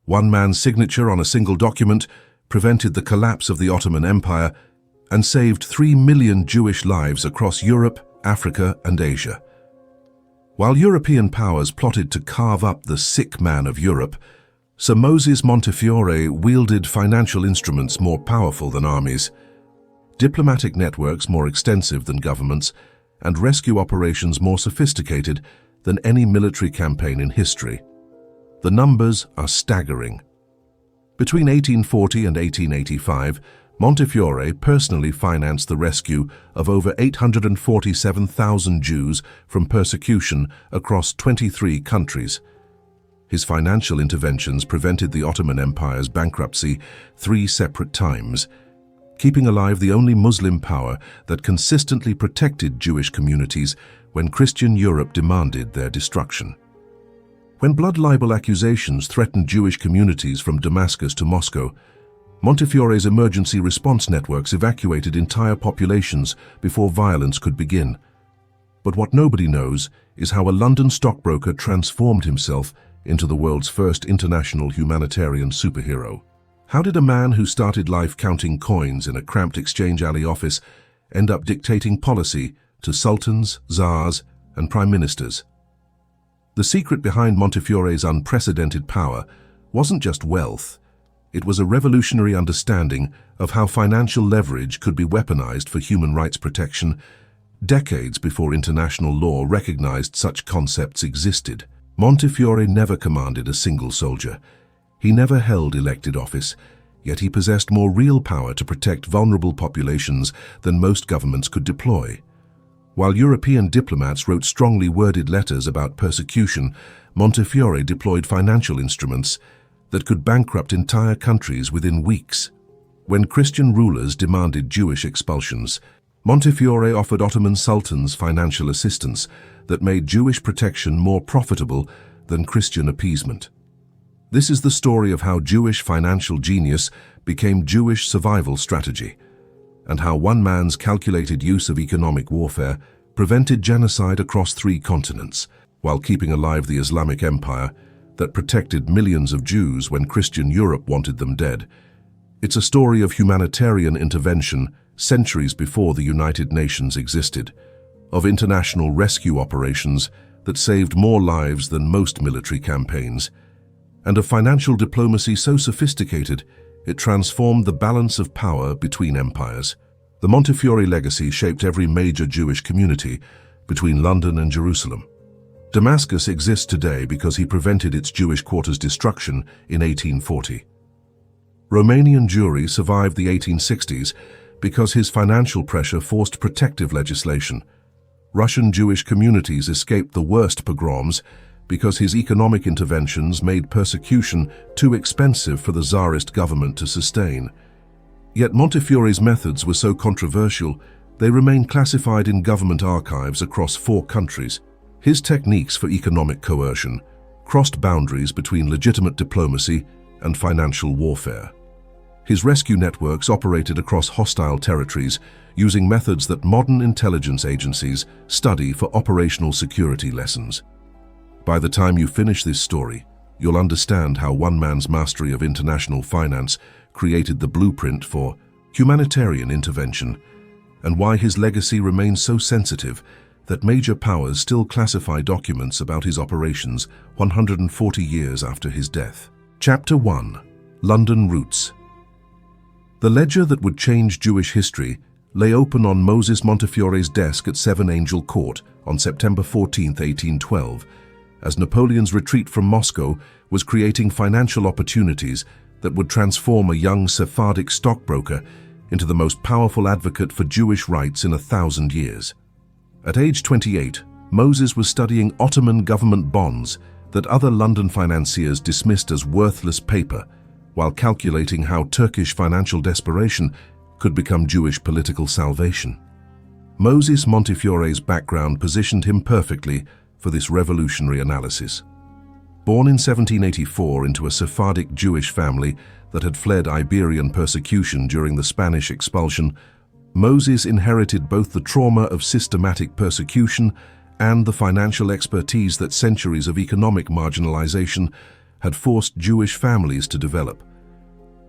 One man's signature on a single document prevented the collapse of the Ottoman Empire and saved 3 million Jewish lives across Europe, Africa, and Asia. While European powers plotted to carve up the sick man of Europe, Sir Moses Montefiore wielded financial instruments more powerful than armies, diplomatic networks more extensive than governments, and rescue operations more sophisticated than any military campaign in history. The numbers are staggering. Between 1840 and 1885, Montefiore personally financed the rescue of over 847,000 Jews from persecution across 23 countries. His financial interventions prevented the Ottoman Empire's bankruptcy 3 separate times, keeping alive the only Muslim power that consistently protected Jewish communities when Christian Europe demanded their destruction. When blood libel accusations threatened Jewish communities from Damascus to Moscow, Montefiore's emergency response networks evacuated entire populations before violence could begin. But what nobody knows is how a London stockbroker transformed himself into the world's first international humanitarian superhero. How did a man who started life counting coins in a cramped exchange alley office end up dictating policy to sultans, czars, and prime ministers? The secret behind Montefiore's unprecedented power wasn't just wealth. It was a revolutionary understanding of how financial leverage could be weaponized for human rights protection, decades before international law recognized such concepts existed. Montefiore never commanded a single soldier. He never held elected office, yet he possessed more real power to protect vulnerable populations than most governments could deploy. While European diplomats wrote strongly worded letters about persecution, Montefiore deployed financial instruments that could bankrupt entire countries within weeks. When Christian rulers demanded Jewish expulsions, Montefiore offered Ottoman sultans financial assistance that made Jewish protection more profitable than Christian appeasement. This is the story of how Jewish financial genius became Jewish survival strategy, and how one man's calculated use of economic warfare prevented genocide across 3 continents, while keeping alive the Islamic Empire that protected millions of Jews when Christian Europe wanted them dead. It's a story of humanitarian intervention centuries before the United Nations existed, of international rescue operations that saved more lives than most military campaigns, and of financial diplomacy so sophisticated it transformed the balance of power between empires. The Montefiore legacy shaped every major Jewish community between London and Jerusalem. Damascus exists today because he prevented its Jewish quarter's destruction in 1840. Romanian Jewry survived the 1860s because his financial pressure forced protective legislation. Russian Jewish communities escaped the worst pogroms because his economic interventions made persecution too expensive for the Tsarist government to sustain. Yet Montefiore's methods were so controversial, they remain classified in government archives across 4 countries. His techniques for economic coercion crossed boundaries between legitimate diplomacy and financial warfare. His rescue networks operated across hostile territories using methods that modern intelligence agencies study for operational security lessons. By the time you finish this story, you'll understand how one man's mastery of international finance created the blueprint for humanitarian intervention, and why his legacy remains so sensitive that major powers still classify documents about his operations 140 years after his death. Chapter 1. London Roots. The ledger that would change Jewish history lay open on Moses Montefiore's desk at Seven Angel Court on September 14, 1812, as Napoleon's retreat from Moscow was creating financial opportunities that would transform a young Sephardic stockbroker into the most powerful advocate for Jewish rights in 1,000 years. At age 28, Moses was studying Ottoman government bonds that other London financiers dismissed as worthless paper, while calculating how Turkish financial desperation could become Jewish political salvation. Moses Montefiore's background positioned him perfectly for this revolutionary analysis. Born in 1784 into a Sephardic Jewish family that had fled Iberian persecution during the Spanish expulsion, Moses inherited both the trauma of systematic persecution and the financial expertise that centuries of economic marginalization had forced Jewish families to develop.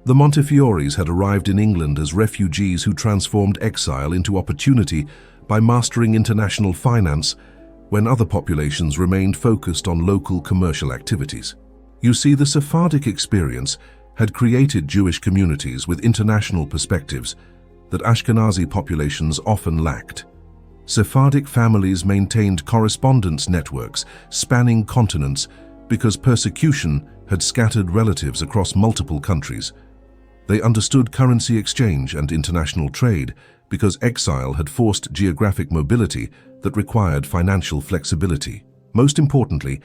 The Montefiores had arrived in England as refugees who transformed exile into opportunity by mastering international finance when other populations remained focused on local commercial activities. You see, the Sephardic experience had created Jewish communities with international perspectives that Ashkenazi populations often lacked. Sephardic families maintained correspondence networks spanning continents because persecution had scattered relatives across multiple countries. They understood currency exchange and international trade because exile had forced geographic mobility that required financial flexibility. Most importantly,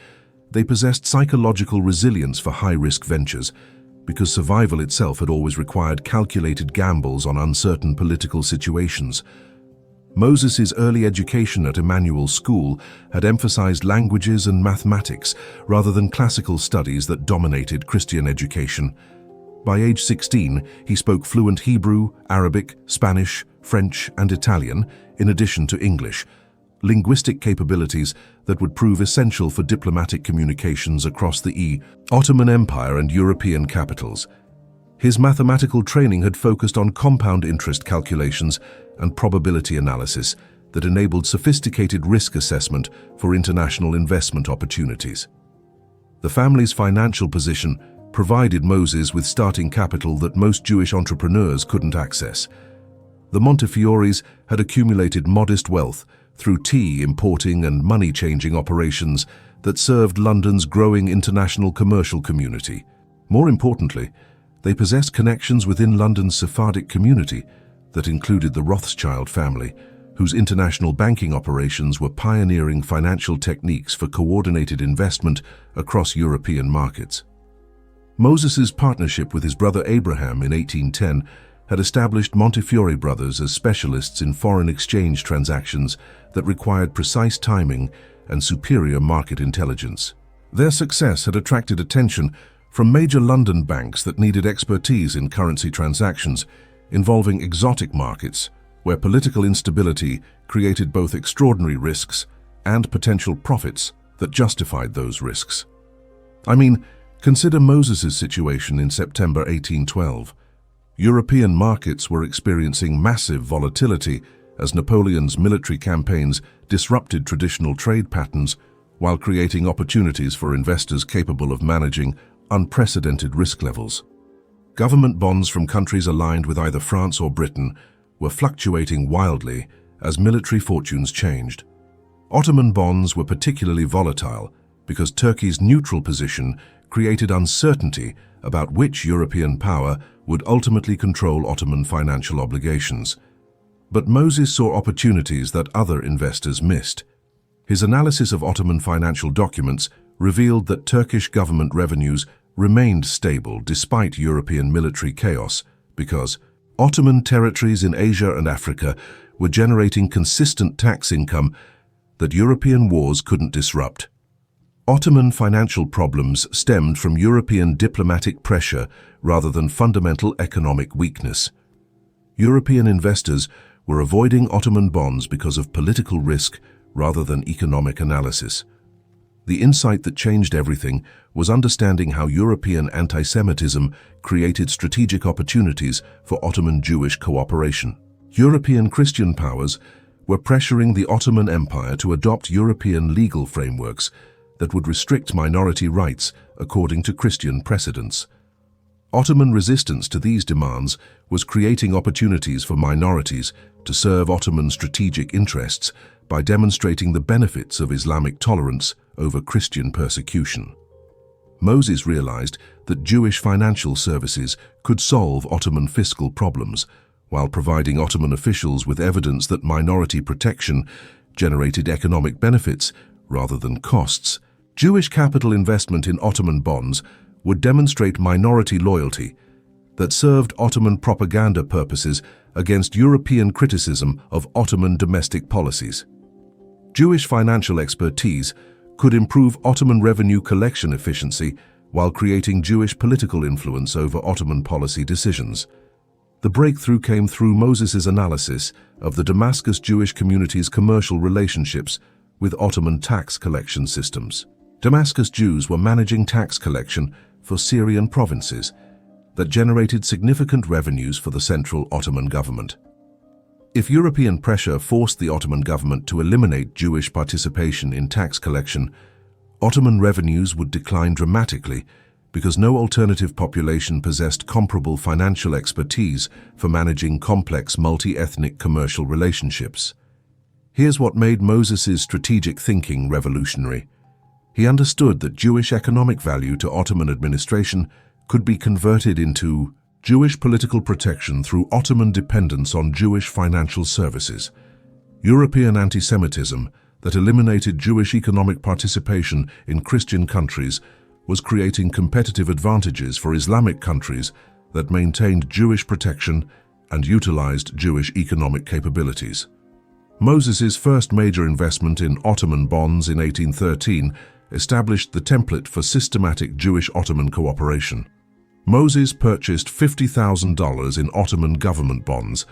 they possessed psychological resilience for high-risk ventures because survival itself had always required calculated gambles on uncertain political situations. Moses's early education at Emmanuel School had emphasized languages and mathematics rather than classical studies that dominated Christian education. By age 16, he spoke fluent Hebrew, Arabic, Spanish, French, and Italian, in addition to English, linguistic capabilities that would prove essential for diplomatic communications across the Ottoman Empire and European capitals. His mathematical training had focused on compound interest calculations and probability analysis that enabled sophisticated risk assessment for international investment opportunities. The family's financial position provided Moses with starting capital that most Jewish entrepreneurs couldn't access. The Montefiores had accumulated modest wealth through tea importing and money-changing operations that served London's growing international commercial community. More importantly, they possessed connections within London's Sephardic community that included the Rothschild family, whose international banking operations were pioneering financial techniques for coordinated investment across European markets. Moses's partnership with his brother Abraham in 1810 had established Montefiore brothers as specialists in foreign exchange transactions that required precise timing and superior market intelligence. Their success had attracted attention from major London banks that needed expertise in currency transactions involving exotic markets, where political instability created both extraordinary risks and potential profits that justified those risks. Consider Moses's situation in September 1812. European markets were experiencing massive volatility as Napoleon's military campaigns disrupted traditional trade patterns while creating opportunities for investors capable of managing unprecedented risk levels. Government bonds from countries aligned with either France or Britain were fluctuating wildly as military fortunes changed. Ottoman bonds were particularly volatile because Turkey's neutral position created uncertainty about which European power would ultimately control Ottoman financial obligations. But Moses saw opportunities that other investors missed. His analysis of Ottoman financial documents revealed that Turkish government revenues remained stable despite European military chaos because Ottoman territories in Asia and Africa were generating consistent tax income that European wars couldn't disrupt. Ottoman financial problems stemmed from European diplomatic pressure rather than fundamental economic weakness. European investors were avoiding Ottoman bonds because of political risk rather than economic analysis. The insight that changed everything was understanding how European anti-Semitism created strategic opportunities for Ottoman Jewish cooperation. European Christian powers were pressuring the Ottoman Empire to adopt European legal frameworks that would restrict minority rights according to Christian precedents. Ottoman resistance to these demands was creating opportunities for minorities to serve Ottoman strategic interests by demonstrating the benefits of Islamic tolerance over Christian persecution. Moses realized that Jewish financial services could solve Ottoman fiscal problems while providing Ottoman officials with evidence that minority protection generated economic benefits rather than costs. Jewish capital investment in Ottoman bonds would demonstrate minority loyalty that served Ottoman propaganda purposes against European criticism of Ottoman domestic policies. Jewish financial expertise could improve Ottoman revenue collection efficiency while creating Jewish political influence over Ottoman policy decisions. The breakthrough came through Moses's analysis of the Damascus Jewish community's commercial relationships with Ottoman tax collection systems. Damascus Jews were managing tax collection for Syrian provinces that generated significant revenues for the central Ottoman government. If European pressure forced the Ottoman government to eliminate Jewish participation in tax collection, Ottoman revenues would decline dramatically because no alternative population possessed comparable financial expertise for managing complex multi-ethnic commercial relationships. Here's what made Moses's strategic thinking revolutionary. He understood that Jewish economic value to Ottoman administration could be converted into Jewish political protection through Ottoman dependence on Jewish financial services. European anti-Semitism that eliminated Jewish economic participation in Christian countries was creating competitive advantages for Islamic countries that maintained Jewish protection and utilized Jewish economic capabilities. Moses's first major investment in Ottoman bonds in 1813 established the template for systematic Jewish-Ottoman cooperation. Moses purchased $50,000 in Ottoman government bonds,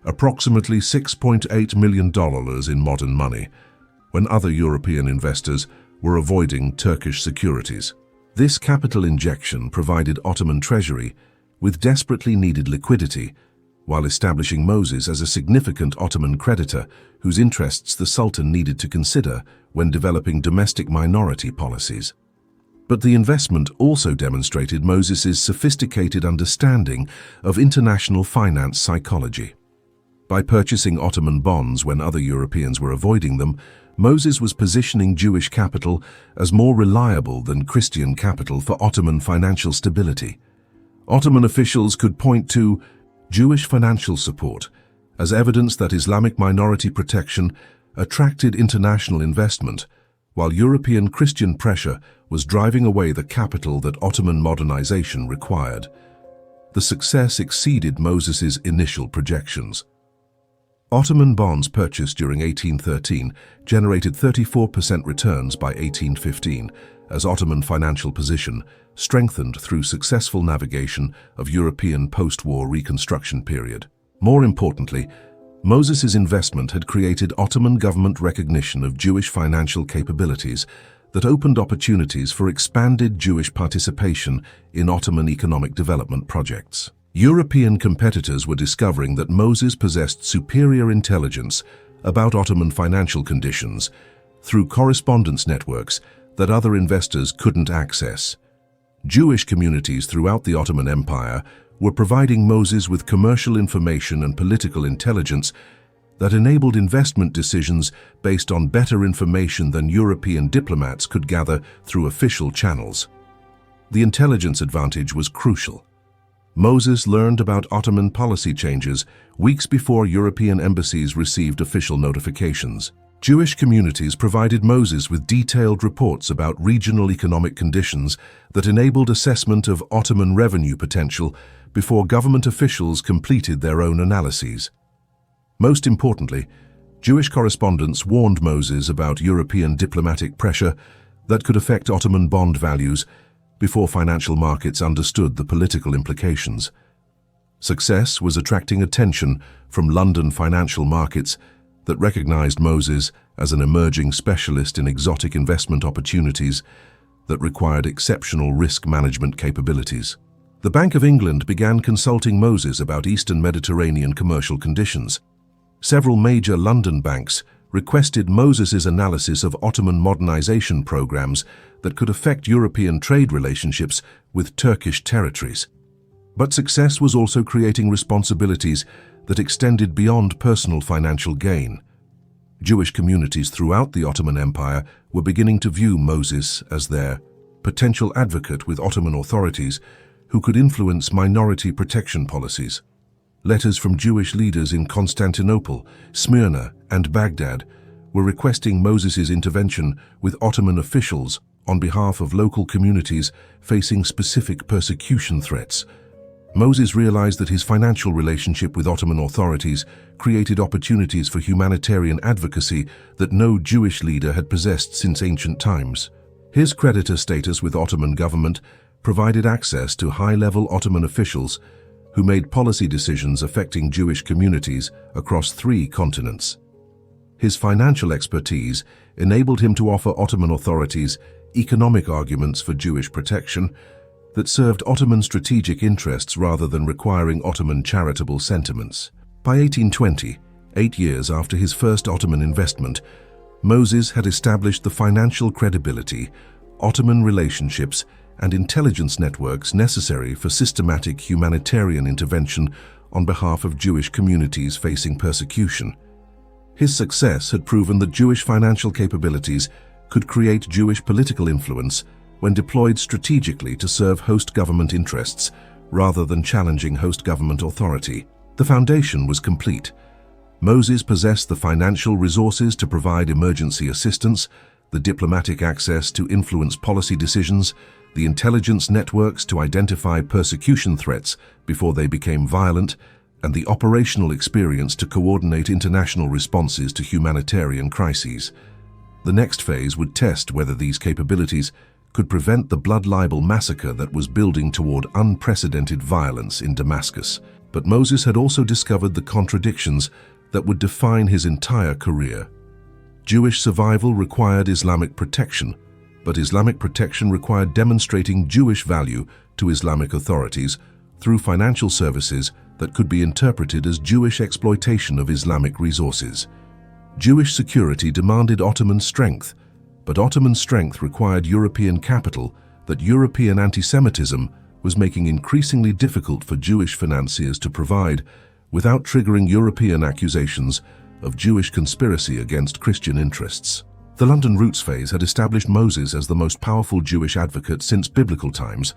approximately $6.8 million in modern money, when other European investors were avoiding Turkish securities. This capital injection provided Ottoman treasury with desperately needed liquidity, while establishing Moses as a significant Ottoman creditor whose interests the Sultan needed to consider when developing domestic minority policies. But the investment also demonstrated Moses's sophisticated understanding of international finance psychology. By purchasing Ottoman bonds when other Europeans were avoiding them, Moses was positioning Jewish capital as more reliable than Christian capital for Ottoman financial stability. Ottoman officials could point to Jewish financial support as evidence that Islamic minority protection attracted international investment, while European Christian pressure was driving away the capital that Ottoman modernization required. The success exceeded Moses's initial projections. Ottoman bonds purchased during 1813 generated 34% returns by 1815, as Ottoman financial position strengthened through successful navigation of European post-war reconstruction period. More importantly, Moses's investment had created Ottoman government recognition of Jewish financial capabilities that opened opportunities for expanded Jewish participation in Ottoman economic development projects. European competitors were discovering that Moses possessed superior intelligence about Ottoman financial conditions through correspondence networks that other investors couldn't access. Jewish communities throughout the Ottoman Empire were providing Moses with commercial information and political intelligence that enabled investment decisions based on better information than European diplomats could gather through official channels. The intelligence advantage was crucial. Moses learned about Ottoman policy changes weeks before European embassies received official notifications. Jewish communities provided Moses with detailed reports about regional economic conditions that enabled assessment of Ottoman revenue potential before government officials completed their own analyses. Most importantly, Jewish correspondents warned Moses about European diplomatic pressure that could affect Ottoman bond values before financial markets understood the political implications. Success was attracting attention from London financial markets that recognized Moses as an emerging specialist in exotic investment opportunities that required exceptional risk management capabilities. The Bank of England began consulting Moses about Eastern Mediterranean commercial conditions. Several major London banks requested Moses's analysis of Ottoman modernization programs that could affect European trade relationships with Turkish territories. But success was also creating responsibilities that extended beyond personal financial gain. Jewish communities throughout the Ottoman Empire were beginning to view Moses as their potential advocate with Ottoman authorities who could influence minority protection policies. Letters from Jewish leaders in Constantinople, Smyrna, and Baghdad were requesting Moses's intervention with Ottoman officials on behalf of local communities facing specific persecution threats. Moses realized that his financial relationship with Ottoman authorities created opportunities for humanitarian advocacy that no Jewish leader had possessed since ancient times. His creditor status with Ottoman government provided access to high-level Ottoman officials who made policy decisions affecting Jewish communities across 3 continents. His financial expertise enabled him to offer Ottoman authorities economic arguments for Jewish protection that served Ottoman strategic interests rather than requiring Ottoman charitable sentiments. By 1820, 8 years after his first Ottoman investment, Moses had established the financial credibility, Ottoman relationships, and intelligence networks necessary for systematic humanitarian intervention on behalf of Jewish communities facing persecution. His success had proven that Jewish financial capabilities could create Jewish political influence when deployed strategically to serve host government interests rather than challenging host government authority. The foundation was complete. Moses possessed the financial resources to provide emergency assistance, the diplomatic access to influence policy decisions, the intelligence networks to identify persecution threats before they became violent, and the operational experience to coordinate international responses to humanitarian crises. The next phase would test whether these capabilities could prevent the blood libel massacre that was building toward unprecedented violence in Damascus. But Moses had also discovered the contradictions that would define his entire career. Jewish survival required Islamic protection, but Islamic protection required demonstrating Jewish value to Islamic authorities through financial services that could be interpreted as Jewish exploitation of Islamic resources. Jewish security demanded Ottoman strength, but Ottoman strength required European capital that European anti-Semitism was making increasingly difficult for Jewish financiers to provide without triggering European accusations of Jewish conspiracy against Christian interests. The London Roots phase had established Moses as the most powerful Jewish advocate since biblical times,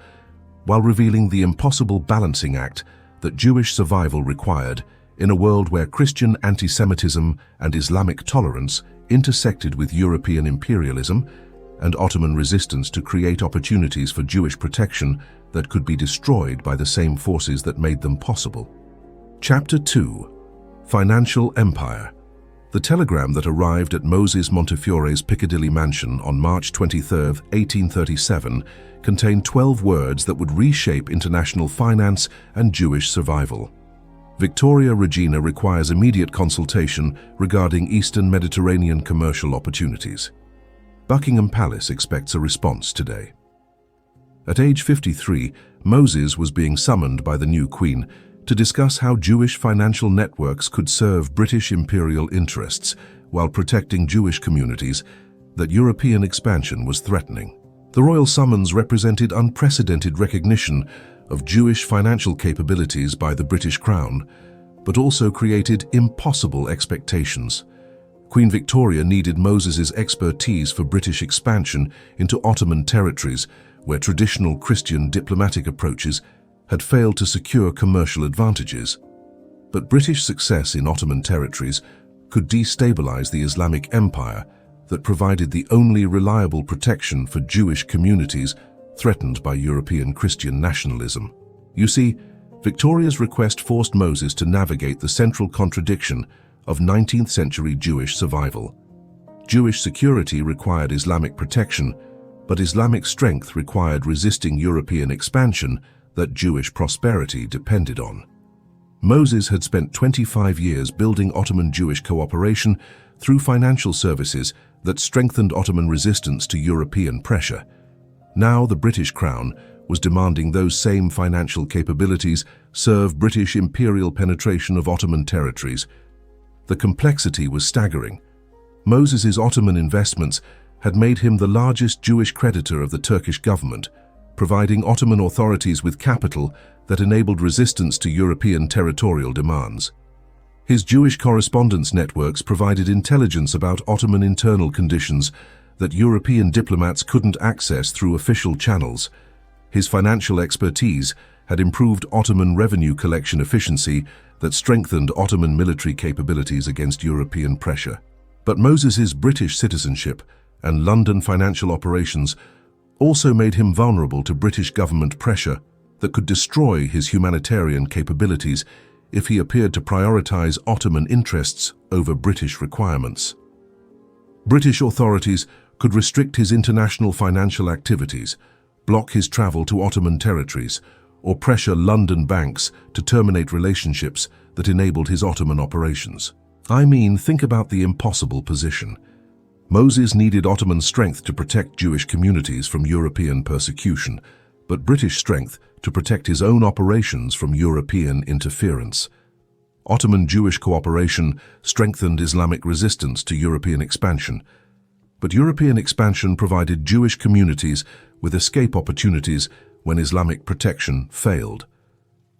while revealing the impossible balancing act that Jewish survival required in a world where Christian anti-Semitism and Islamic tolerance intersected with European imperialism and Ottoman resistance to create opportunities for Jewish protection that could be destroyed by the same forces that made them possible. Chapter 2. Financial Empire. The telegram that arrived at Moses Montefiore's Piccadilly mansion on March 23, 1837, contained 12 words that would reshape international finance and Jewish survival. Victoria Regina requires immediate consultation regarding Eastern Mediterranean commercial opportunities. Buckingham Palace expects a response today. At age 53, Moses was being summoned by the new Queen to discuss how Jewish financial networks could serve British imperial interests while protecting Jewish communities that European expansion was threatening. The royal summons represented unprecedented recognition of Jewish financial capabilities by the British Crown, but also created impossible expectations. Queen Victoria needed Moses's expertise for British expansion into Ottoman territories where traditional Christian diplomatic approaches had failed to secure commercial advantages. But British success in Ottoman territories could destabilize the Islamic Empire that provided the only reliable protection for Jewish communities threatened by European Christian nationalism. You see, Victoria's request forced Moses to navigate the central contradiction of 19th century Jewish survival. Jewish security required Islamic protection, but Islamic strength required resisting European expansion that Jewish prosperity depended on. Moses had spent 25 years building Ottoman-Jewish cooperation through financial services that strengthened Ottoman resistance to European pressure. Now the British Crown was demanding those same financial capabilities serve British imperial penetration of Ottoman territories. The complexity was staggering. Moses's Ottoman investments had made him the largest Jewish creditor of the Turkish government, providing Ottoman authorities with capital that enabled resistance to European territorial demands. His Jewish correspondence networks provided intelligence about Ottoman internal conditions that European diplomats couldn't access through official channels. His financial expertise had improved Ottoman revenue collection efficiency that strengthened Ottoman military capabilities against European pressure. But Moses's British citizenship and London financial operations also made him vulnerable to British government pressure that could destroy his humanitarian capabilities if he appeared to prioritize Ottoman interests over British requirements. British authorities could restrict his international financial activities, block his travel to Ottoman territories, or pressure London banks to terminate relationships that enabled his Ottoman operations. I mean, think about the impossible position. Moses needed Ottoman strength to protect Jewish communities from European persecution, but British strength to protect his own operations from European interference. Ottoman Jewish cooperation strengthened Islamic resistance to European expansion, but European expansion provided Jewish communities with escape opportunities when Islamic protection failed.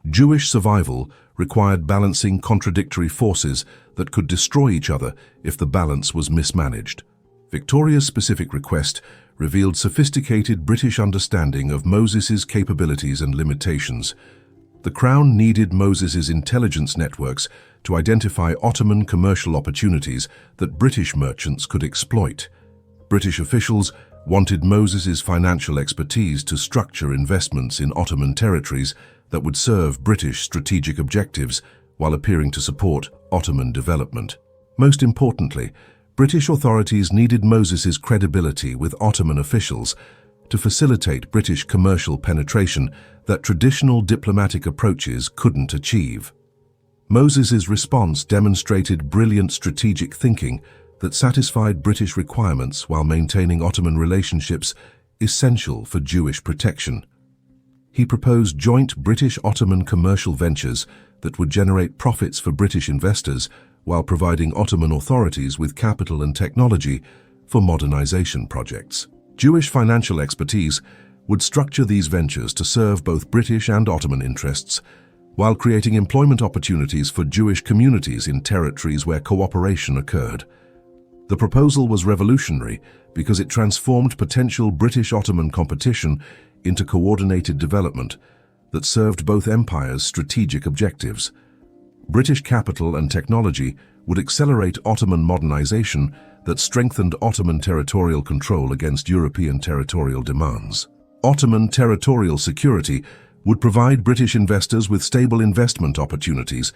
Jewish survival required balancing contradictory forces that could destroy each other if the balance was mismanaged. Victoria's specific request revealed sophisticated British understanding of Moses's capabilities and limitations. The Crown needed Moses's intelligence networks to identify Ottoman commercial opportunities that British merchants could exploit. British officials wanted Moses's financial expertise to structure investments in Ottoman territories that would serve British strategic objectives while appearing to support Ottoman development. Most importantly, British authorities needed Moses's credibility with Ottoman officials to facilitate British commercial penetration that traditional diplomatic approaches couldn't achieve. Moses's response demonstrated brilliant strategic thinking that satisfied British requirements while maintaining Ottoman relationships essential for Jewish protection. He proposed joint British-Ottoman commercial ventures that would generate profits for British investors while providing Ottoman authorities with capital and technology for modernization projects. Jewish financial expertise would structure these ventures to serve both British and Ottoman interests, while creating employment opportunities for Jewish communities in territories where cooperation occurred. The proposal was revolutionary because it transformed potential British-Ottoman competition into coordinated development that served both empires' strategic objectives. British capital and technology would accelerate Ottoman modernization that strengthened Ottoman territorial control against European territorial demands. Ottoman territorial security would provide British investors with stable investment opportunities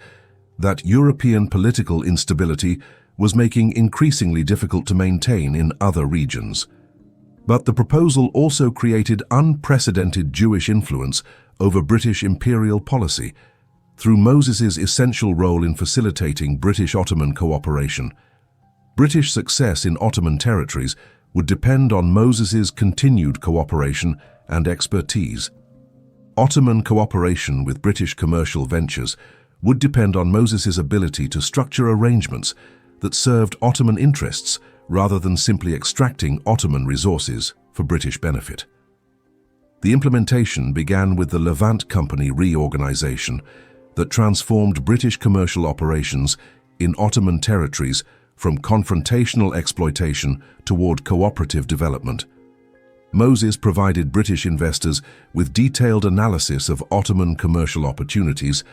that European political instability was making increasingly difficult to maintain in other regions. But the proposal also created unprecedented Jewish influence over British imperial policy through Moses's essential role in facilitating British-Ottoman cooperation. British success in Ottoman territories would depend on Moses's continued cooperation and expertise. Ottoman cooperation with British commercial ventures would depend on Moses's ability to structure arrangements that served Ottoman interests rather than simply extracting Ottoman resources for British benefit. The implementation began with the Levant Company reorganization that transformed British commercial operations in Ottoman territories from confrontational exploitation toward cooperative development. Moses provided British investors with detailed analysis of Ottoman commercial opportunities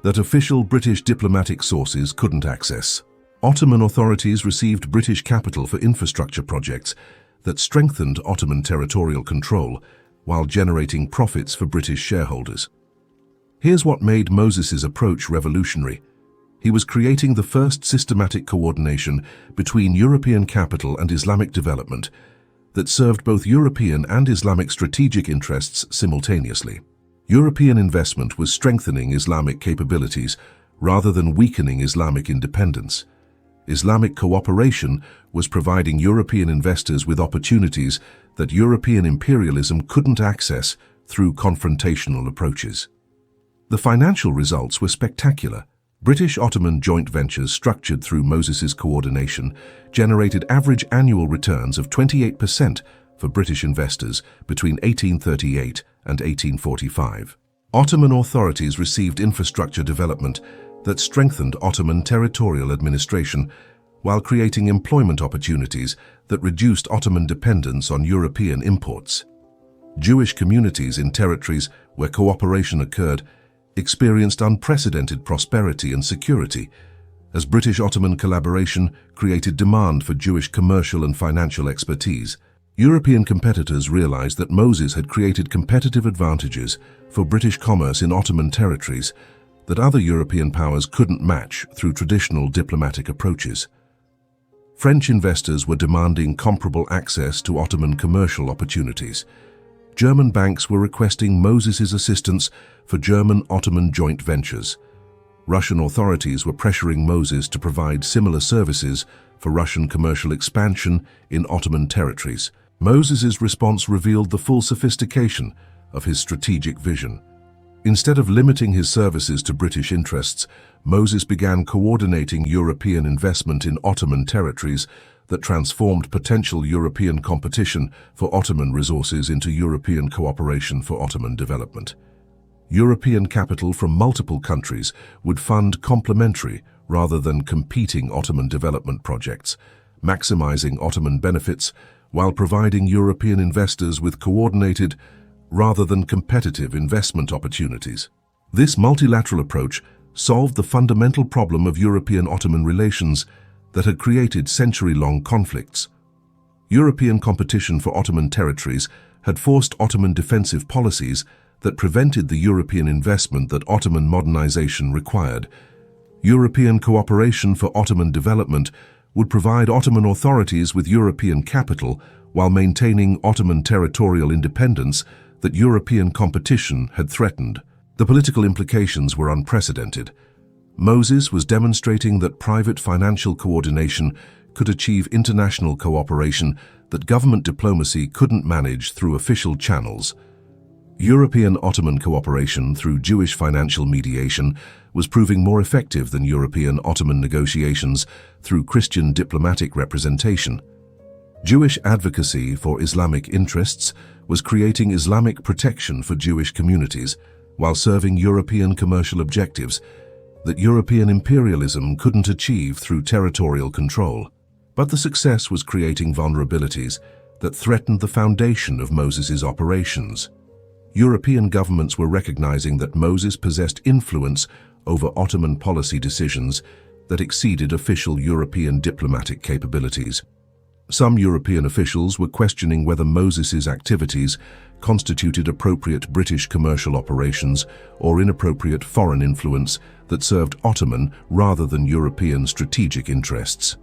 that official British diplomatic sources couldn't access. Ottoman authorities received British capital for infrastructure projects that strengthened Ottoman territorial control while generating profits for British shareholders. Here's what made Moses's approach revolutionary. He was creating the first systematic coordination between European capital and Islamic development that served both European and Islamic strategic interests simultaneously. European investment was strengthening Islamic capabilities rather than weakening Islamic independence. Islamic cooperation was providing European investors with opportunities that European imperialism couldn't access through confrontational approaches. The financial results were spectacular. British-Ottoman joint ventures structured through Moses's coordination generated average annual returns of 28% for British investors between 1838 and 1845. Ottoman authorities received infrastructure development that strengthened Ottoman territorial administration while creating employment opportunities that reduced Ottoman dependence on European imports. Jewish communities in territories where cooperation occurred experienced unprecedented prosperity and security, as British-Ottoman collaboration created demand for Jewish commercial and financial expertise. European competitors realized that Moses had created competitive advantages for British commerce in Ottoman territories that other European powers couldn't match through traditional diplomatic approaches. French investors were demanding comparable access to Ottoman commercial opportunities. German banks were requesting Moses's assistance for German-Ottoman joint ventures, Russian authorities were pressuring Moses to provide similar services for Russian commercial expansion in Ottoman territories. Moses's response revealed the full sophistication of his strategic vision. Instead of limiting his services to British interests, Moses began coordinating European investment in Ottoman territories that transformed potential European competition for Ottoman resources into European cooperation for Ottoman development. European capital from multiple countries would fund complementary rather than competing Ottoman development projects, maximizing Ottoman benefits while providing European investors with coordinated rather than competitive investment opportunities. This multilateral approach solved the fundamental problem of European-Ottoman relations that had created century-long conflicts. European competition for Ottoman territories had forced Ottoman defensive policies that prevented the European investment that Ottoman modernization required. European cooperation for Ottoman development would provide Ottoman authorities with European capital while maintaining Ottoman territorial independence that European competition had threatened. The political implications were unprecedented. Moses was demonstrating that private financial coordination could achieve international cooperation that government diplomacy couldn't manage through official channels. European-Ottoman cooperation through Jewish financial mediation was proving more effective than European-Ottoman negotiations through Christian diplomatic representation. Jewish advocacy for Islamic interests was creating Islamic protection for Jewish communities while serving European commercial objectives that European imperialism couldn't achieve through territorial control. But the success was creating vulnerabilities that threatened the foundation of Moses's operations. European governments were recognizing that Moses possessed influence over Ottoman policy decisions that exceeded official European diplomatic capabilities. Some European officials were questioning whether Moses's activities constituted appropriate British commercial operations or inappropriate foreign influence that served Ottoman rather than European strategic interests.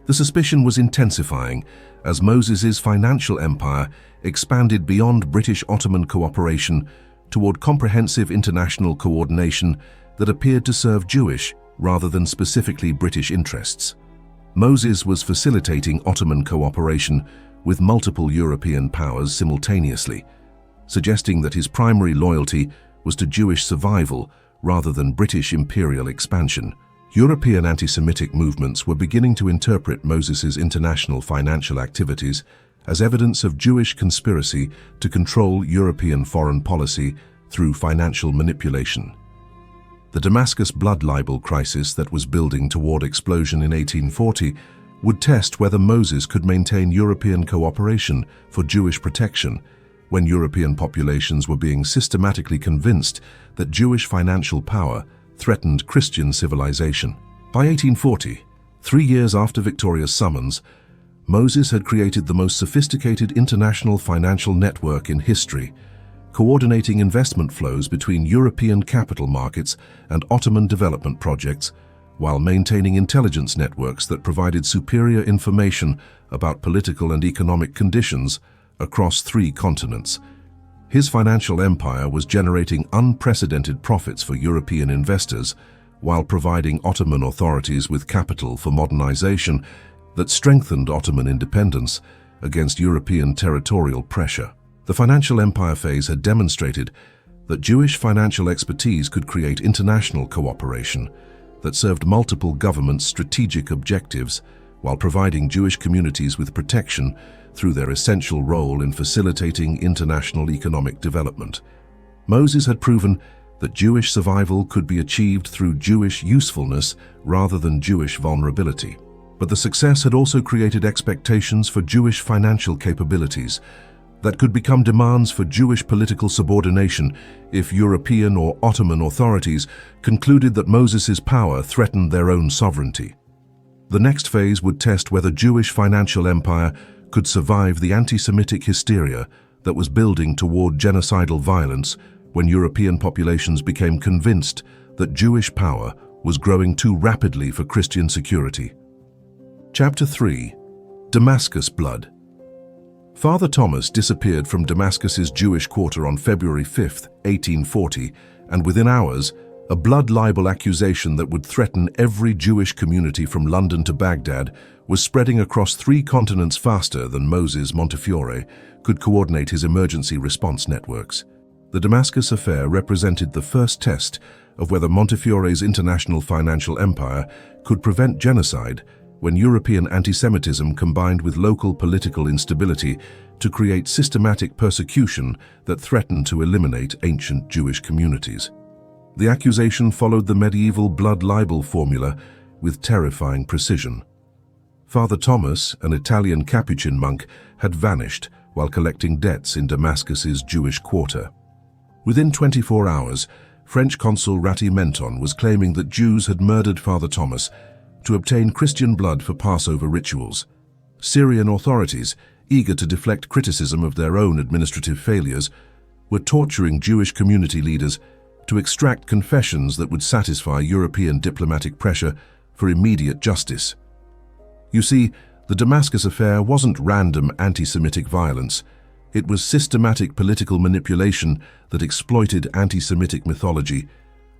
The suspicion was intensifying as Moses's financial empire expanded beyond British-Ottoman cooperation toward comprehensive international coordination that appeared to serve Jewish rather than specifically British interests. Moses was facilitating Ottoman cooperation with multiple European powers simultaneously, suggesting that his primary loyalty was to Jewish survival rather than British imperial expansion. European anti-Semitic movements were beginning to interpret Moses's international financial activities as evidence of Jewish conspiracy to control European foreign policy through financial manipulation. The Damascus blood libel crisis that was building toward explosion in 1840 would test whether Moses could maintain European cooperation for Jewish protection when European populations were being systematically convinced that Jewish financial power threatened Christian civilization. By 1840, 3 years after Victoria's summons, Moses had created the most sophisticated international financial network in history, coordinating investment flows between European capital markets and Ottoman development projects, while maintaining intelligence networks that provided superior information about political and economic conditions across 3 continents. His financial empire was generating unprecedented profits for European investors, while providing Ottoman authorities with capital for modernization that strengthened Ottoman independence against European territorial pressure. The financial empire phase had demonstrated that Jewish financial expertise could create international cooperation that served multiple governments' strategic objectives while providing Jewish communities with protection through their essential role in facilitating international economic development. Moses had proven that Jewish survival could be achieved through Jewish usefulness rather than Jewish vulnerability. But the success had also created expectations for Jewish financial capabilities that could become demands for Jewish political subordination if European or Ottoman authorities concluded that Moses's power threatened their own sovereignty. The next phase would test whether Jewish financial empire could survive the anti-Semitic hysteria that was building toward genocidal violence when European populations became convinced that Jewish power was growing too rapidly for Christian security. Chapter 3. Damascus Blood. Father Thomas disappeared from Damascus's Jewish quarter on February 5, 1840, and within hours, A blood libel accusation that would threaten every Jewish community from London to Baghdad was spreading across 3 continents faster than Moses Montefiore could coordinate his emergency response networks. The Damascus affair represented the first test of whether Montefiore's international financial empire could prevent genocide when European anti-Semitism combined with local political instability to create systematic persecution that threatened to eliminate ancient Jewish communities. The accusation followed the medieval blood libel formula with terrifying precision. Father Thomas, an Italian Capuchin monk, had vanished while collecting debts in Damascus's Jewish quarter. Within 24 hours, French consul Ratti Menton was claiming that Jews had murdered Father Thomas to obtain Christian blood for Passover rituals. Syrian authorities, eager to deflect criticism of their own administrative failures, were torturing Jewish community leaders to extract confessions that would satisfy European diplomatic pressure for immediate justice. You see, the Damascus affair wasn't random anti-Semitic violence. It was systematic political manipulation that exploited anti-Semitic mythology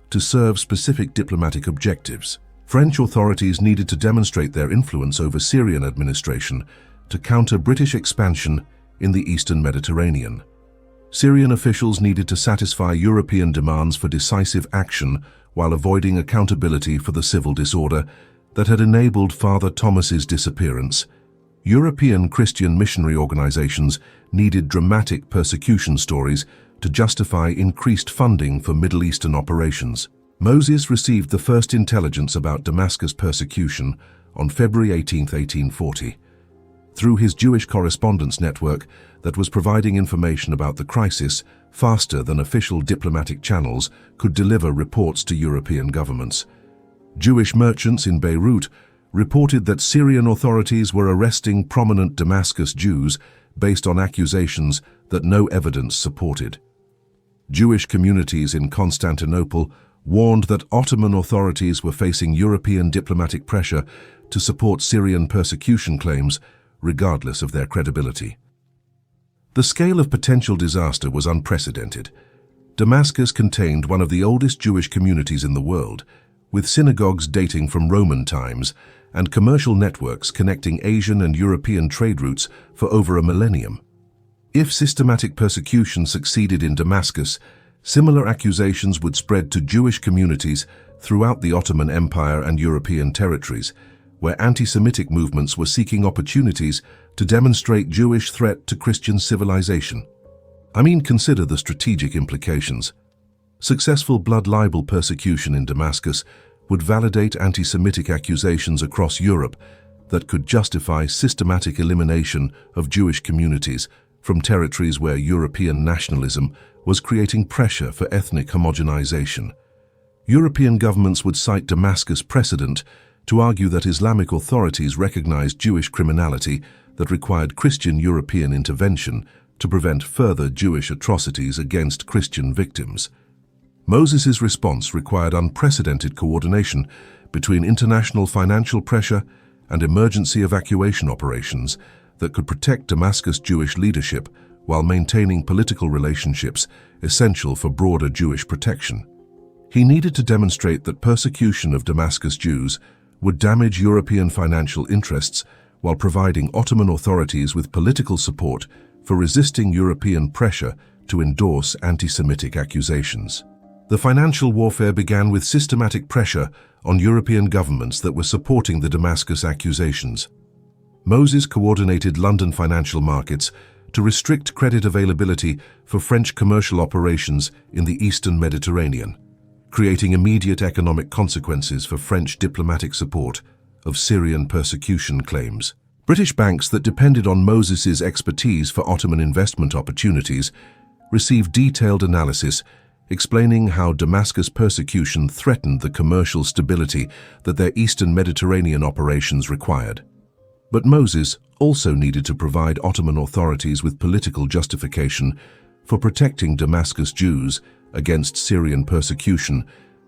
to serve specific diplomatic objectives. French authorities needed to demonstrate their influence over Syrian administration to counter British expansion in the Eastern Mediterranean. Syrian officials needed to satisfy European demands for decisive action while avoiding accountability for the civil disorder that had enabled Father Thomas's disappearance. European Christian missionary organizations needed dramatic persecution stories to justify increased funding for Middle Eastern operations. Moses received the first intelligence about Damascus persecution on February 18, 1840. Through his Jewish correspondence network that was providing information about the crisis faster than official diplomatic channels could deliver reports to European governments. Jewish merchants in Beirut reported that Syrian authorities were arresting prominent Damascus Jews based on accusations that no evidence supported. Jewish communities in Constantinople warned that Ottoman authorities were facing European diplomatic pressure to support Syrian persecution claims, regardless of their credibility. The scale of potential disaster was unprecedented. Damascus contained one of the oldest Jewish communities in the world, with synagogues dating from Roman times and commercial networks connecting Asian and European trade routes for over a millennium. If systematic persecution succeeded in Damascus, similar accusations would spread to Jewish communities throughout the Ottoman Empire and European territories, where anti-Semitic movements were seeking opportunities to demonstrate Jewish threat to Christian civilization. Consider the strategic implications. Successful blood libel persecution in Damascus would validate anti-Semitic accusations across Europe that could justify systematic elimination of Jewish communities from territories where European nationalism was creating pressure for ethnic homogenization. European governments would cite Damascus precedent to argue that Islamic authorities recognized Jewish criminality that required Christian European intervention to prevent further Jewish atrocities against Christian victims. Moses' response required unprecedented coordination between international financial pressure and emergency evacuation operations that could protect Damascus Jewish leadership while maintaining political relationships essential for broader Jewish protection. He needed to demonstrate that persecution of Damascus Jews would damage European financial interests while providing Ottoman authorities with political support for resisting European pressure to endorse anti-Semitic accusations. The financial warfare began with systematic pressure on European governments that were supporting the Damascus accusations. Moses coordinated London financial markets to restrict credit availability for French commercial operations in the Eastern Mediterranean, creating immediate economic consequences for French diplomatic support of Syrian persecution claims. British banks that depended on Moses' expertise for Ottoman investment opportunities received detailed analysis explaining how Damascus persecution threatened the commercial stability that their Eastern Mediterranean operations required. But Moses also needed to provide Ottoman authorities with political justification for protecting Damascus Jews against Syrian persecution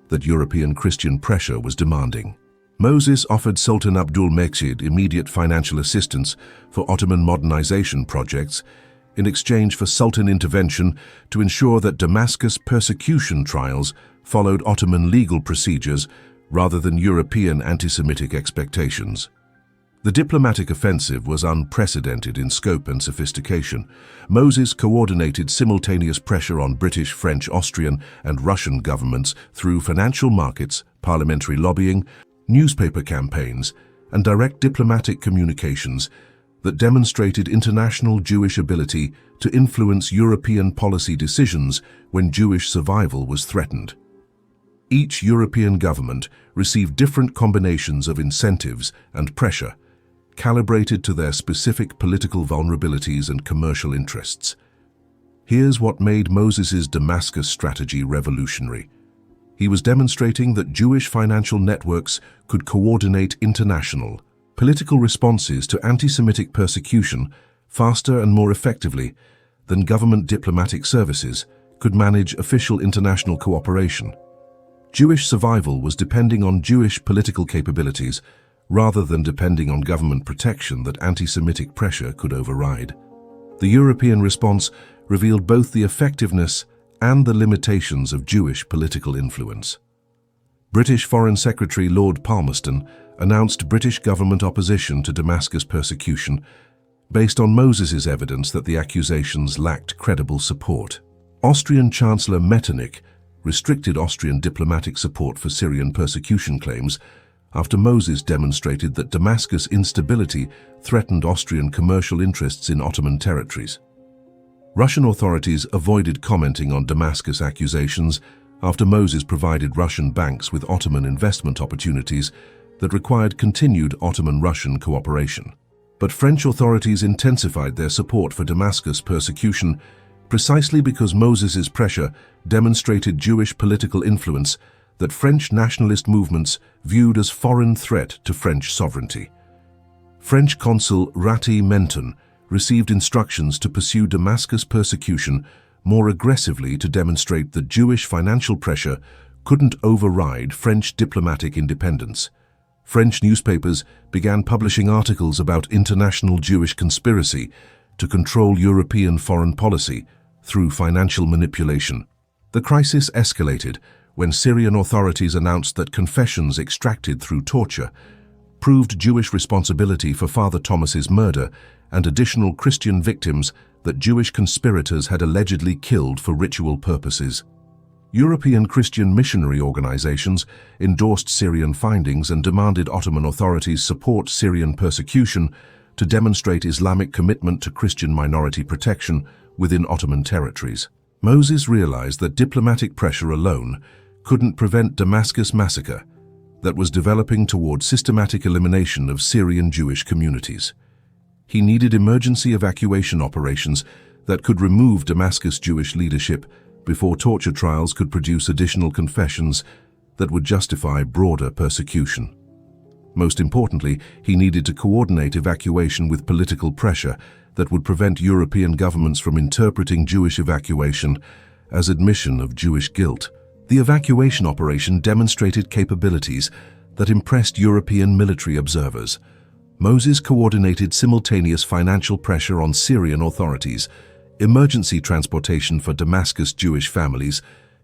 that European Christian pressure was demanding. Moses offered Sultan Abdul Mecid immediate financial assistance for Ottoman modernization projects, in exchange for Sultan intervention to ensure that Damascus persecution trials followed Ottoman legal procedures rather than European anti-Semitic expectations. The diplomatic offensive was unprecedented in scope and sophistication. Moses coordinated simultaneous pressure on British, French, Austrian, and Russian governments through financial markets, parliamentary lobbying, newspaper campaigns, and direct diplomatic communications that demonstrated international Jewish ability to influence European policy decisions when Jewish survival was threatened. Each European government received different combinations of incentives and pressure, calibrated to their specific political vulnerabilities and commercial interests. Here's what made Moses's Damascus strategy revolutionary. He was demonstrating that Jewish financial networks could coordinate international, political responses to anti-Semitic persecution faster and more effectively than government diplomatic services could manage official international cooperation. Jewish survival was depending on Jewish political capabilities rather than depending on government protection that anti-Semitic pressure could override. The European response revealed both the effectiveness and the limitations of Jewish political influence. British Foreign Secretary Lord Palmerston announced British government opposition to Damascus persecution based on Moses's evidence that the accusations lacked credible support. Austrian Chancellor Metternich restricted Austrian diplomatic support for Syrian persecution claims after Moses demonstrated that Damascus instability threatened Austrian commercial interests in Ottoman territories. Russian authorities avoided commenting on Damascus accusations after Moses provided Russian banks with Ottoman investment opportunities that required continued Ottoman-Russian cooperation. But French authorities intensified their support for Damascus persecution precisely because Moses's pressure demonstrated Jewish political influence that French nationalist movements viewed as foreign threat to French sovereignty. French consul Ratti Menton received instructions to pursue Damascus persecution more aggressively to demonstrate that Jewish financial pressure couldn't override French diplomatic independence. French newspapers began publishing articles about international Jewish conspiracy to control European foreign policy through financial manipulation. The crisis escalated when Syrian authorities announced that confessions extracted through torture proved Jewish responsibility for Father Thomas's murder and additional Christian victims that Jewish conspirators had allegedly killed for ritual purposes. European Christian missionary organizations endorsed Syrian findings and demanded Ottoman authorities support Syrian persecution to demonstrate Islamic commitment to Christian minority protection within Ottoman territories. Moses realized that diplomatic pressure alone couldn't prevent Damascus massacre that was developing toward systematic elimination of Syrian Jewish communities. He needed emergency evacuation operations that could remove Damascus Jewish leadership before torture trials could produce additional confessions that would justify broader persecution. Most importantly, he needed to coordinate evacuation with political pressure that would prevent European governments from interpreting Jewish evacuation as admission of Jewish guilt. The evacuation operation demonstrated capabilities that impressed European military observers. Moses coordinated simultaneous financial pressure on Syrian authorities, emergency transportation for Damascus Jewish families,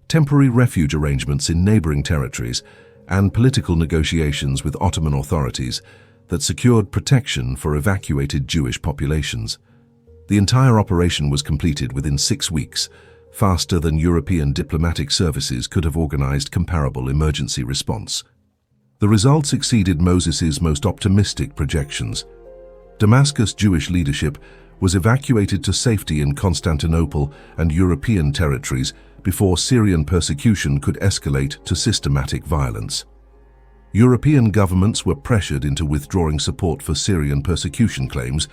temporary refuge arrangements in neighboring territories, and political negotiations with Ottoman authorities that secured protection for evacuated Jewish populations. The entire operation was completed within 6 weeks, faster than European diplomatic services could have organized comparable emergency response. The results exceeded Moses's most optimistic projections. Damascus Jewish leadership was evacuated to safety in Constantinople and European territories before Syrian persecution could escalate to systematic violence. European governments were pressured into withdrawing support for Syrian persecution claims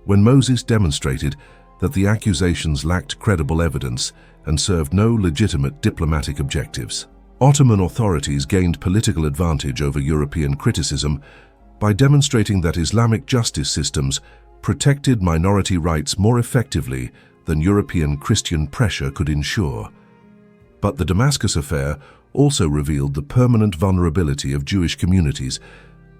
when Moses demonstrated that the accusations lacked credible evidence and served no legitimate diplomatic objectives. Ottoman authorities gained political advantage over European criticism by demonstrating that Islamic justice systems protected minority rights more effectively than European Christian pressure could ensure. But the Damascus affair also revealed the permanent vulnerability of Jewish communities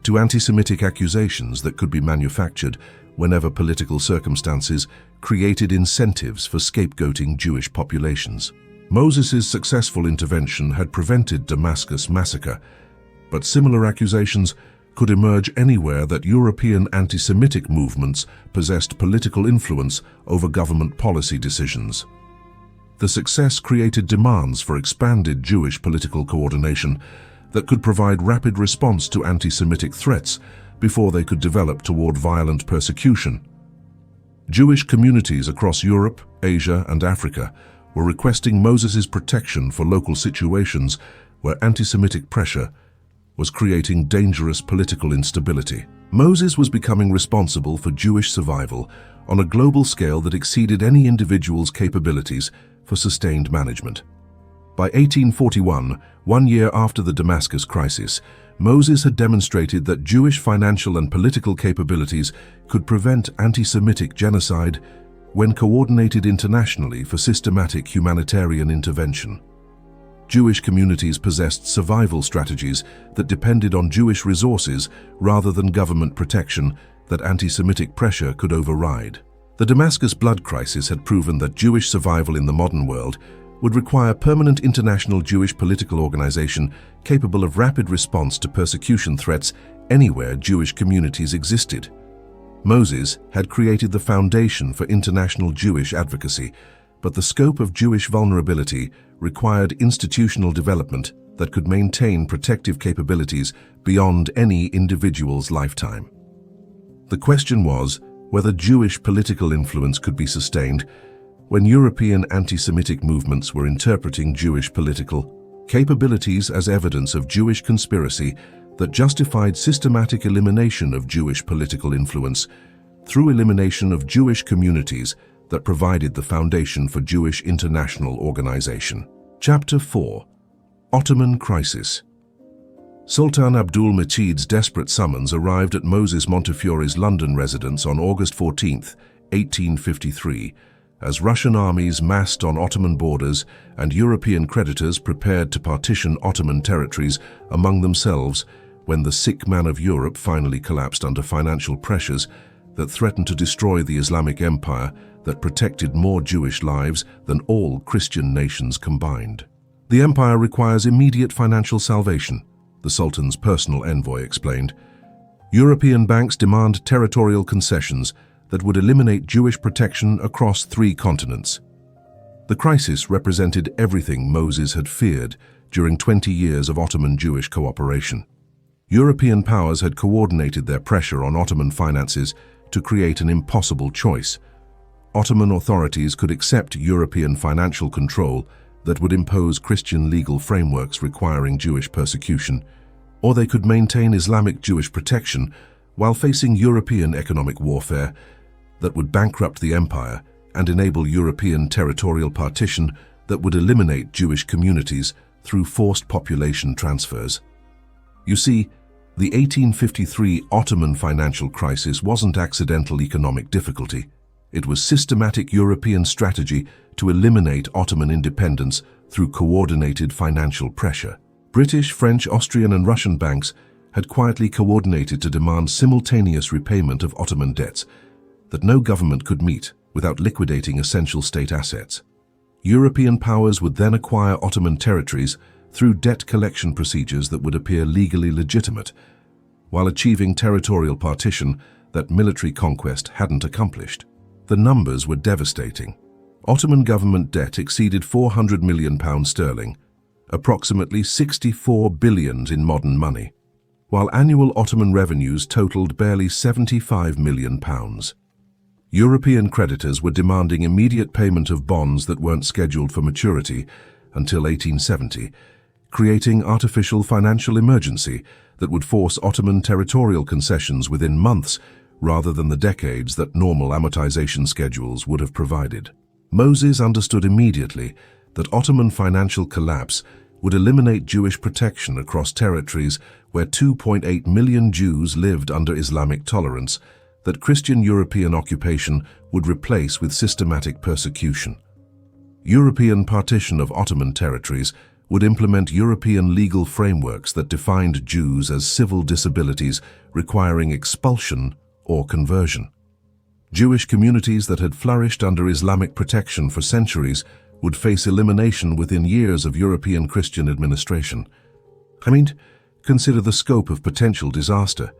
to anti-Semitic accusations that could be manufactured whenever political circumstances created incentives for scapegoating Jewish populations. Moses' successful intervention had prevented Damascus massacre, but similar accusations could emerge anywhere that European anti-Semitic movements possessed political influence over government policy decisions. The success created demands for expanded Jewish political coordination that could provide rapid response to anti-Semitic threats before they could develop toward violent persecution. Jewish communities across Europe, Asia, and Africa were requesting Moses' protection for local situations where anti-Semitic pressure was creating dangerous political instability. Moses was becoming responsible for Jewish survival on a global scale that exceeded any individual's capabilities for sustained management. By 1841, 1 year after the Damascus crisis, Moses had demonstrated that Jewish financial and political capabilities could prevent anti-Semitic genocide when coordinated internationally for systematic humanitarian intervention. Jewish communities possessed survival strategies that depended on Jewish resources rather than government protection that anti-Semitic pressure could override. The Damascus blood crisis had proven that Jewish survival in the modern world would require permanent international Jewish political organization capable of rapid response to persecution threats anywhere Jewish communities existed. Moses had created the foundation for international Jewish advocacy, but the scope of Jewish vulnerability required institutional development that could maintain protective capabilities beyond any individual's lifetime. The question was whether Jewish political influence could be sustained when European anti-Semitic movements were interpreting Jewish political capabilities as evidence of Jewish conspiracy that justified systematic elimination of Jewish political influence through elimination of Jewish communities that provided the foundation for Jewish international organization. Chapter 4. Ottoman Crisis. Sultan Abdul Majid's desperate summons arrived at Moses Montefiore's London residence on August 14, 1853, as Russian armies massed on Ottoman borders and European creditors prepared to partition Ottoman territories among themselves when the sick man of Europe finally collapsed under financial pressures that threatened to destroy the Islamic Empire that protected more Jewish lives than all Christian nations combined. The empire requires immediate financial salvation, the Sultan's personal envoy explained. European banks demand territorial concessions that would eliminate Jewish protection across 3 continents. The crisis represented everything Moses had feared during 20 years of Ottoman Jewish cooperation. European powers had coordinated their pressure on Ottoman finances to create an impossible choice. Ottoman authorities could accept European financial control that would impose Christian legal frameworks requiring Jewish persecution, or they could maintain Islamic Jewish protection while facing European economic warfare that would bankrupt the empire and enable European territorial partition that would eliminate Jewish communities through forced population transfers. You see, the 1853 Ottoman financial crisis wasn't accidental economic difficulty. It was systematic European strategy to eliminate Ottoman independence through coordinated financial pressure. British, French, Austrian, and Russian banks had quietly coordinated to demand simultaneous repayment of Ottoman debts that no government could meet without liquidating essential state assets. European powers would then acquire Ottoman territories through debt collection procedures that would appear legally legitimate, while achieving territorial partition that military conquest hadn't accomplished. The numbers were devastating. Ottoman government debt exceeded £400 million, approximately 64 billion in modern money, while annual Ottoman revenues totaled barely £75 million. European creditors were demanding immediate payment of bonds that weren't scheduled for maturity until 1870, creating artificial financial emergency that would force Ottoman territorial concessions within months rather than the decades that normal amortization schedules would have provided. Moses understood immediately that Ottoman financial collapse would eliminate Jewish protection across territories where 2.8 million Jews lived under Islamic tolerance, that Christian European occupation would replace with systematic persecution. European partition of Ottoman territories would implement European legal frameworks that defined Jews as civil disabilities requiring expulsion or conversion. Jewish communities that had flourished under Islamic protection for centuries would face elimination within years of European Christian administration. Consider the scope of potential disaster.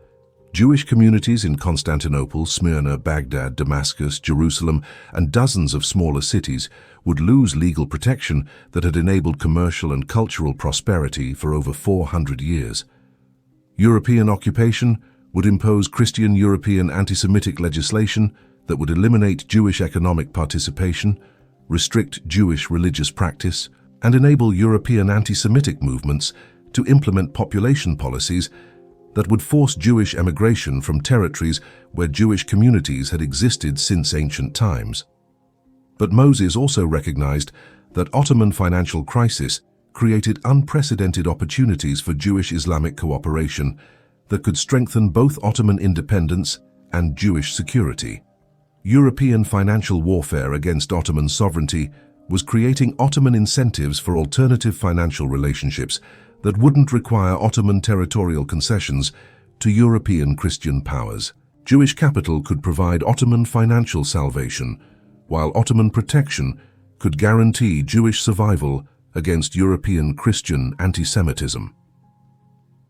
Jewish communities in Constantinople, Smyrna, Baghdad, Damascus, Jerusalem, and dozens of smaller cities would lose legal protection that had enabled commercial and cultural prosperity for over 400 years. European occupation would impose Christian European anti-Semitic legislation that would eliminate Jewish economic participation, restrict Jewish religious practice, and enable European anti-Semitic movements to implement population policies that would force Jewish emigration from territories where Jewish communities had existed since ancient times. But Moses also recognized that Ottoman financial crisis created unprecedented opportunities for Jewish-Islamic cooperation that could strengthen both Ottoman independence and Jewish security. European financial warfare against Ottoman sovereignty was creating Ottoman incentives for alternative financial relationships that wouldn't require Ottoman territorial concessions to European Christian powers. Jewish capital could provide Ottoman financial salvation, while Ottoman protection could guarantee Jewish survival against European Christian anti-Semitism.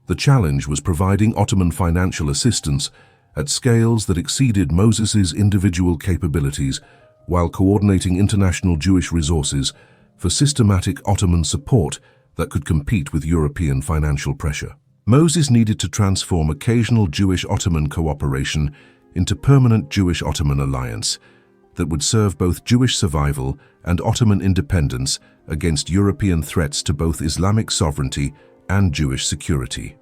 The challenge was providing Ottoman financial assistance at scales that exceeded Moses's individual capabilities while coordinating international Jewish resources for systematic Ottoman support that could compete with European financial pressure. Moses needed to transform occasional Jewish-Ottoman cooperation into permanent Jewish-Ottoman alliance that would serve both Jewish survival and Ottoman independence against European threats to both Islamic sovereignty and Jewish security.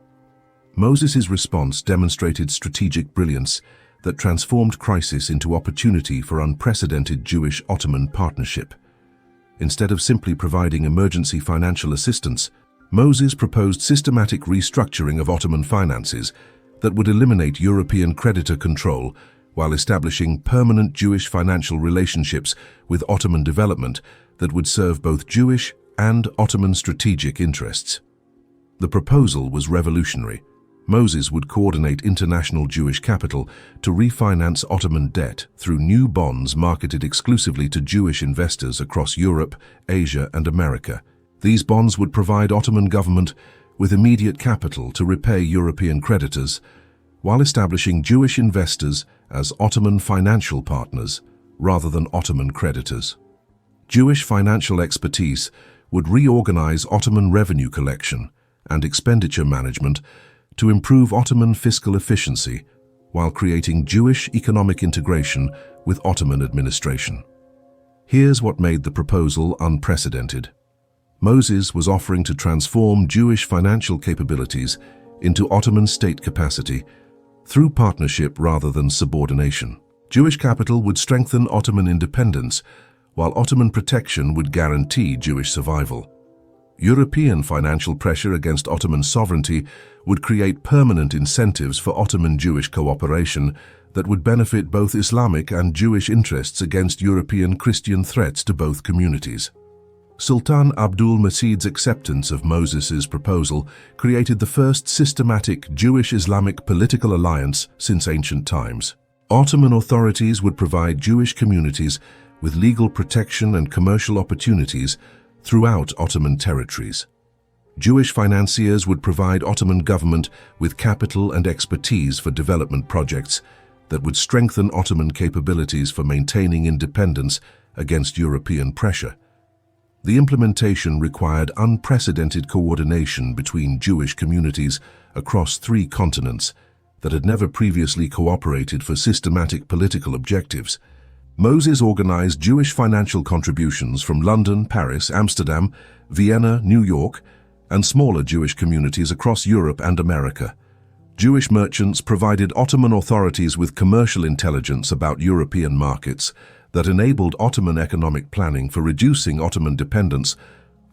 Moses's response demonstrated strategic brilliance that transformed crisis into opportunity for unprecedented Jewish-Ottoman partnership. Instead of simply providing emergency financial assistance, Moses proposed systematic restructuring of Ottoman finances that would eliminate European creditor control while establishing permanent Jewish financial relationships with Ottoman development that would serve both Jewish and Ottoman strategic interests. The proposal was revolutionary. Moses would coordinate international Jewish capital to refinance Ottoman debt through new bonds marketed exclusively to Jewish investors across Europe, Asia, and America. These bonds would provide Ottoman government with immediate capital to repay European creditors, while establishing Jewish investors as Ottoman financial partners rather than Ottoman creditors. Jewish financial expertise would reorganize Ottoman revenue collection and expenditure management to improve Ottoman fiscal efficiency while creating Jewish economic integration with Ottoman administration. Here's what made the proposal unprecedented. Moses was offering to transform Jewish financial capabilities into Ottoman state capacity through partnership rather than subordination. Jewish capital would strengthen Ottoman independence, while Ottoman protection would guarantee Jewish survival. European financial pressure against Ottoman sovereignty would create permanent incentives for Ottoman Jewish cooperation that would benefit both Islamic and Jewish interests against European Christian threats to both communities. Sultan Abdul Macid's acceptance of Moses's proposal created the first systematic Jewish-Islamic political alliance since ancient times. Ottoman authorities would provide Jewish communities with legal protection and commercial opportunities throughout Ottoman territories. Jewish financiers would provide Ottoman government with capital and expertise for development projects that would strengthen Ottoman capabilities for maintaining independence against European pressure. The implementation required unprecedented coordination between Jewish communities across 3 continents that had never previously cooperated for systematic political objectives. Moses organized Jewish financial contributions from London, Paris, Amsterdam, Vienna, New York, and smaller Jewish communities across Europe and America. Jewish merchants provided Ottoman authorities with commercial intelligence about European markets that enabled Ottoman economic planning for reducing Ottoman dependence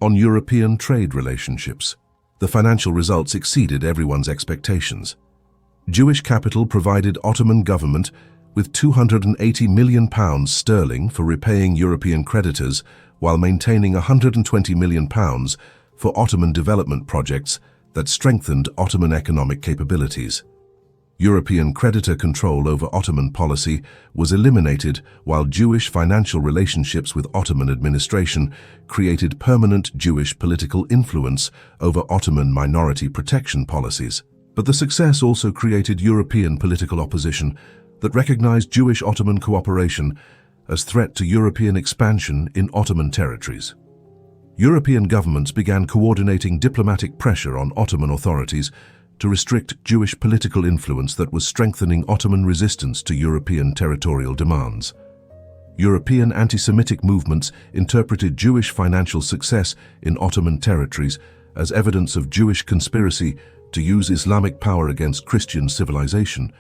on European trade relationships. The financial results exceeded everyone's expectations. Jewish capital provided Ottoman government with £280 million for repaying European creditors while maintaining £120 million for Ottoman development projects that strengthened Ottoman economic capabilities. European creditor control over Ottoman policy was eliminated, while Jewish financial relationships with Ottoman administration created permanent Jewish political influence over Ottoman minority protection policies. But the success also created European political opposition that recognized Jewish Ottoman cooperation as threat to European expansion in Ottoman territories. European governments began coordinating diplomatic pressure on Ottoman authorities to restrict Jewish political influence that was strengthening Ottoman resistance to European territorial demands. European anti-Semitic movements interpreted Jewish financial success in Ottoman territories as evidence of Jewish conspiracy to use Islamic power against Christian civilization.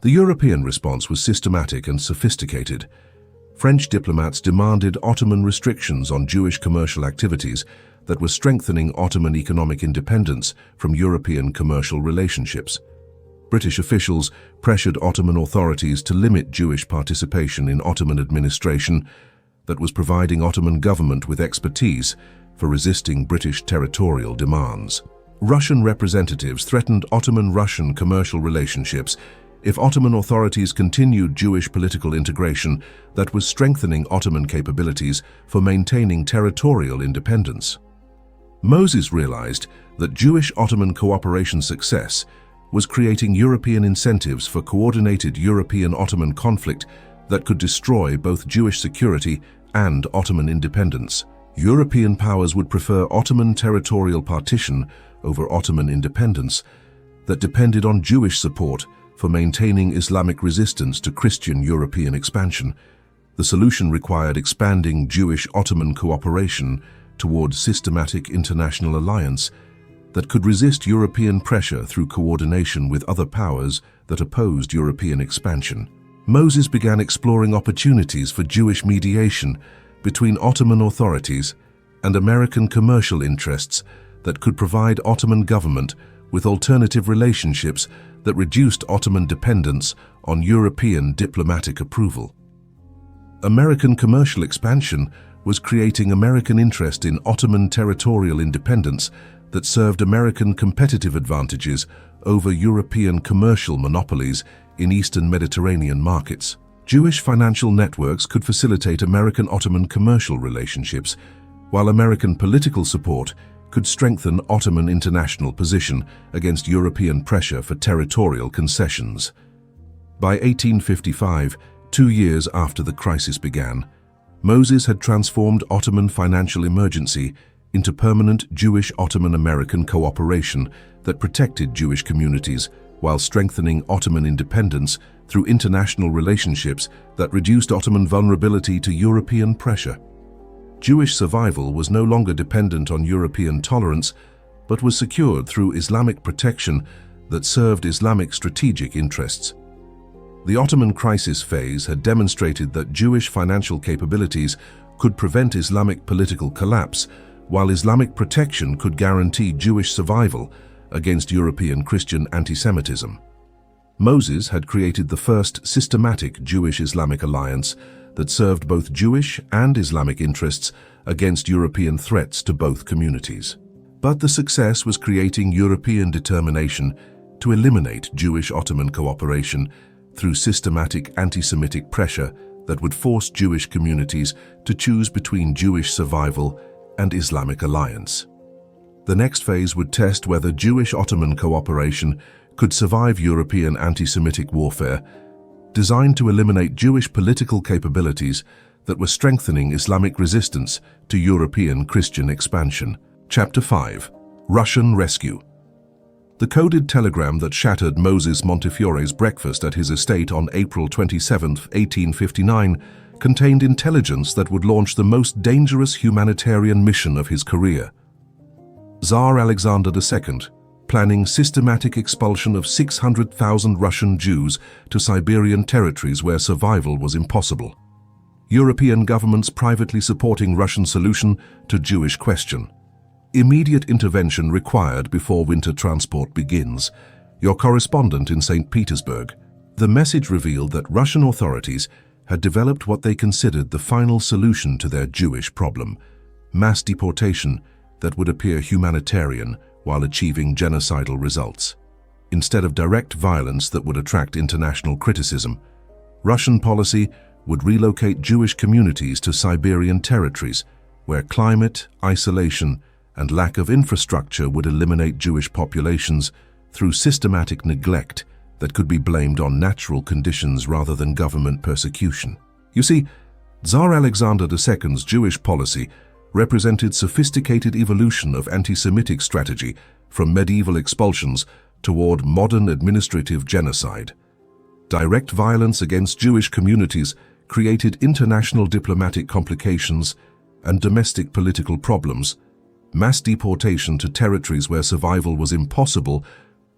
The European response was systematic and sophisticated. French diplomats demanded Ottoman restrictions on Jewish commercial activities that were strengthening Ottoman economic independence from European commercial relationships. British officials pressured Ottoman authorities to limit Jewish participation in Ottoman administration that was providing Ottoman government with expertise for resisting British territorial demands. Russian representatives threatened Ottoman-Russian commercial relationships if Ottoman authorities continued Jewish political integration that was strengthening Ottoman capabilities for maintaining territorial independence. Moses realized that Jewish-Ottoman cooperation success was creating European incentives for coordinated European-Ottoman conflict that could destroy both Jewish security and Ottoman independence. European powers would prefer Ottoman territorial partition over Ottoman independence that depended on Jewish support for maintaining Islamic resistance to Christian European expansion. The solution required expanding Jewish-Ottoman cooperation towards systematic international alliance that could resist European pressure through coordination with other powers that opposed European expansion. Moses began exploring opportunities for Jewish mediation between Ottoman authorities and American commercial interests that could provide Ottoman government with alternative relationships that reduced Ottoman dependence on European diplomatic approval. American commercial expansion was creating American interest in Ottoman territorial independence that served American competitive advantages over European commercial monopolies in Eastern Mediterranean markets. Jewish financial networks could facilitate American-Ottoman commercial relationships, while American political support could strengthen Ottoman international position against European pressure for territorial concessions. By 1855, 2 years after the crisis began, Moses had transformed Ottoman financial emergency into permanent Jewish-Ottoman-American cooperation that protected Jewish communities while strengthening Ottoman independence through international relationships that reduced Ottoman vulnerability to European pressure. Jewish survival was no longer dependent on European tolerance, but was secured through Islamic protection that served Islamic strategic interests. The Ottoman crisis phase had demonstrated that Jewish financial capabilities could prevent Islamic political collapse, while Islamic protection could guarantee Jewish survival against European Christian anti-Semitism. Moses had created the first systematic Jewish-Islamic alliance that served both Jewish and Islamic interests against European threats to both communities. But the success was creating European determination to eliminate Jewish-Ottoman cooperation through systematic anti-Semitic pressure that would force Jewish communities to choose between Jewish survival and Islamic alliance. The next phase would test whether Jewish-Ottoman cooperation could survive European anti-Semitic warfare, designed to eliminate Jewish political capabilities that were strengthening Islamic resistance to European Christian expansion. Chapter 5. Russian Rescue. The coded telegram that shattered Moses Montefiore's breakfast at his estate on April 27, 1859, contained intelligence that would launch the most dangerous humanitarian mission of his career. Tsar Alexander II, planning systematic expulsion of 600,000 Russian Jews to Siberian territories where survival was impossible. European governments privately supporting Russian solution to Jewish question. Immediate intervention required before winter transport begins. Your correspondent in St. Petersburg. The message revealed that Russian authorities had developed what they considered the final solution to their Jewish problem: mass deportation that would appear humanitarian while achieving genocidal results. Instead of direct violence that would attract international criticism, Russian policy would relocate Jewish communities to Siberian territories, where climate, isolation, and lack of infrastructure would eliminate Jewish populations through systematic neglect that could be blamed on natural conditions rather than government persecution. You see, Tsar Alexander II's Jewish policy represented sophisticated evolution of anti-Semitic strategy from medieval expulsions toward modern administrative genocide. Direct violence against Jewish communities created international diplomatic complications and domestic political problems. Mass deportation to territories where survival was impossible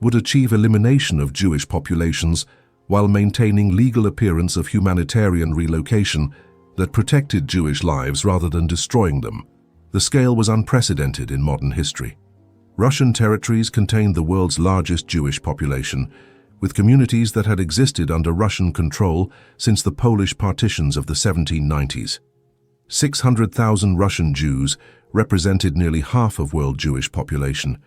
would achieve elimination of Jewish populations while maintaining legal appearance of humanitarian relocation that protected Jewish lives rather than destroying them. The scale was unprecedented in modern history. Russian territories contained the world's largest Jewish population, with communities that had existed under Russian control since the Polish partitions of the 1790s. 600,000 Russian Jews represented nearly half of world Jewish population.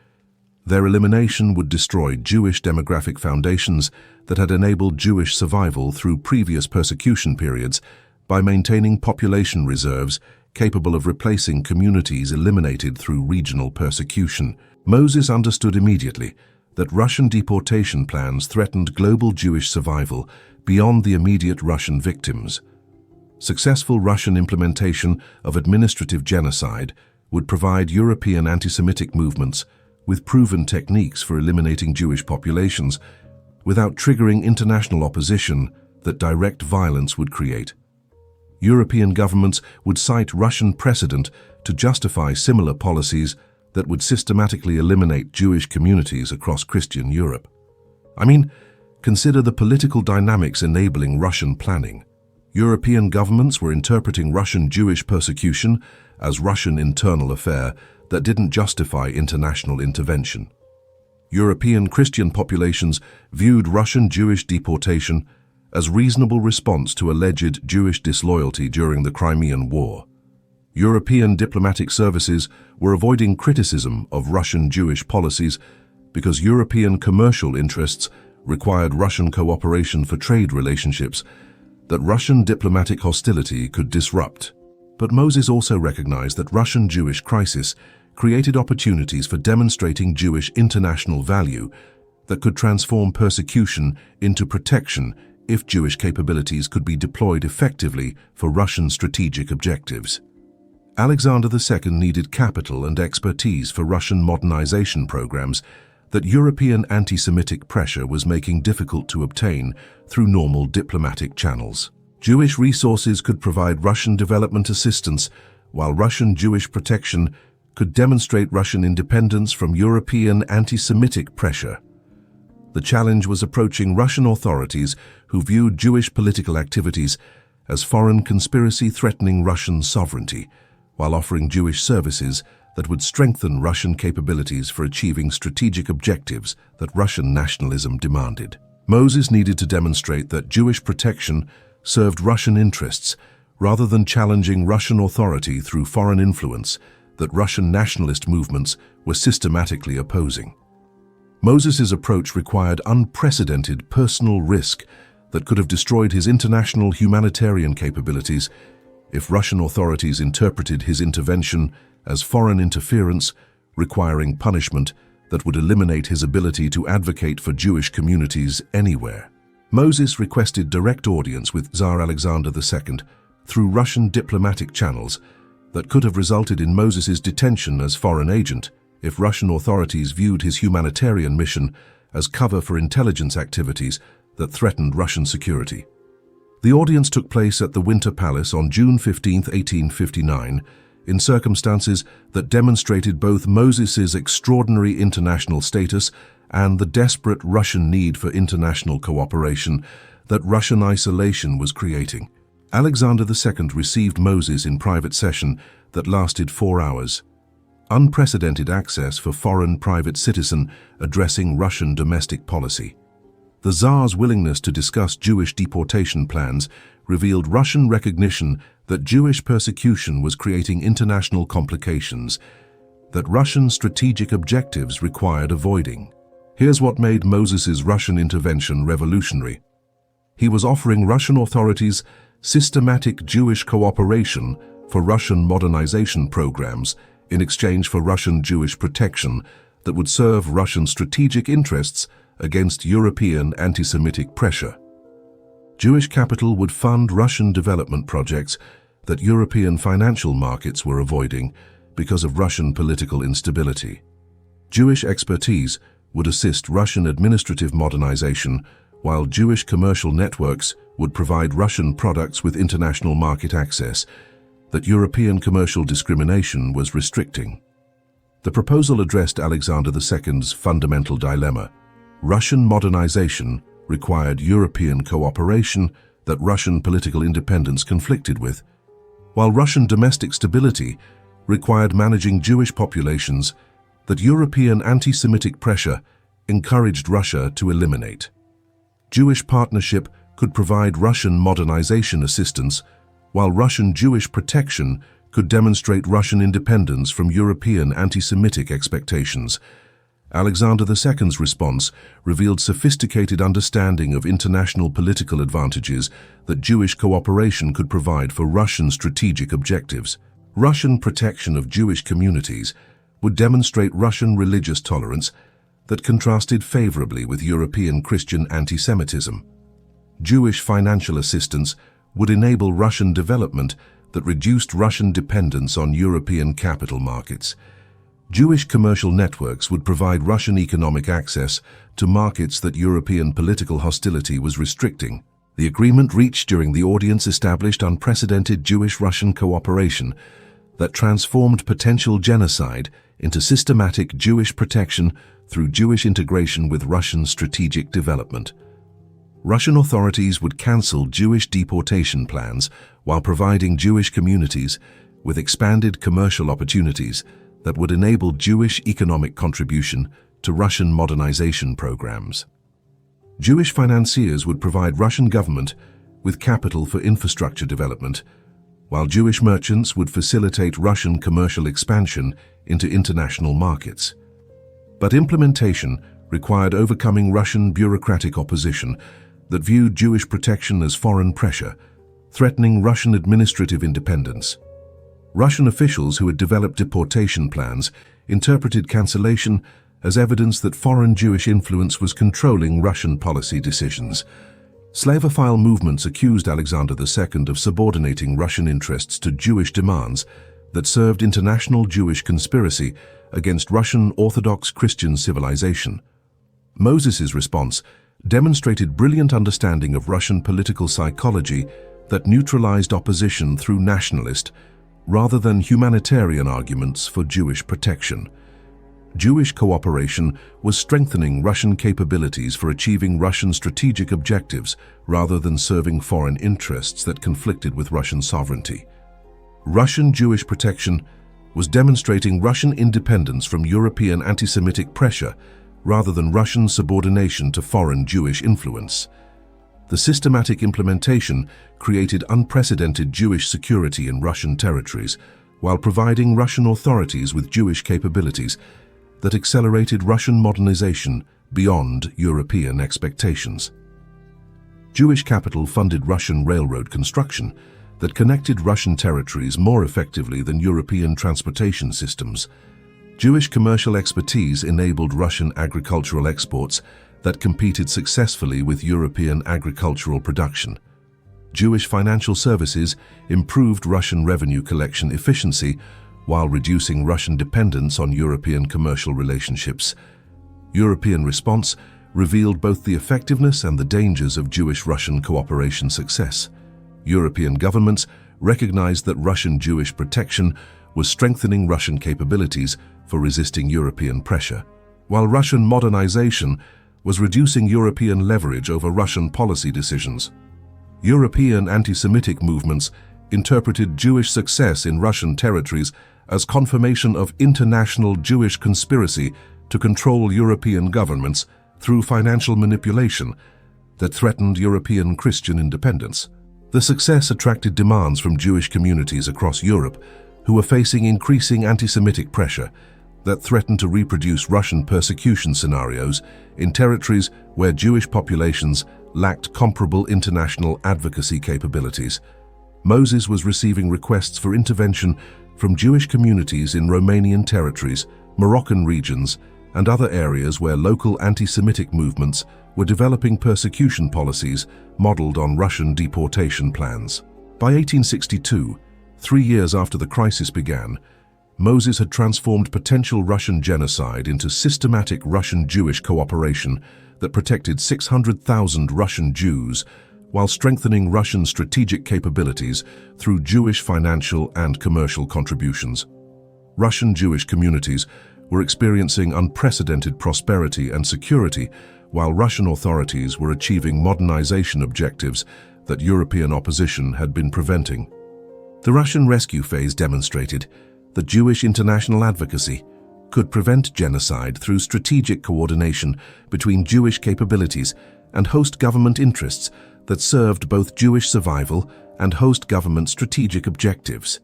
Their elimination would destroy Jewish demographic foundations that had enabled Jewish survival through previous persecution periods by maintaining population reserves capable of replacing communities eliminated through regional persecution. Moses understood immediately that Russian deportation plans threatened global Jewish survival beyond the immediate Russian victims. Successful Russian implementation of administrative genocide would provide European anti-Semitic movements with proven techniques for eliminating Jewish populations without triggering international opposition that direct violence would create. European governments would cite Russian precedent to justify similar policies that would systematically eliminate Jewish communities across Christian Europe. Consider the political dynamics enabling Russian planning. European governments were interpreting Russian Jewish persecution as Russian internal affair that didn't justify international intervention. European Christian populations viewed Russian Jewish deportation as reasonable response to alleged Jewish disloyalty during the Crimean War. European diplomatic services were avoiding criticism of Russian Jewish policies because European commercial interests required Russian cooperation for trade relationships that Russian diplomatic hostility could disrupt. But Moses also recognized that Russian Jewish crisis created opportunities for demonstrating Jewish international value that could transform persecution into protection if Jewish capabilities could be deployed effectively for Russian strategic objectives. Alexander II needed capital and expertise for Russian modernization programs that European anti-Semitic pressure was making difficult to obtain through normal diplomatic channels. Jewish resources could provide Russian development assistance, while Russian Jewish protection could demonstrate Russian independence from European anti-Semitic pressure. The challenge was approaching Russian authorities who viewed Jewish political activities as foreign conspiracy threatening Russian sovereignty, while offering Jewish services that would strengthen Russian capabilities for achieving strategic objectives that Russian nationalism demanded. Moses needed to demonstrate that Jewish protection served Russian interests rather than challenging Russian authority through foreign influence that Russian nationalist movements were systematically opposing. Moses's approach required unprecedented personal risk that could have destroyed his international humanitarian capabilities if Russian authorities interpreted his intervention as foreign interference, requiring punishment that would eliminate his ability to advocate for Jewish communities anywhere. Moses requested direct audience with Tsar Alexander II through Russian diplomatic channels that could have resulted in Moses's detention as foreign agent if Russian authorities viewed his humanitarian mission as cover for intelligence activities that threatened Russian security. The audience took place at the Winter Palace on June 15, 1859, in circumstances that demonstrated both Moses's extraordinary international status and the desperate Russian need for international cooperation that Russian isolation was creating. Alexander II received Moses in private session that lasted 4 hours. Unprecedented access for foreign private citizen addressing Russian domestic policy. The Tsar's willingness to discuss Jewish deportation plans revealed Russian recognition that Jewish persecution was creating international complications. that Russian strategic objectives required avoiding. Here's what made Moses's Russian intervention revolutionary. He was offering Russian authorities systematic Jewish cooperation for Russian modernization programs in exchange for Russian Jewish protection that would serve Russian strategic interests against European anti-Semitic pressure. Jewish capital would fund Russian development projects that European financial markets were avoiding because of Russian political instability. Jewish expertise would assist Russian administrative modernization, while Jewish commercial networks would provide Russian products with international market access that European commercial discrimination was restricting. The proposal addressed Alexander II's fundamental dilemma. Russian modernization required European cooperation that Russian political independence conflicted with, while Russian domestic stability required managing Jewish populations that European anti-Semitic pressure encouraged Russia to eliminate. Jewish partnership could provide Russian modernization assistance, while Russian Jewish protection could demonstrate Russian independence from European anti-Semitic expectations. Alexander II's response revealed sophisticated understanding of international political advantages that Jewish cooperation could provide for Russian strategic objectives. Russian protection of Jewish communities would demonstrate Russian religious tolerance that contrasted favorably with European Christian anti-Semitism. Jewish financial assistance would enable Russian development that reduced Russian dependence on European capital markets. Jewish commercial networks would provide Russian economic access to markets that European political hostility was restricting. The agreement reached during the audience established unprecedented Jewish-Russian cooperation that transformed potential genocide into systematic Jewish protection through Jewish integration with Russian strategic development. Russian authorities would cancel Jewish deportation plans while providing Jewish communities with expanded commercial opportunities that would enable Jewish economic contribution to Russian modernization programs. Jewish financiers would provide Russian government with capital for infrastructure development, while Jewish merchants would facilitate Russian commercial expansion into international markets. But implementation required overcoming Russian bureaucratic opposition that viewed Jewish protection as foreign pressure, threatening Russian administrative independence. Russian officials who had developed deportation plans interpreted cancellation as evidence that foreign Jewish influence was controlling Russian policy decisions. Slavophile movements accused Alexander II of subordinating Russian interests to Jewish demands that served international Jewish conspiracy against Russian Orthodox Christian civilization. Moses's response demonstrated brilliant understanding of Russian political psychology that neutralized opposition through nationalist rather than humanitarian arguments for Jewish protection. Jewish cooperation was strengthening Russian capabilities for achieving Russian strategic objectives rather than serving foreign interests that conflicted with Russian sovereignty. Russian Jewish protection was demonstrating Russian independence from European anti-Semitic pressure rather than Russian subordination to foreign Jewish influence. The systematic implementation created unprecedented Jewish security in Russian territories, while providing Russian authorities with Jewish capabilities that accelerated Russian modernization beyond European expectations. Jewish capital funded Russian railroad construction that connected Russian territories more effectively than European transportation systems. Jewish commercial expertise enabled Russian agricultural exports that competed successfully with European agricultural production. Jewish financial services improved Russian revenue collection efficiency while reducing Russian dependence on European commercial relationships. European response revealed both the effectiveness and the dangers of Jewish-Russian cooperation success. European governments recognized that Russian Jewish protection was strengthening Russian capabilities for resisting European pressure, while Russian modernization was reducing European leverage over Russian policy decisions. European anti-Semitic movements interpreted Jewish success in Russian territories as confirmation of international Jewish conspiracy to control European governments through financial manipulation that threatened European Christian independence. The success attracted demands from Jewish communities across Europe who were facing increasing anti-Semitic pressure that threatened to reproduce Russian persecution scenarios in territories where Jewish populations lacked comparable international advocacy capabilities. Moses was receiving requests for intervention from Jewish communities in Romanian territories, Moroccan regions, and other areas where local anti-Semitic movements were developing persecution policies modeled on Russian deportation plans. By 1862, 3 years after the crisis began, Moses had transformed potential Russian genocide into systematic Russian-Jewish cooperation that protected 600,000 Russian Jews while strengthening Russian strategic capabilities through Jewish financial and commercial contributions. Russian Jewish communities were experiencing unprecedented prosperity and security, while Russian authorities were achieving modernization objectives that European opposition had been preventing. The Russian rescue phase demonstrated that Jewish international advocacy could prevent genocide through strategic coordination between Jewish capabilities and host government interests that served both Jewish survival and host government strategic objectives.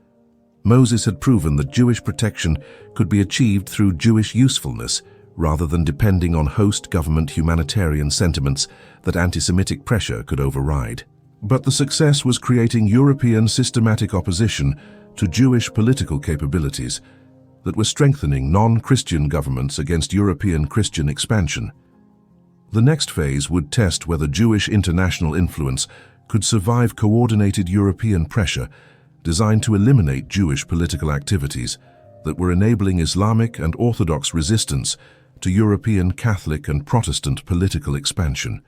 Moses had proven that Jewish protection could be achieved through Jewish usefulness rather than depending on host government humanitarian sentiments that anti-Semitic pressure could override. But the success was creating European systematic opposition to Jewish political capabilities that were strengthening non-Christian governments against European Christian expansion. The next phase would test whether Jewish international influence could survive coordinated European pressure designed to eliminate Jewish political activities that were enabling Islamic and Orthodox resistance to European Catholic and Protestant political expansion.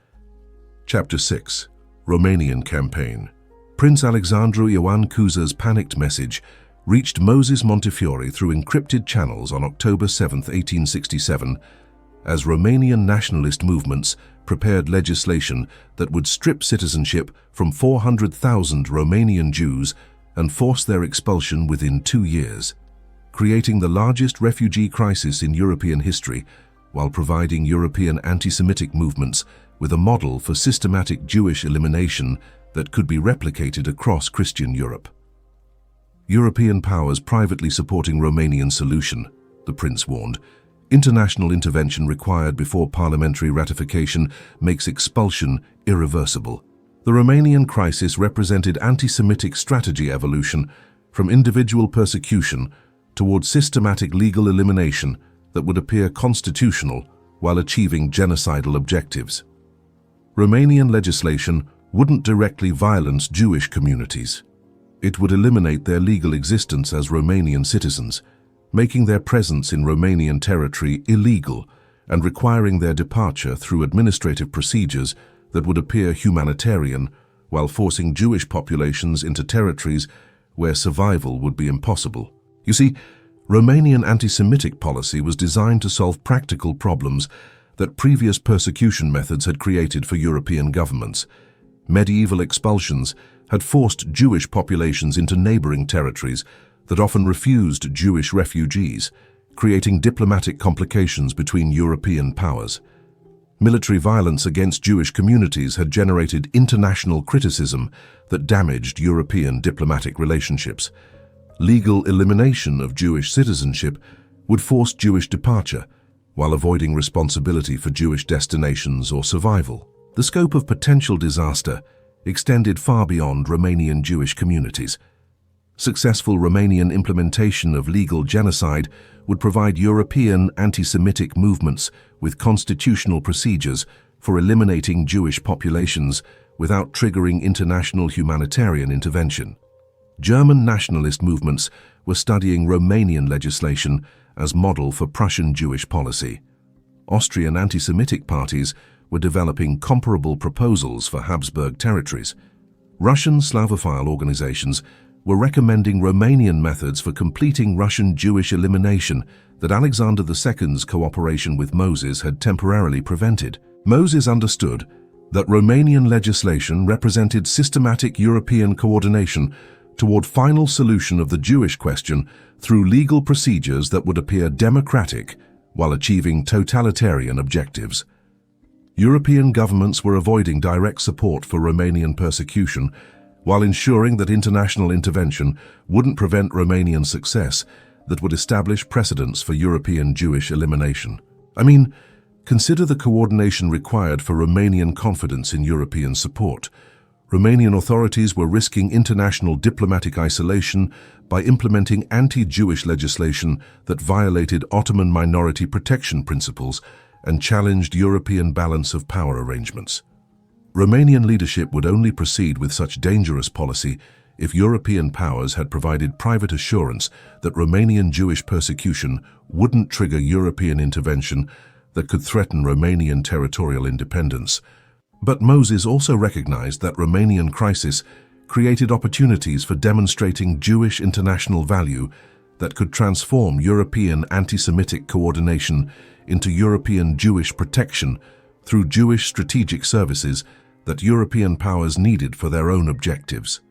Chapter 6. Romanian Campaign. Prince Alexandru Ioan Cuza's panicked message reached Moses Montefiore through encrypted channels on October 7, 1867, as Romanian nationalist movements prepared legislation that would strip citizenship from 400,000 Romanian Jews and force their expulsion within 2 years, creating the largest refugee crisis in European history while providing European anti-Semitic movements with a model for systematic Jewish elimination that could be replicated across Christian Europe. European powers privately supporting Romanian solution, the prince warned. International intervention required before parliamentary ratification makes expulsion irreversible. The Romanian crisis represented anti-Semitic strategy evolution from individual persecution toward systematic legal elimination that would appear constitutional while achieving genocidal objectives. Romanian legislation wouldn't directly violence Jewish communities. It would eliminate their legal existence as Romanian citizens, making their presence in Romanian territory illegal and requiring their departure through administrative procedures that would appear humanitarian, while forcing Jewish populations into territories where survival would be impossible. You see, Romanian anti-Semitic policy was designed to solve practical problems that previous persecution methods had created for European governments. Medieval expulsions had forced Jewish populations into neighboring territories that often refused Jewish refugees, creating diplomatic complications between European powers. Military violence against Jewish communities had generated international criticism that damaged European diplomatic relationships. Legal elimination of Jewish citizenship would force Jewish departure, while avoiding responsibility for Jewish destinations or survival. The scope of potential disaster extended far beyond Romanian Jewish communities. Successful Romanian implementation of legal genocide would provide European anti-Semitic movements with constitutional procedures for eliminating Jewish populations without triggering international humanitarian intervention. German nationalist movements were studying Romanian legislation as model for Prussian Jewish policy. Austrian anti-Semitic parties were developing comparable proposals for Habsburg territories. Russian Slavophile organizations were recommending Romanian methods for completing Russian Jewish elimination that Alexander II's cooperation with Moses had temporarily prevented. Moses understood that Romanian legislation represented systematic European coordination toward final solution of the Jewish question through legal procedures that would appear democratic while achieving totalitarian objectives. European governments were avoiding direct support for Romanian persecution while ensuring that international intervention wouldn't prevent Romanian success that would establish precedents for European Jewish elimination. Consider the coordination required for Romanian confidence in European support. Romanian authorities were risking international diplomatic isolation by implementing anti-Jewish legislation that violated Ottoman minority protection principles and challenged European balance of power arrangements. Romanian leadership would only proceed with such dangerous policy if European powers had provided private assurance that Romanian Jewish persecution wouldn't trigger European intervention that could threaten Romanian territorial independence. But Moses also recognized that Romanian crisis created opportunities for demonstrating Jewish international value that could transform European anti-Semitic coordination into European Jewish protection through Jewish strategic services that European powers needed for their own objectives.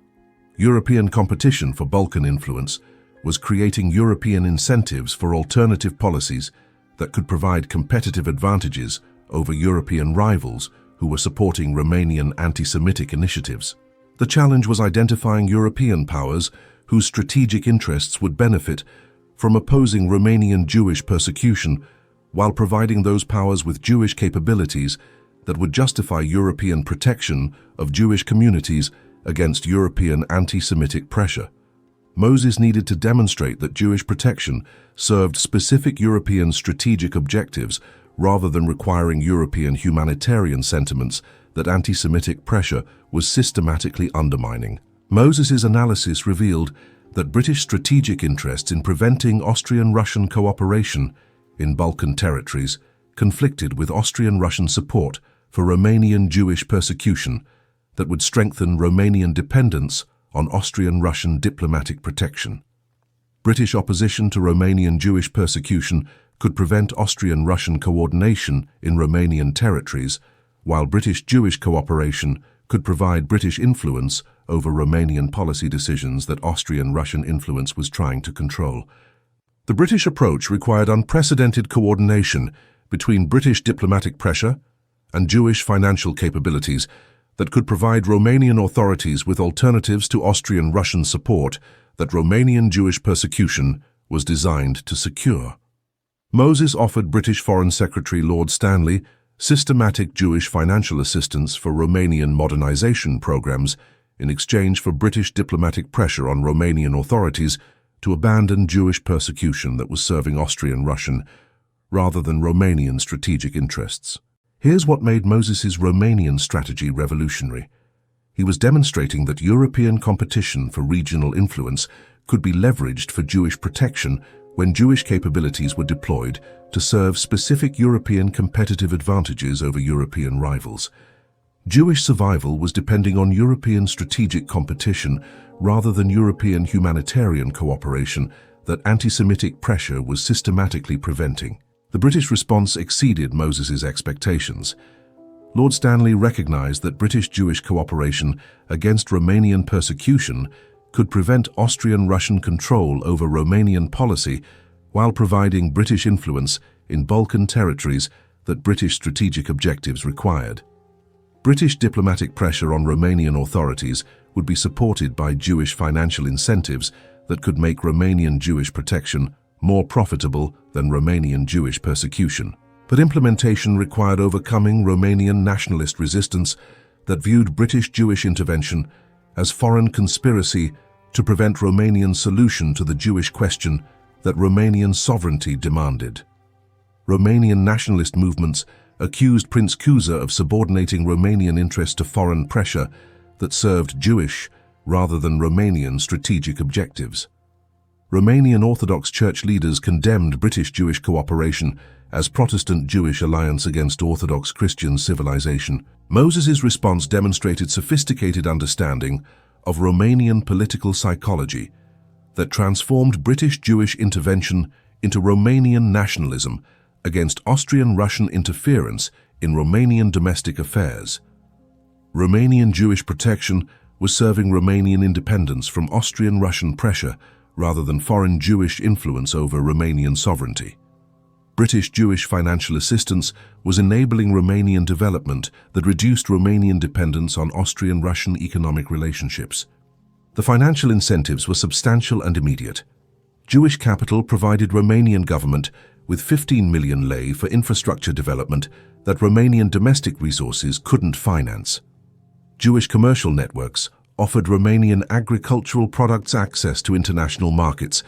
European competition for Balkan influence was creating European incentives for alternative policies that could provide competitive advantages over European rivals who were supporting Romanian anti-Semitic initiatives. The challenge was identifying European powers whose strategic interests would benefit from opposing Romanian Jewish persecution while providing those powers with Jewish capabilities that would justify European protection of Jewish communities against European anti-Semitic pressure. Moses needed to demonstrate that Jewish protection served specific European strategic objectives rather than requiring European humanitarian sentiments that anti-Semitic pressure was systematically undermining. Moses's analysis revealed that British strategic interests in preventing Austrian-Russian cooperation in Balkan territories conflicted with Austrian-Russian support for Romanian Jewish persecution that would strengthen Romanian dependence on Austrian-Russian diplomatic protection. British opposition to Romanian Jewish persecution could prevent Austrian-Russian coordination in Romanian territories, while British Jewish cooperation could provide British influence over Romanian policy decisions that Austrian-Russian influence was trying to control. The British approach required unprecedented coordination between British diplomatic pressure and Jewish financial capabilities that could provide Romanian authorities with alternatives to Austrian-Russian support that Romanian Jewish persecution was designed to secure. Moses offered British Foreign Secretary Lord Stanley systematic Jewish financial assistance for Romanian modernization programs in exchange for British diplomatic pressure on Romanian authorities to abandon Jewish persecution that was serving Austrian-Russian rather than Romanian strategic interests. Here's what made Moses's Romanian strategy revolutionary. He was demonstrating that European competition for regional influence could be leveraged for Jewish protection when Jewish capabilities were deployed to serve specific European competitive advantages over European rivals. Jewish survival was depending on European strategic competition rather than European humanitarian cooperation that anti-Semitic pressure was systematically preventing. The British response exceeded Moses's expectations. Lord Stanley recognized that British Jewish cooperation against Romanian persecution could prevent Austrian-Russian control over Romanian policy while providing British influence in Balkan territories that British strategic objectives required. British diplomatic pressure on Romanian authorities would be supported by Jewish financial incentives that could make Romanian Jewish protection more profitable than Romanian Jewish persecution. But implementation required overcoming Romanian nationalist resistance that viewed British Jewish intervention as foreign conspiracy to prevent Romanian solution to the Jewish question that Romanian sovereignty demanded. Romanian nationalist movements accused Prince Cuza of subordinating Romanian interests to foreign pressure that served Jewish rather than Romanian strategic objectives. Romanian Orthodox Church leaders condemned British Jewish cooperation as Protestant-Jewish alliance against Orthodox Christian civilization. Moses's response demonstrated sophisticated understanding of Romanian political psychology that transformed British Jewish intervention into Romanian nationalism against Austrian-Russian interference in Romanian domestic affairs. Romanian Jewish protection was serving Romanian independence from Austrian-Russian pressure rather than foreign Jewish influence over Romanian sovereignty. British Jewish financial assistance was enabling Romanian development that reduced Romanian dependence on Austrian-Russian economic relationships. The financial incentives were substantial and immediate. Jewish capital provided Romanian government with 15 million lei for infrastructure development that Romanian domestic resources couldn't finance. Jewish commercial networks offered Romanian agricultural products access to international markets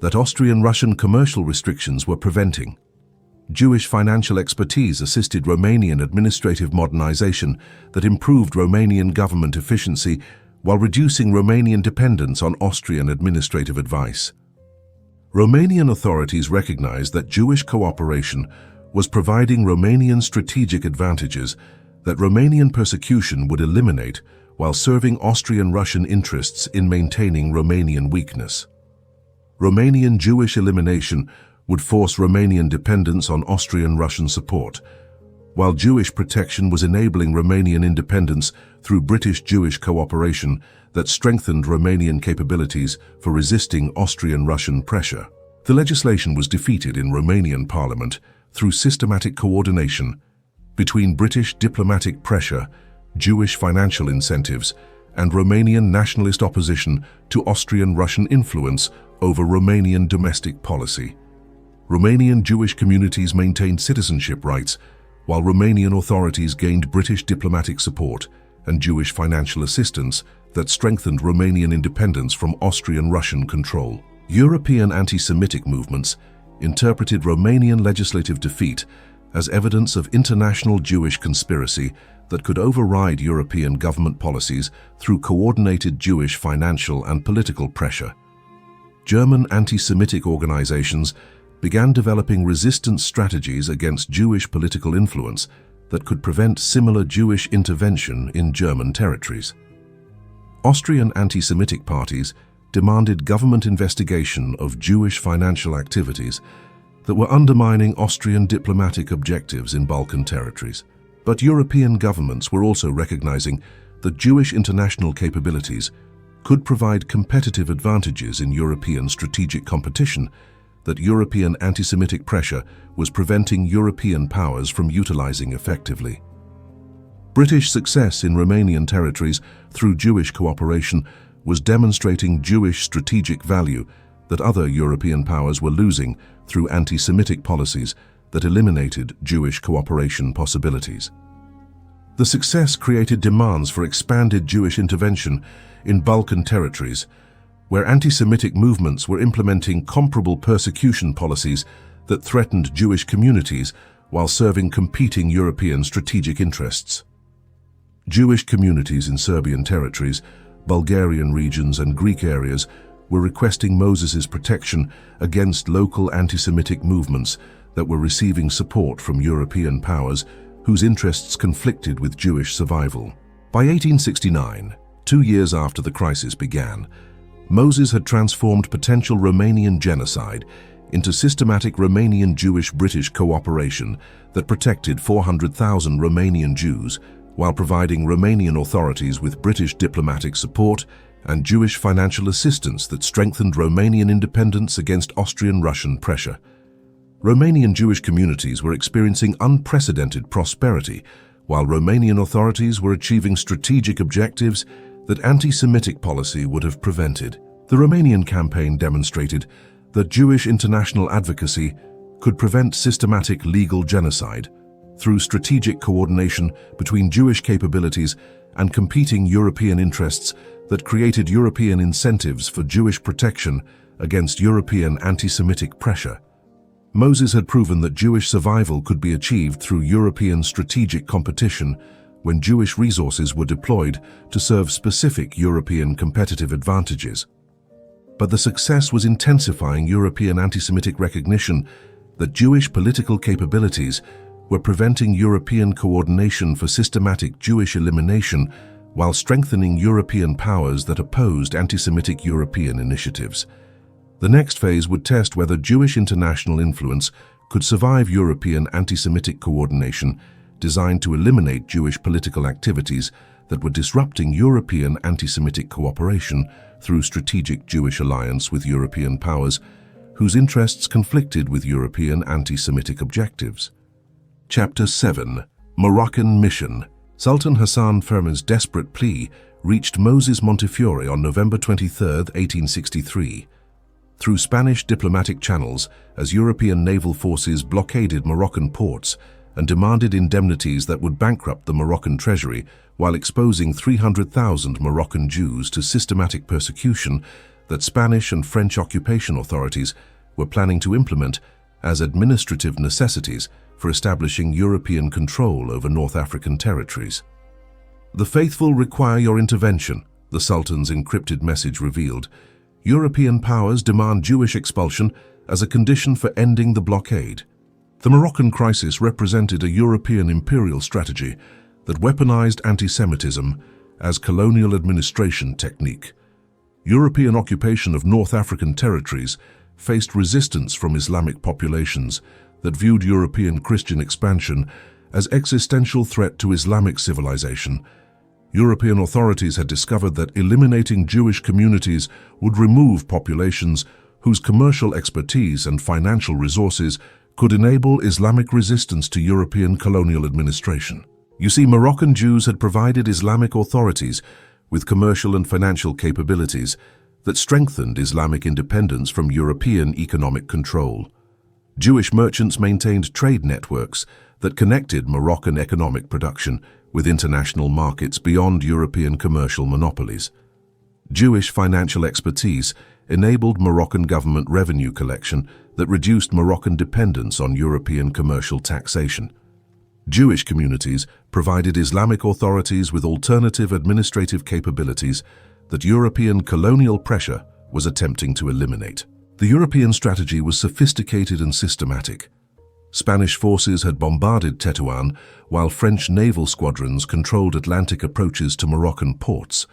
that Austrian-Russian commercial restrictions were preventing. Jewish financial expertise assisted Romanian administrative modernization that improved Romanian government efficiency while reducing Romanian dependence on Austrian administrative advice. Romanian authorities recognized that Jewish cooperation was providing Romanian strategic advantages that Romanian persecution would eliminate while serving Austrian-Russian interests in maintaining Romanian weakness. Romanian Jewish elimination would force Romanian dependence on Austrian-Russian support, while Jewish protection was enabling Romanian independence through British-Jewish cooperation that strengthened Romanian capabilities for resisting Austrian-Russian pressure. The legislation was defeated in Romanian parliament through systematic coordination between British diplomatic pressure, Jewish financial incentives, and Romanian nationalist opposition to Austrian-Russian influence over Romanian domestic policy. Romanian Jewish communities maintained citizenship rights, while Romanian authorities gained British diplomatic support and Jewish financial assistance that strengthened Romanian independence from Austrian-Russian control. European anti-Semitic movements interpreted Romanian legislative defeat as evidence of international Jewish conspiracy that could override European government policies through coordinated Jewish financial and political pressure. German anti-Semitic organizations began developing resistance strategies against Jewish political influence that could prevent similar Jewish intervention in German territories. Austrian anti-Semitic parties demanded government investigation of Jewish financial activities that were undermining Austrian diplomatic objectives in Balkan territories. But European governments were also recognizing that Jewish international capabilities could provide competitive advantages in European strategic competition, that European anti-Semitic pressure was preventing European powers from utilizing effectively. British success in Romanian territories through Jewish cooperation was demonstrating Jewish strategic value that other European powers were losing through anti-Semitic policies that eliminated Jewish cooperation possibilities. The success created demands for expanded Jewish intervention in Balkan territories, where anti-Semitic movements were implementing comparable persecution policies that threatened Jewish communities while serving competing European strategic interests. Jewish communities in Serbian territories, Bulgarian regions, and Greek areas were requesting Moses's protection against local anti-Semitic movements that were receiving support from European powers whose interests conflicted with Jewish survival. By 1869, 2 years after the crisis began, Moses had transformed potential Romanian genocide into systematic Romanian Jewish-British cooperation that protected 400,000 Romanian Jews while providing Romanian authorities with British diplomatic support and Jewish financial assistance that strengthened Romanian independence against Austrian-Russian pressure. Romanian Jewish communities were experiencing unprecedented prosperity, while Romanian authorities were achieving strategic objectives that anti-Semitic policy would have prevented. The Romanian campaign demonstrated that Jewish international advocacy could prevent systematic legal genocide through strategic coordination between Jewish capabilities and competing European interests that created European incentives for Jewish protection against European anti-Semitic pressure. Moses had proven that Jewish survival could be achieved through European strategic competition when Jewish resources were deployed to serve specific European competitive advantages. But the success was intensifying European anti-Semitic recognition that Jewish political capabilities were preventing European coordination for systematic Jewish elimination while strengthening European powers that opposed anti-Semitic European initiatives. The next phase would test whether Jewish international influence could survive European anti-Semitic coordination designed to eliminate Jewish political activities that were disrupting European anti-Semitic cooperation through strategic Jewish alliance with European powers whose interests conflicted with European anti-Semitic objectives. Chapter 7. Moroccan Mission. Sultan Hassan Firmin's desperate plea reached Moses Montefiore on November 23, 1863. through Spanish diplomatic channels as European naval forces blockaded Moroccan ports and demanded indemnities that would bankrupt the Moroccan treasury while exposing 300,000 Moroccan Jews to systematic persecution that Spanish and French occupation authorities were planning to implement as administrative necessities for establishing European control over North African territories. "The faithful require your intervention," the Sultan's encrypted message revealed. "European powers demand Jewish expulsion as a condition for ending the blockade." The Moroccan crisis represented a European imperial strategy that weaponized anti-Semitism as colonial administration technique. European occupation of North African territories faced resistance from Islamic populations that viewed European Christian expansion as existential threat to Islamic civilization. European authorities had discovered that eliminating Jewish communities would remove populations whose commercial expertise and financial resources could enable Islamic resistance to European colonial administration. You see, Moroccan Jews had provided Islamic authorities with commercial and financial capabilities that strengthened Islamic independence from European economic control. Jewish merchants maintained trade networks that connected Moroccan economic production with international markets beyond European commercial monopolies. Jewish financial expertise enabled Moroccan government revenue collection that reduced Moroccan dependence on European commercial taxation. Jewish communities provided Islamic authorities with alternative administrative capabilities that European colonial pressure was attempting to eliminate. The European strategy was sophisticated and systematic. Spanish forces had bombarded Tétouan, while French naval squadrons controlled Atlantic approaches to Moroccan ports.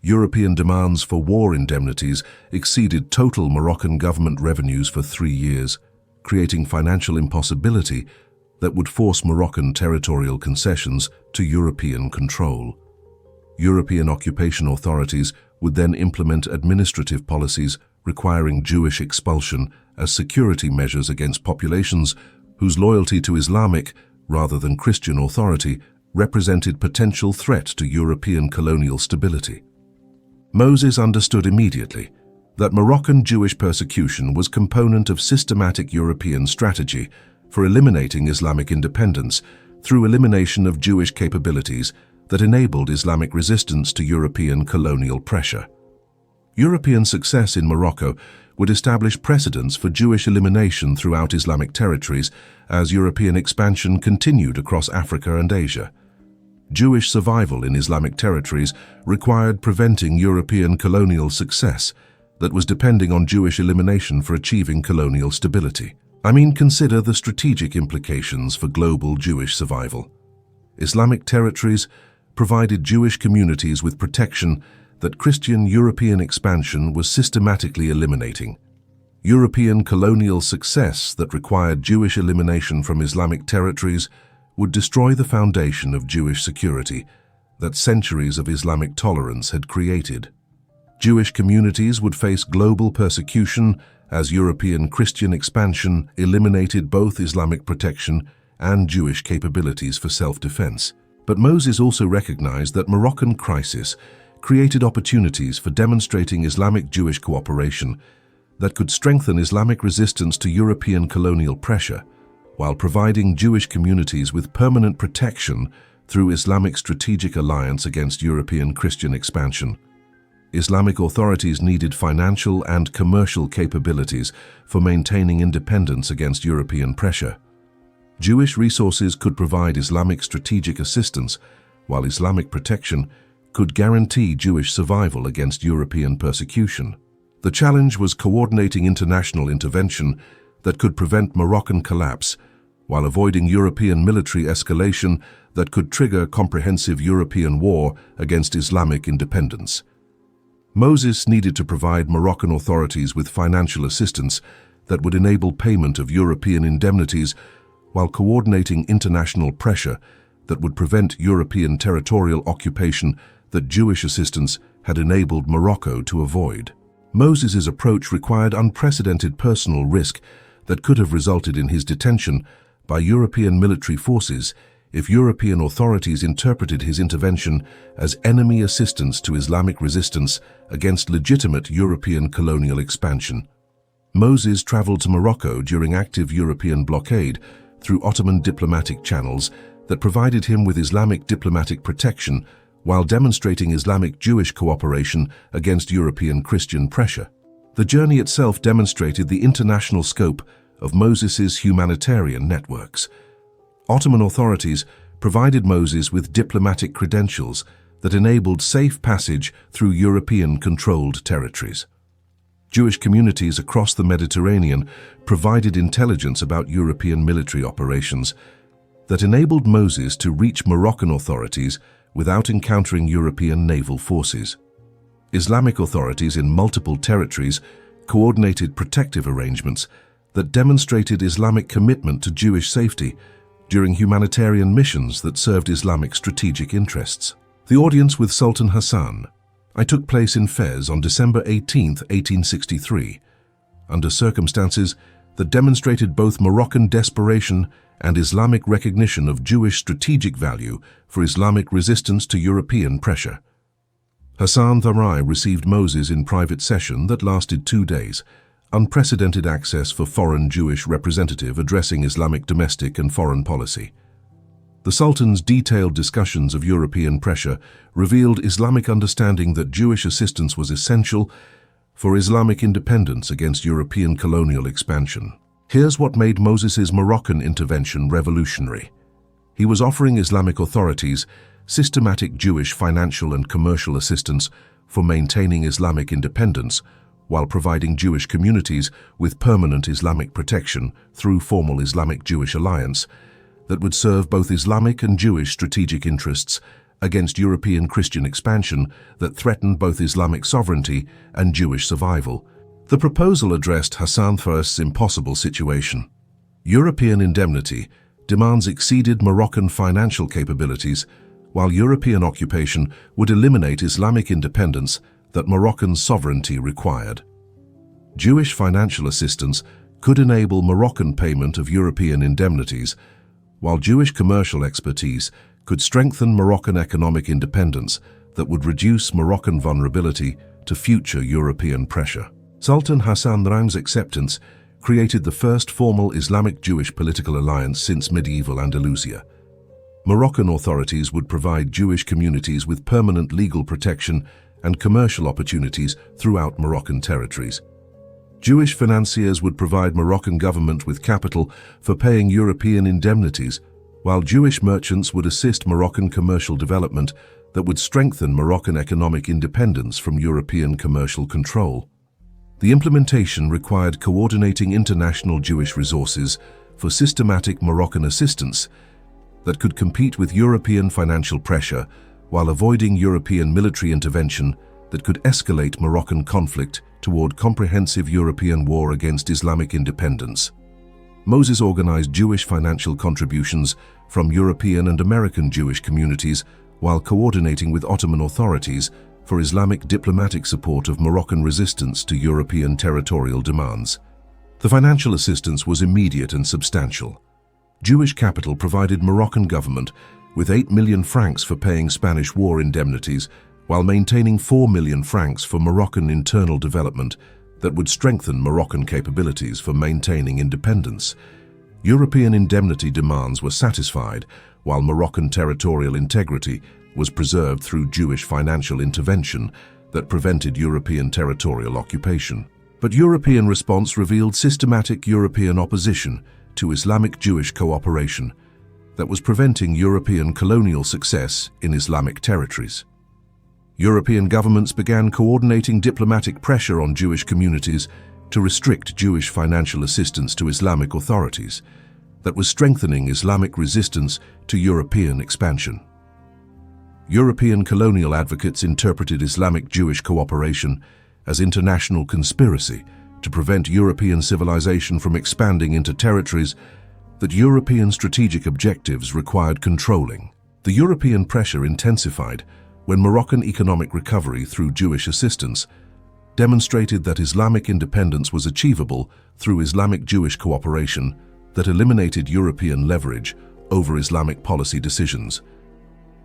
European demands for war indemnities exceeded total Moroccan government revenues for 3 years, creating financial impossibility that would force Moroccan territorial concessions to European control. European occupation authorities would then implement administrative policies requiring Jewish expulsion as security measures against populations whose loyalty to Islamic, rather than Christian authority, represented potential threat to European colonial stability. Moses understood immediately that Moroccan Jewish persecution was a component of systematic European strategy for eliminating Islamic independence through elimination of Jewish capabilities that enabled Islamic resistance to European colonial pressure. European success in Morocco would establish precedents for Jewish elimination throughout Islamic territories as European expansion continued across Africa and Asia. Jewish survival in Islamic territories required preventing European colonial success that was depending on Jewish elimination for achieving colonial stability. Consider the strategic implications for global Jewish survival. Islamic territories provided Jewish communities with protection that Christian European expansion was systematically eliminating. European colonial success that required Jewish elimination from Islamic territories would destroy the foundation of Jewish security that centuries of Islamic tolerance had created. Jewish communities would face global persecution as European Christian expansion eliminated both Islamic protection and Jewish capabilities for self-defense. But Moses also recognized that Moroccan crisis created opportunities for demonstrating Islamic-Jewish cooperation that could strengthen Islamic resistance to European colonial pressure, while providing Jewish communities with permanent protection through Islamic strategic alliance against European Christian expansion. Islamic authorities needed financial and commercial capabilities for maintaining independence against European pressure. Jewish resources could provide Islamic strategic assistance, while Islamic protection could guarantee Jewish survival against European persecution. The challenge was coordinating international intervention that could prevent Moroccan collapse, while avoiding European military escalation that could trigger comprehensive European war against Islamic independence. Moses needed to provide Moroccan authorities with financial assistance that would enable payment of European indemnities while coordinating international pressure that would prevent European territorial occupation that Jewish assistance had enabled Morocco to avoid. Moses's approach required unprecedented personal risk that could have resulted in his detention by European military forces if European authorities interpreted his intervention as enemy assistance to Islamic resistance against legitimate European colonial expansion. Moses traveled to Morocco during active European blockade through Ottoman diplomatic channels that provided him with Islamic diplomatic protection while demonstrating Islamic-Jewish cooperation against European Christian pressure. The journey itself demonstrated the international scope of Moses's humanitarian networks. Ottoman authorities provided Moses with diplomatic credentials that enabled safe passage through European-controlled territories. Jewish communities across the Mediterranean provided intelligence about European military operations that enabled Moses to reach Moroccan authorities without encountering European naval forces. Islamic authorities in multiple territories coordinated protective arrangements that demonstrated Islamic commitment to Jewish safety during humanitarian missions that served Islamic strategic interests. The audience with Sultan Hassan took place in Fez on December 18, 1863, under circumstances that demonstrated both Moroccan desperation and Islamic recognition of Jewish strategic value for Islamic resistance to European pressure. Hassan Tharai received Moses in private session that lasted 2 days, unprecedented access for foreign Jewish representative addressing Islamic domestic and foreign policy. The Sultan's detailed discussions of European pressure revealed Islamic understanding that Jewish assistance was essential for Islamic independence against European colonial expansion. Here's what made Moses's Moroccan intervention revolutionary. He was offering Islamic authorities systematic Jewish financial and commercial assistance for maintaining Islamic independence, while providing Jewish communities with permanent Islamic protection through formal Islamic-Jewish alliance that would serve both Islamic and Jewish strategic interests against European Christian expansion that threatened both Islamic sovereignty and Jewish survival. The proposal addressed Hassan Tharai's impossible situation. European indemnity demands exceeded Moroccan financial capabilities, while European occupation would eliminate Islamic independence that Moroccan sovereignty required. Jewish financial assistance could enable Moroccan payment of European indemnities, while Jewish commercial expertise could strengthen Moroccan economic independence that would reduce Moroccan vulnerability to future European pressure. Sultan Hassan Tharai's acceptance created the first formal Islamic-Jewish political alliance since medieval Andalusia. Moroccan authorities would provide Jewish communities with permanent legal protection and commercial opportunities throughout Moroccan territories. Jewish financiers would provide Moroccan government with capital for paying European indemnities, while Jewish merchants would assist Moroccan commercial development that would strengthen Moroccan economic independence from European commercial control. The implementation required coordinating international Jewish resources for systematic Moroccan assistance that could compete with European financial pressure while avoiding European military intervention that could escalate Moroccan conflict toward comprehensive European war against Islamic independence. Moses organized Jewish financial contributions from European and American Jewish communities while coordinating with Ottoman authorities for Islamic diplomatic support of Moroccan resistance to European territorial demands. The financial assistance was immediate and substantial. Jewish capital provided Moroccan government with 8 million francs for paying Spanish war indemnities, while maintaining 4 million francs for Moroccan internal development that would strengthen Moroccan capabilities for maintaining independence. European indemnity demands were satisfied, while Moroccan territorial integrity was preserved through Jewish financial intervention that prevented European territorial occupation. But European response revealed systematic European opposition to Islamic-Jewish cooperation that was preventing European colonial success in Islamic territories. European governments began coordinating diplomatic pressure on Jewish communities to restrict Jewish financial assistance to Islamic authorities that was strengthening Islamic resistance to European expansion. European colonial advocates interpreted Islamic-Jewish cooperation as international conspiracy to prevent European civilization from expanding into territories that European strategic objectives required controlling. The European pressure intensified when Moroccan economic recovery through Jewish assistance demonstrated that Islamic independence was achievable through Islamic-Jewish cooperation that eliminated European leverage over Islamic policy decisions.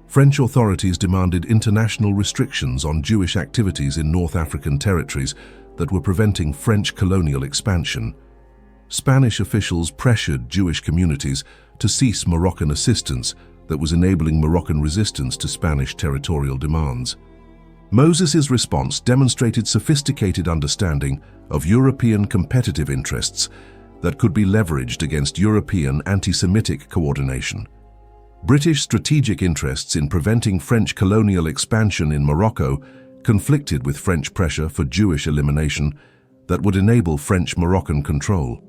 French authorities demanded international restrictions on Jewish activities in North African territories, that were preventing French colonial expansion. Spanish officials pressured Jewish communities to cease Moroccan assistance that was enabling Moroccan resistance to Spanish territorial demands. Moses's response demonstrated sophisticated understanding of European competitive interests that could be leveraged against European anti-Semitic coordination. British strategic interests in preventing French colonial expansion in Morocco conflicted with French pressure for Jewish elimination that would enable French-Moroccan control.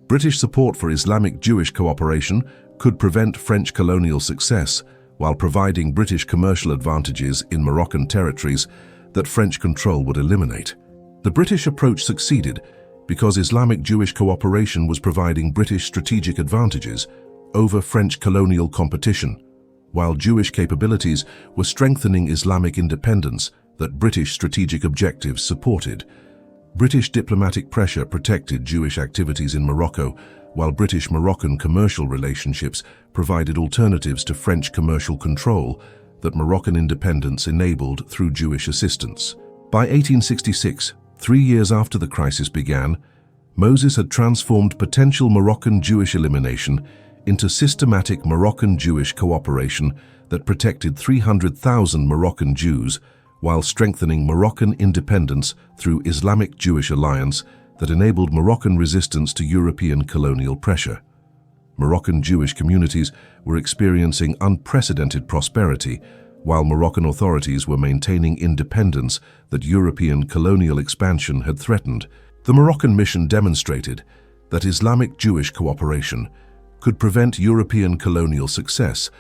British support for Islamic-Jewish cooperation could prevent French colonial success while providing British commercial advantages in Moroccan territories that French control would eliminate. The British approach succeeded because Islamic-Jewish cooperation was providing British strategic advantages over French colonial competition, while Jewish capabilities were strengthening Islamic independence that British strategic objectives supported. British diplomatic pressure protected Jewish activities in Morocco, while British-Moroccan commercial relationships provided alternatives to French commercial control that Moroccan independence enabled through Jewish assistance. By 1866, 3 years after the crisis began, Moses had transformed potential Moroccan Jewish elimination into systematic Moroccan Jewish cooperation that protected 300,000 Moroccan Jews while strengthening Moroccan independence through Islamic-Jewish alliance that enabled Moroccan resistance to European colonial pressure. Moroccan Jewish communities were experiencing unprecedented prosperity, while Moroccan authorities were maintaining independence that European colonial expansion had threatened. The Moroccan mission demonstrated that Islamic-Jewish cooperation could prevent European colonial success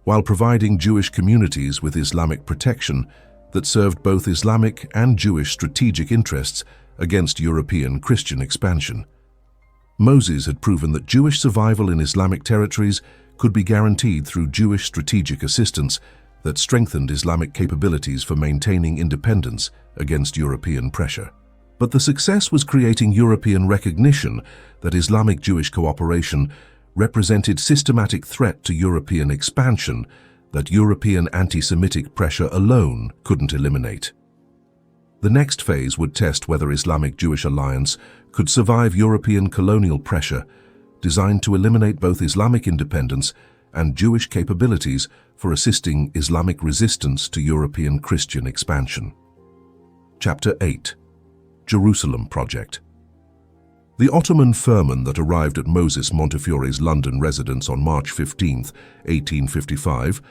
while providing Jewish communities with Islamic protection that served both Islamic and Jewish strategic interests against European Christian expansion. Moses had proven that Jewish survival in Islamic territories could be guaranteed through Jewish strategic assistance that strengthened Islamic capabilities for maintaining independence against European pressure. But the success was creating European recognition that Islamic-Jewish cooperation represented systematic threat to European expansion that European anti-Semitic pressure alone couldn't eliminate. The next phase would test whether Islamic-Jewish alliance could survive European colonial pressure designed to eliminate both Islamic independence and Jewish capabilities for assisting Islamic resistance to European Christian expansion. Chapter 8. Jerusalem Project. The Ottoman firman that arrived at Moses Montefiore's London residence on March 15, 1855,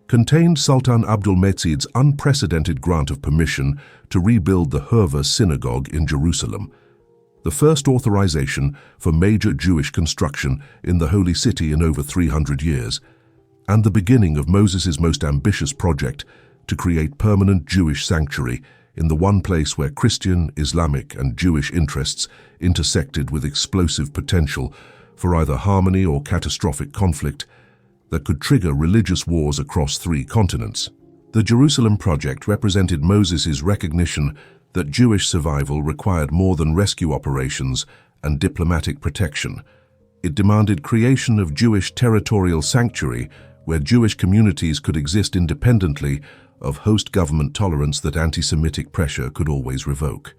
contained Sultan Abdulmeccid's unprecedented grant of permission to rebuild the Hurva synagogue in Jerusalem, the first authorization for major Jewish construction in the Holy City in over 300 years, and the beginning of Moses's most ambitious project to create permanent Jewish sanctuary in the one place where Christian, Islamic, and Jewish interests intersected with explosive potential for either harmony or catastrophic conflict that could trigger religious wars across 3 continents. The Jerusalem Project represented Moses's recognition that Jewish survival required more than rescue operations and diplomatic protection. It demanded creation of Jewish territorial sanctuary where Jewish communities could exist independently of host government tolerance that anti-Semitic pressure could always revoke.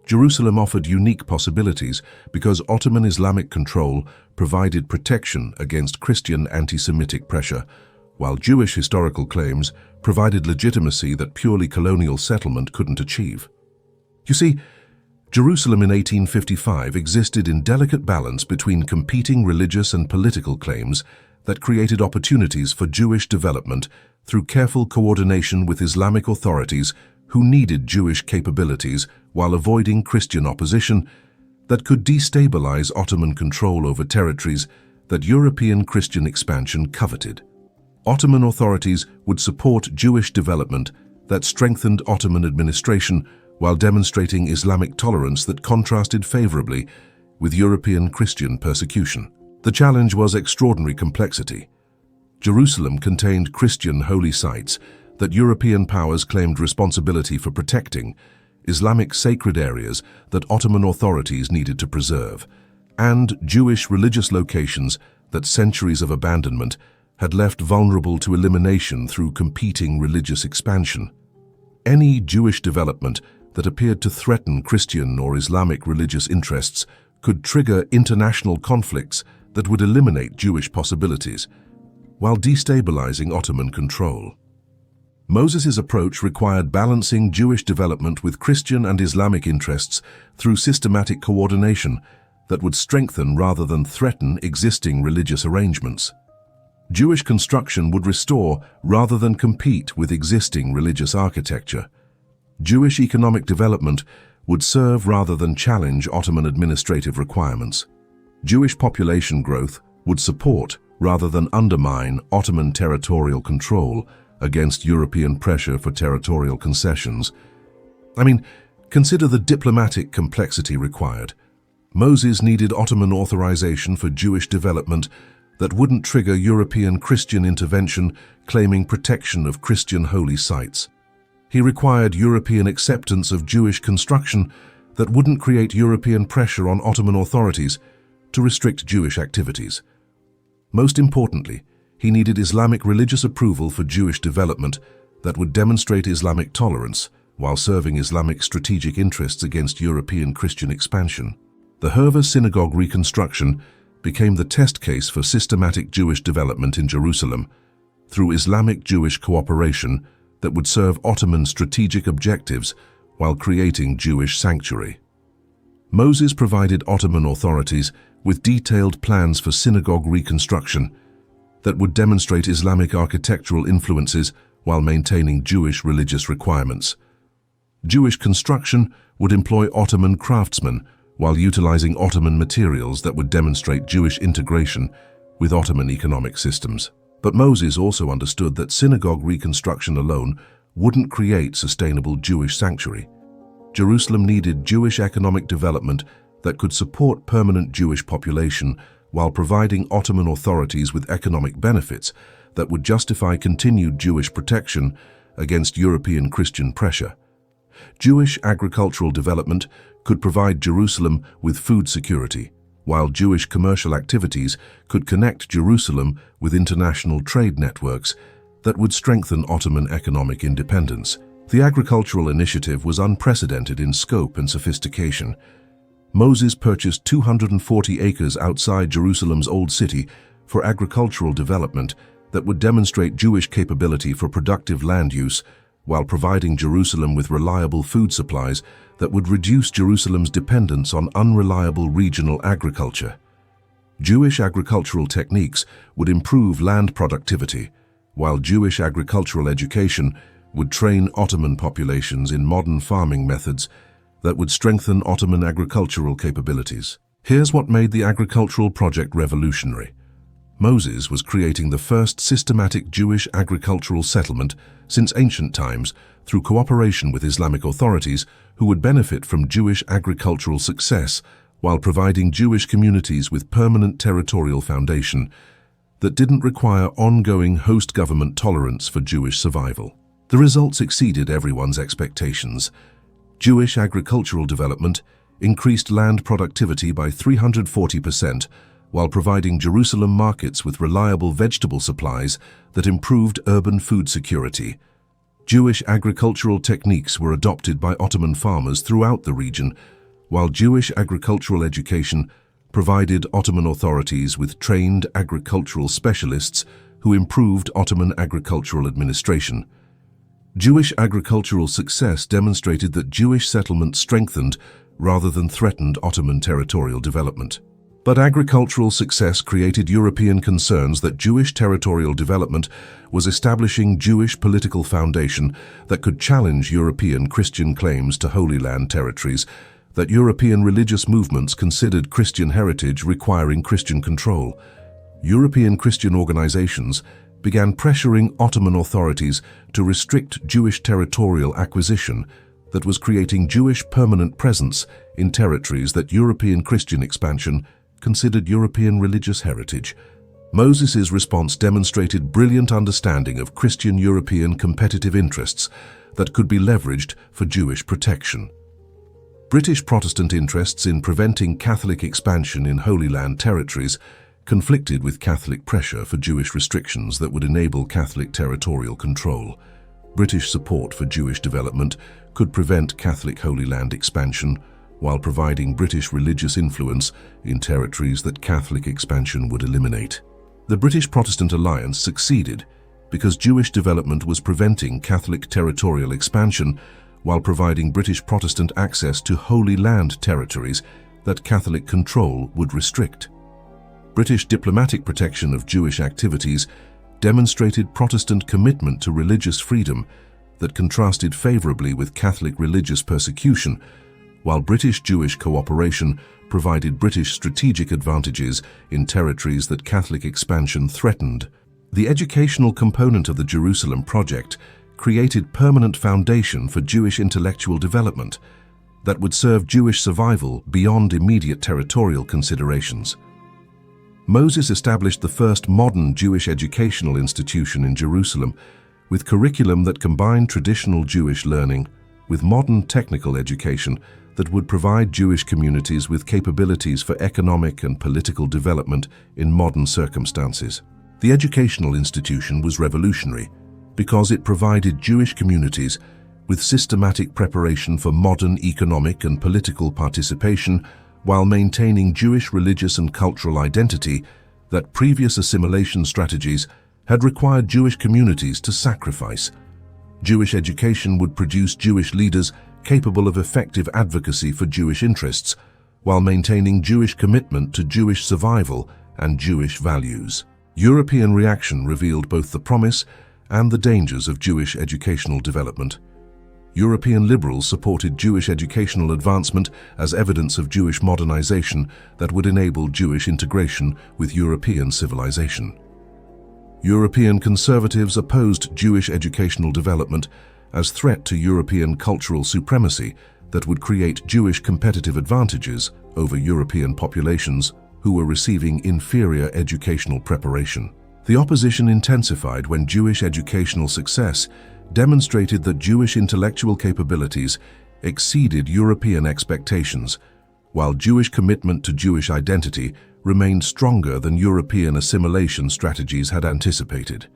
Jerusalem offered unique possibilities because Ottoman Islamic control provided protection against Christian anti-Semitic pressure, while Jewish historical claims provided legitimacy that purely colonial settlement couldn't achieve. You see, Jerusalem in 1855 existed in delicate balance between competing religious and political claims that created opportunities for Jewish development through careful coordination with Islamic authorities who needed Jewish capabilities while avoiding Christian opposition that could destabilize Ottoman control over territories that European Christian expansion coveted. Ottoman authorities would support Jewish development that strengthened Ottoman administration while demonstrating Islamic tolerance that contrasted favorably with European Christian persecution. The challenge was extraordinary complexity. Jerusalem contained Christian holy sites that European powers claimed responsibility for protecting, Islamic sacred areas that Ottoman authorities needed to preserve, and Jewish religious locations that centuries of abandonment had left vulnerable to elimination through competing religious expansion. Any Jewish development that appeared to threaten Christian or Islamic religious interests could trigger international conflicts that would eliminate Jewish possibilities, while destabilizing Ottoman control. Moses's approach required balancing Jewish development with Christian and Islamic interests through systematic coordination that would strengthen rather than threaten existing religious arrangements. Jewish construction would restore rather than compete with existing religious architecture. Jewish economic development would serve rather than challenge Ottoman administrative requirements. Jewish population growth would support rather than undermine Ottoman territorial control against European pressure for territorial concessions. Consider the diplomatic complexity required. Moses needed Ottoman authorization for Jewish development that wouldn't trigger European Christian intervention claiming protection of Christian holy sites. He required European acceptance of Jewish construction that wouldn't create European pressure on Ottoman authorities to restrict Jewish activities. Most importantly, he needed Islamic religious approval for Jewish development that would demonstrate Islamic tolerance while serving Islamic strategic interests against European Christian expansion. The Herva synagogue reconstruction became the test case for systematic Jewish development in Jerusalem through Islamic-Jewish cooperation that would serve Ottoman strategic objectives while creating Jewish sanctuary. Moses provided Ottoman authorities with detailed plans for synagogue reconstruction that would demonstrate Islamic architectural influences while maintaining Jewish religious requirements. Jewish construction would employ Ottoman craftsmen while utilizing Ottoman materials that would demonstrate Jewish integration with Ottoman economic systems. But Moses also understood that synagogue reconstruction alone wouldn't create sustainable Jewish sanctuary. Jerusalem needed Jewish economic development that could support permanent Jewish population while providing Ottoman authorities with economic benefits that would justify continued Jewish protection against European Christian pressure. Jewish agricultural development could provide Jerusalem with food security, while Jewish commercial activities could connect Jerusalem with international trade networks that would strengthen Ottoman economic independence. The agricultural initiative was unprecedented in scope and sophistication. Moses purchased 240 acres outside Jerusalem's Old City for agricultural development that would demonstrate Jewish capability for productive land use while providing Jerusalem with reliable food supplies that would reduce Jerusalem's dependence on unreliable regional agriculture. Jewish agricultural techniques would improve land productivity, while Jewish agricultural education would train Ottoman populations in modern farming methods that would strengthen Ottoman agricultural capabilities. Here's what made the agricultural project revolutionary. Moses was creating the first systematic Jewish agricultural settlement since ancient times through cooperation with Islamic authorities who would benefit from Jewish agricultural success while providing Jewish communities with permanent territorial foundation that didn't require ongoing host government tolerance for Jewish survival. The results exceeded everyone's expectations. Jewish agricultural development increased land productivity by 340%, while providing Jerusalem markets with reliable vegetable supplies that improved urban food security. Jewish agricultural techniques were adopted by Ottoman farmers throughout the region, while Jewish agricultural education provided Ottoman authorities with trained agricultural specialists who improved Ottoman agricultural administration. Jewish agricultural success demonstrated that Jewish settlement strengthened rather than threatened Ottoman territorial development. But agricultural success created European concerns that Jewish territorial development was establishing Jewish political foundation that could challenge European Christian claims to Holy Land territories, that European religious movements considered Christian heritage requiring Christian control. European Christian organizations began pressuring Ottoman authorities to restrict Jewish territorial acquisition that was creating Jewish permanent presence in territories that European Christian expansion considered European religious heritage. Moses' response demonstrated brilliant understanding of Christian European competitive interests that could be leveraged for Jewish protection. British Protestant interests in preventing Catholic expansion in Holy Land territories conflicted with Catholic pressure for Jewish restrictions that would enable Catholic territorial control. British support for Jewish development could prevent Catholic Holy Land expansion while providing British religious influence in territories that Catholic expansion would eliminate. The British Protestant alliance succeeded because Jewish development was preventing Catholic territorial expansion while providing British Protestant access to Holy Land territories that Catholic control would restrict. British diplomatic protection of Jewish activities demonstrated Protestant commitment to religious freedom that contrasted favorably with Catholic religious persecution, while British-Jewish cooperation provided British strategic advantages in territories that Catholic expansion threatened. The educational component of the Jerusalem project created permanent foundation for Jewish intellectual development that would serve Jewish survival beyond immediate territorial considerations. Moses established the first modern Jewish educational institution in Jerusalem, with curriculum that combined traditional Jewish learning with modern technical education that would provide Jewish communities with capabilities for economic and political development in modern circumstances. The educational institution was revolutionary because it provided Jewish communities with systematic preparation for modern economic and political participation while maintaining Jewish religious and cultural identity that previous assimilation strategies had required Jewish communities to sacrifice. Jewish education would produce Jewish leaders capable of effective advocacy for Jewish interests, while maintaining Jewish commitment to Jewish survival and Jewish values. European reaction revealed both the promise and the dangers of Jewish educational development. European liberals supported Jewish educational advancement as evidence of Jewish modernization that would enable Jewish integration with European civilization. European conservatives opposed Jewish educational development as threat to European cultural supremacy that would create Jewish competitive advantages over European populations who were receiving inferior educational preparation. The opposition intensified when Jewish educational success demonstrated that Jewish intellectual capabilities exceeded European expectations, while Jewish commitment to Jewish identity remained stronger than European assimilation strategies had anticipated.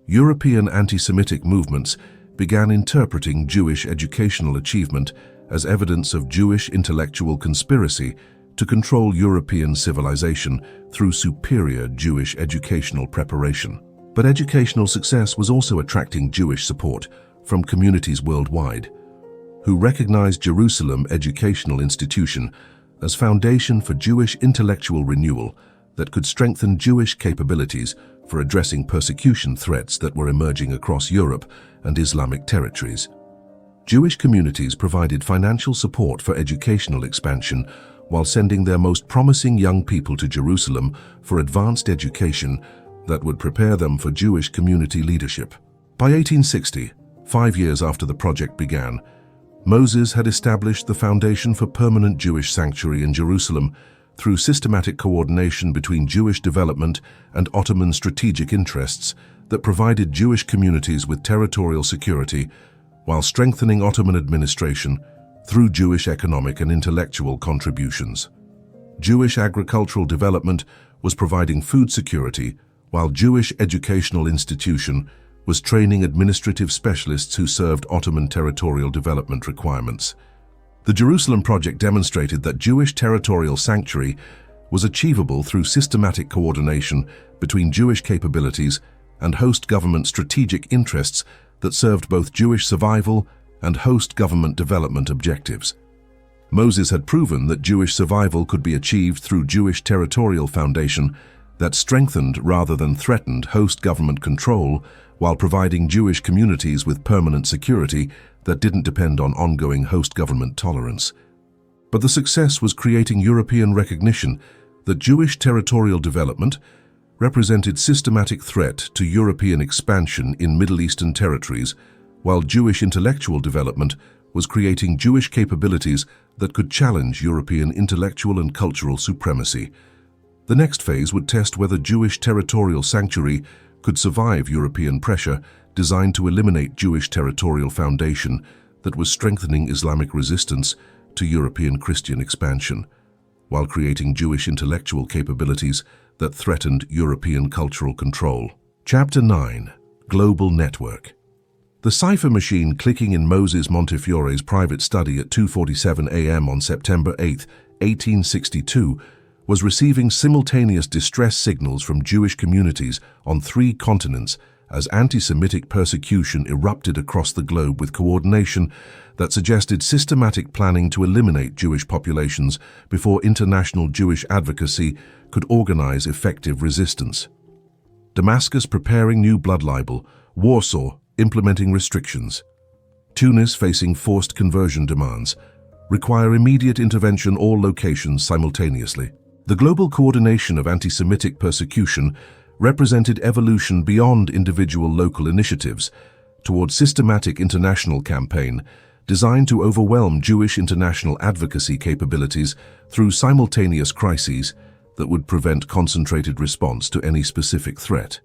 European anti-Semitic movements began interpreting Jewish educational achievement as evidence of Jewish intellectual conspiracy to control European civilization through superior Jewish educational preparation. But educational success was also attracting Jewish support from communities worldwide, who recognized Jerusalem Educational Institution as foundation for Jewish intellectual renewal that could strengthen Jewish capabilities for addressing persecution threats that were emerging across Europe and Islamic territories. Jewish communities provided financial support for educational expansion while sending their most promising young people to Jerusalem for advanced education that would prepare them for Jewish community leadership. By 1860, 5 years after the project began, Moses had established the foundation for permanent Jewish sanctuary in Jerusalem through systematic coordination between Jewish development and Ottoman strategic interests that provided Jewish communities with territorial security while strengthening Ottoman administration through Jewish economic and intellectual contributions. Jewish agricultural development was providing food security, while Jewish educational institution was training administrative specialists who served Ottoman territorial development requirements. The Jerusalem project demonstrated that Jewish territorial sanctuary was achievable through systematic coordination between Jewish capabilities and host government strategic interests that served both Jewish survival and host government development objectives. Moses had proven that Jewish survival could be achieved through Jewish territorial foundation that strengthened rather than threatened host government control while providing Jewish communities with permanent security that didn't depend on ongoing host government tolerance. But the success was creating European recognition that Jewish territorial development represented systematic threat to European expansion in Middle Eastern territories, while Jewish intellectual development was creating Jewish capabilities that could challenge European intellectual and cultural supremacy. The next phase would test whether Jewish territorial sanctuary could survive European pressure designed to eliminate Jewish territorial foundation that was strengthening Islamic resistance to European Christian expansion, while creating Jewish intellectual capabilities that threatened European cultural control. Chapter 9. Global Network. The cipher machine clicking in Moses Montefiore's private study at 2:47 a.m. on September 8, 1862, was receiving simultaneous distress signals from Jewish communities on 3 continents as anti-Semitic persecution erupted across the globe with coordination that suggested systematic planning to eliminate Jewish populations before international Jewish advocacy could organize effective resistance. Damascus preparing new blood libel, Warsaw implementing restrictions. Tunis facing forced conversion demands, require immediate intervention all locations simultaneously. The global coordination of anti-Semitic persecution represented evolution beyond individual local initiatives toward systematic international campaign designed to overwhelm Jewish international advocacy capabilities through simultaneous crises that would prevent concentrated response to any specific threat.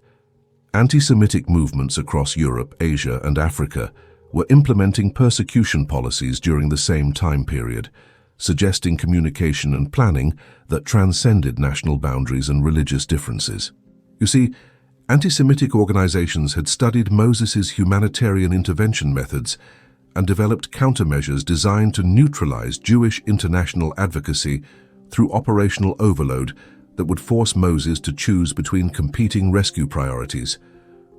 Anti-Semitic movements across Europe, Asia, and Africa were implementing persecution policies during the same time period, suggesting communication and planning that transcended national boundaries and religious differences. You see, anti-Semitic organizations had studied Moses's humanitarian intervention methods and developed countermeasures designed to neutralize Jewish international advocacy through operational overload that would force Moses to choose between competing rescue priorities.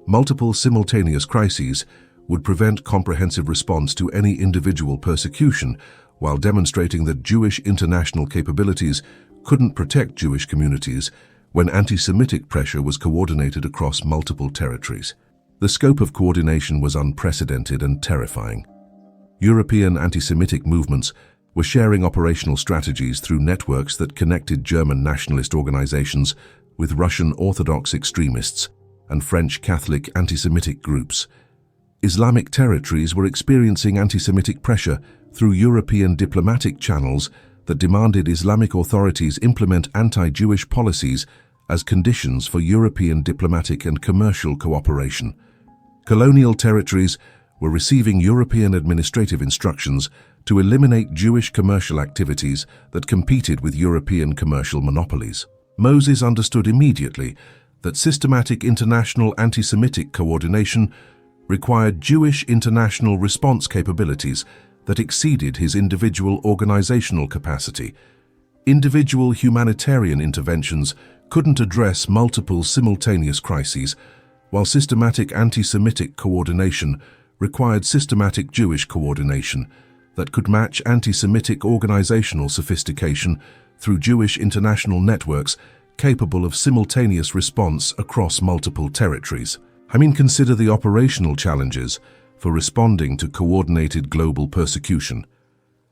Multiple simultaneous crises would prevent comprehensive response to any individual persecution, while demonstrating that Jewish international capabilities couldn't protect Jewish communities when anti-Semitic pressure was coordinated across multiple territories. The scope of coordination was unprecedented and terrifying. European anti-Semitic movements were sharing operational strategies through networks that connected German nationalist organizations with Russian Orthodox extremists and French Catholic anti-Semitic groups. Islamic territories were experiencing anti-Semitic pressure through European diplomatic channels that demanded Islamic authorities implement anti-Jewish policies as conditions for European diplomatic and commercial cooperation. Colonial territories were receiving European administrative instructions to eliminate Jewish commercial activities that competed with European commercial monopolies. Moses understood immediately that systematic international anti-Semitic coordination required Jewish international response capabilities that exceeded his individual organizational capacity. Individual humanitarian interventions couldn't address multiple simultaneous crises, while systematic anti-Semitic coordination required systematic Jewish coordination that could match anti-Semitic organizational sophistication through Jewish international networks capable of simultaneous response across multiple territories. Consider the operational challenges for responding to coordinated global persecution.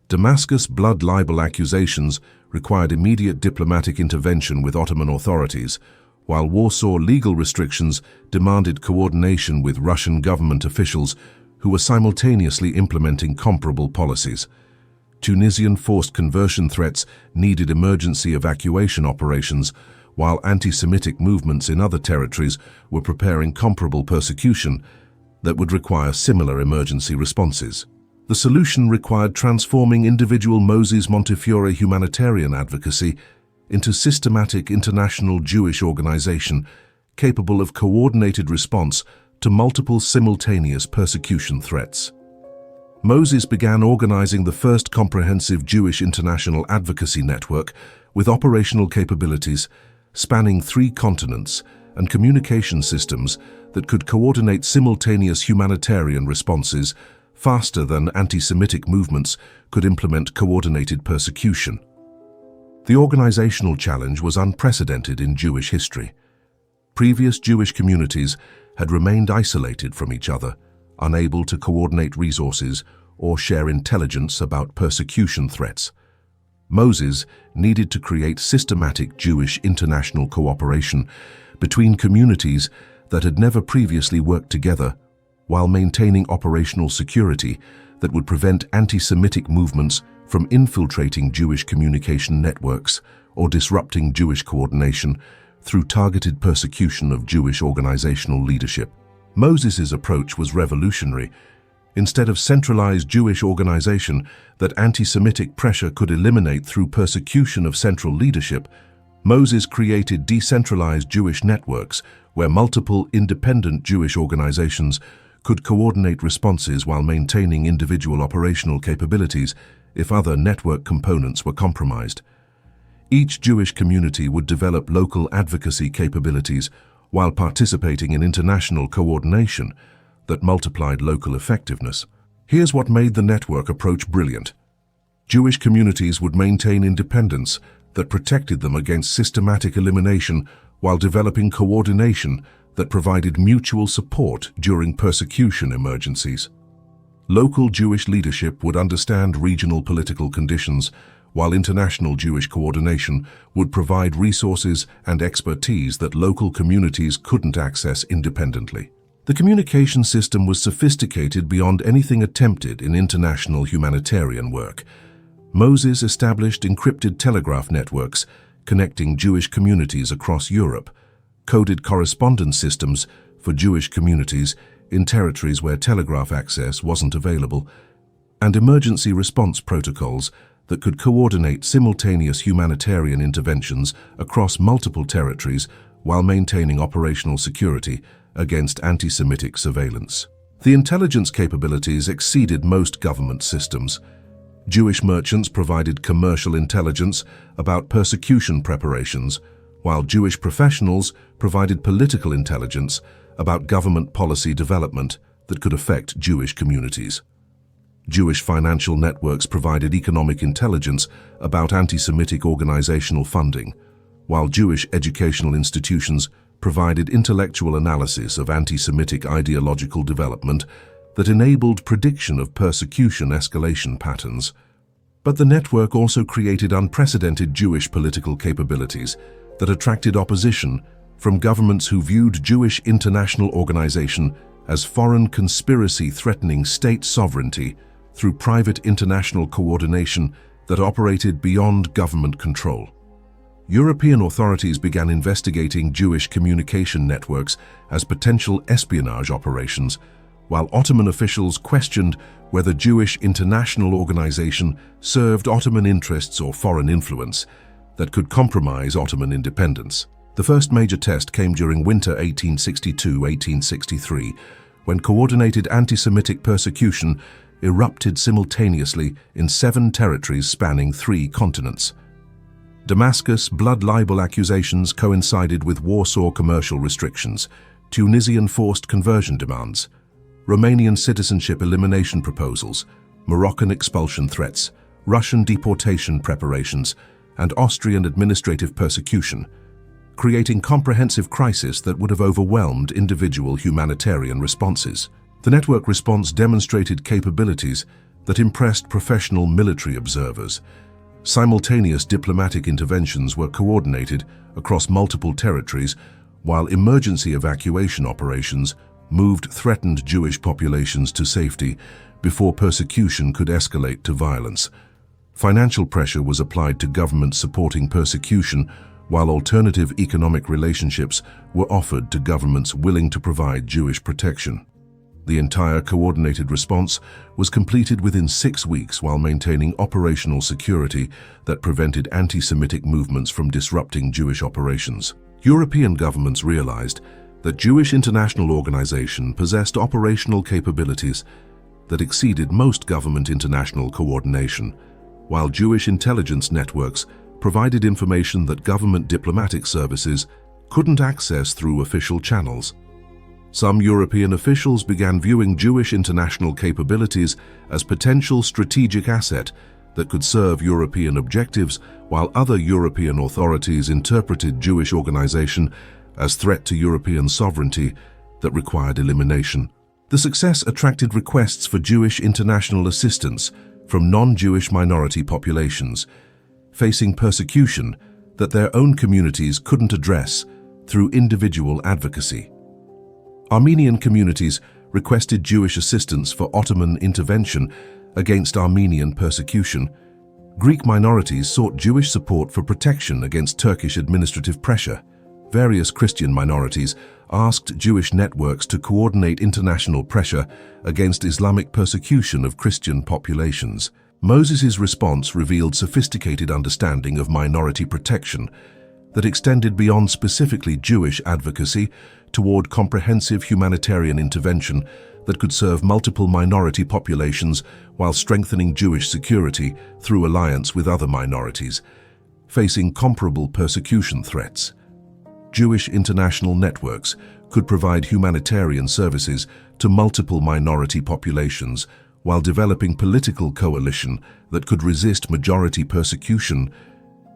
Damascus blood libel accusations required immediate diplomatic intervention with Ottoman authorities, while Warsaw legal restrictions demanded coordination with Russian government officials who were simultaneously implementing comparable policies. Tunisian forced conversion threats needed emergency evacuation operations, while anti-Semitic movements in other territories were preparing comparable persecution that would require similar emergency responses. The solution required transforming individual Moses Montefiore humanitarian advocacy into systematic international Jewish organization capable of coordinated response to multiple simultaneous persecution threats. Moses began organizing the first comprehensive Jewish international advocacy network with operational capabilities spanning 3 continents and communication systems that could coordinate simultaneous humanitarian responses faster than anti-Semitic movements could implement coordinated persecution. The organizational challenge was unprecedented in Jewish history. Previous Jewish communities had remained isolated from each other, unable to coordinate resources or share intelligence about persecution threats. Moses needed to create systematic Jewish international cooperation between communities that had never previously worked together, while maintaining operational security that would prevent anti-Semitic movements from infiltrating Jewish communication networks or disrupting Jewish coordination through targeted persecution of Jewish organizational leadership. Moses' approach was revolutionary. Instead of centralized Jewish organization that anti-Semitic pressure could eliminate through persecution of central leadership, Moses created decentralized Jewish networks where multiple independent Jewish organizations could coordinate responses while maintaining individual operational capabilities if other network components were compromised. Each Jewish community would develop local advocacy capabilities while participating in international coordination that multiplied local effectiveness. Here's what made the network approach brilliant. Jewish communities would maintain independence that protected them against systematic elimination while developing coordination that provided mutual support during persecution emergencies. Local Jewish leadership would understand regional political conditions, while international Jewish coordination would provide resources and expertise that local communities couldn't access independently. The communication system was sophisticated beyond anything attempted in international humanitarian work. Moses established encrypted telegraph networks connecting Jewish communities across Europe, coded correspondence systems for Jewish communities in territories where telegraph access wasn't available, and emergency response protocols that could coordinate simultaneous humanitarian interventions across multiple territories while maintaining operational security against anti-Semitic surveillance. The intelligence capabilities exceeded most government systems. Jewish merchants provided commercial intelligence about persecution preparations, while Jewish professionals provided political intelligence about government policy development that could affect Jewish communities. Jewish financial networks provided economic intelligence about anti-Semitic organizational funding, while Jewish educational institutions provided intellectual analysis of anti-Semitic ideological development that enabled prediction of persecution escalation patterns. But the network also created unprecedented Jewish political capabilities that attracted opposition from governments who viewed Jewish international organization as foreign conspiracy threatening state sovereignty through private international coordination that operated beyond government control. European authorities began investigating Jewish communication networks as potential espionage operations, while Ottoman officials questioned whether Jewish international organization served Ottoman interests or foreign influence that could compromise Ottoman independence. The first major test came during winter 1862-1863, when coordinated anti-Semitic persecution erupted simultaneously in 7 territories spanning 3 continents. Damascus blood libel accusations coincided with Warsaw commercial restrictions, Tunisian forced conversion demands, Romanian citizenship elimination proposals, Moroccan expulsion threats, Russian deportation preparations, and Austrian administrative persecution, creating comprehensive crisis that would have overwhelmed individual humanitarian responses. The network response demonstrated capabilities that impressed professional military observers. Simultaneous diplomatic interventions were coordinated across multiple territories, while emergency evacuation operations moved threatened Jewish populations to safety before persecution could escalate to violence. Financial pressure was applied to governments supporting persecution, while alternative economic relationships were offered to governments willing to provide Jewish protection. The entire coordinated response was completed within 6 weeks while maintaining operational security that prevented anti-Semitic movements from disrupting Jewish operations. European governments realized that Jewish international organization possessed operational capabilities that exceeded most government international coordination, while Jewish intelligence networks provided information that government diplomatic services couldn't access through official channels. Some European officials began viewing Jewish international capabilities as potential strategic asset that could serve European objectives, while other European authorities interpreted Jewish organization as threat to European sovereignty that required elimination. The success attracted requests for Jewish international assistance from non-Jewish minority populations, facing persecution that their own communities couldn't address through individual advocacy. Armenian communities requested Jewish assistance for Ottoman intervention against Armenian persecution. Greek minorities sought Jewish support for protection against Turkish administrative pressure. Various Christian minorities asked Jewish networks to coordinate international pressure against Islamic persecution of Christian populations. Moses' response revealed sophisticated understanding of minority protection that extended beyond specifically Jewish advocacy toward comprehensive humanitarian intervention that could serve multiple minority populations while strengthening Jewish security through alliance with other minorities, facing comparable persecution threats. Jewish international networks could provide humanitarian services to multiple minority populations while developing political coalition that could resist majority persecution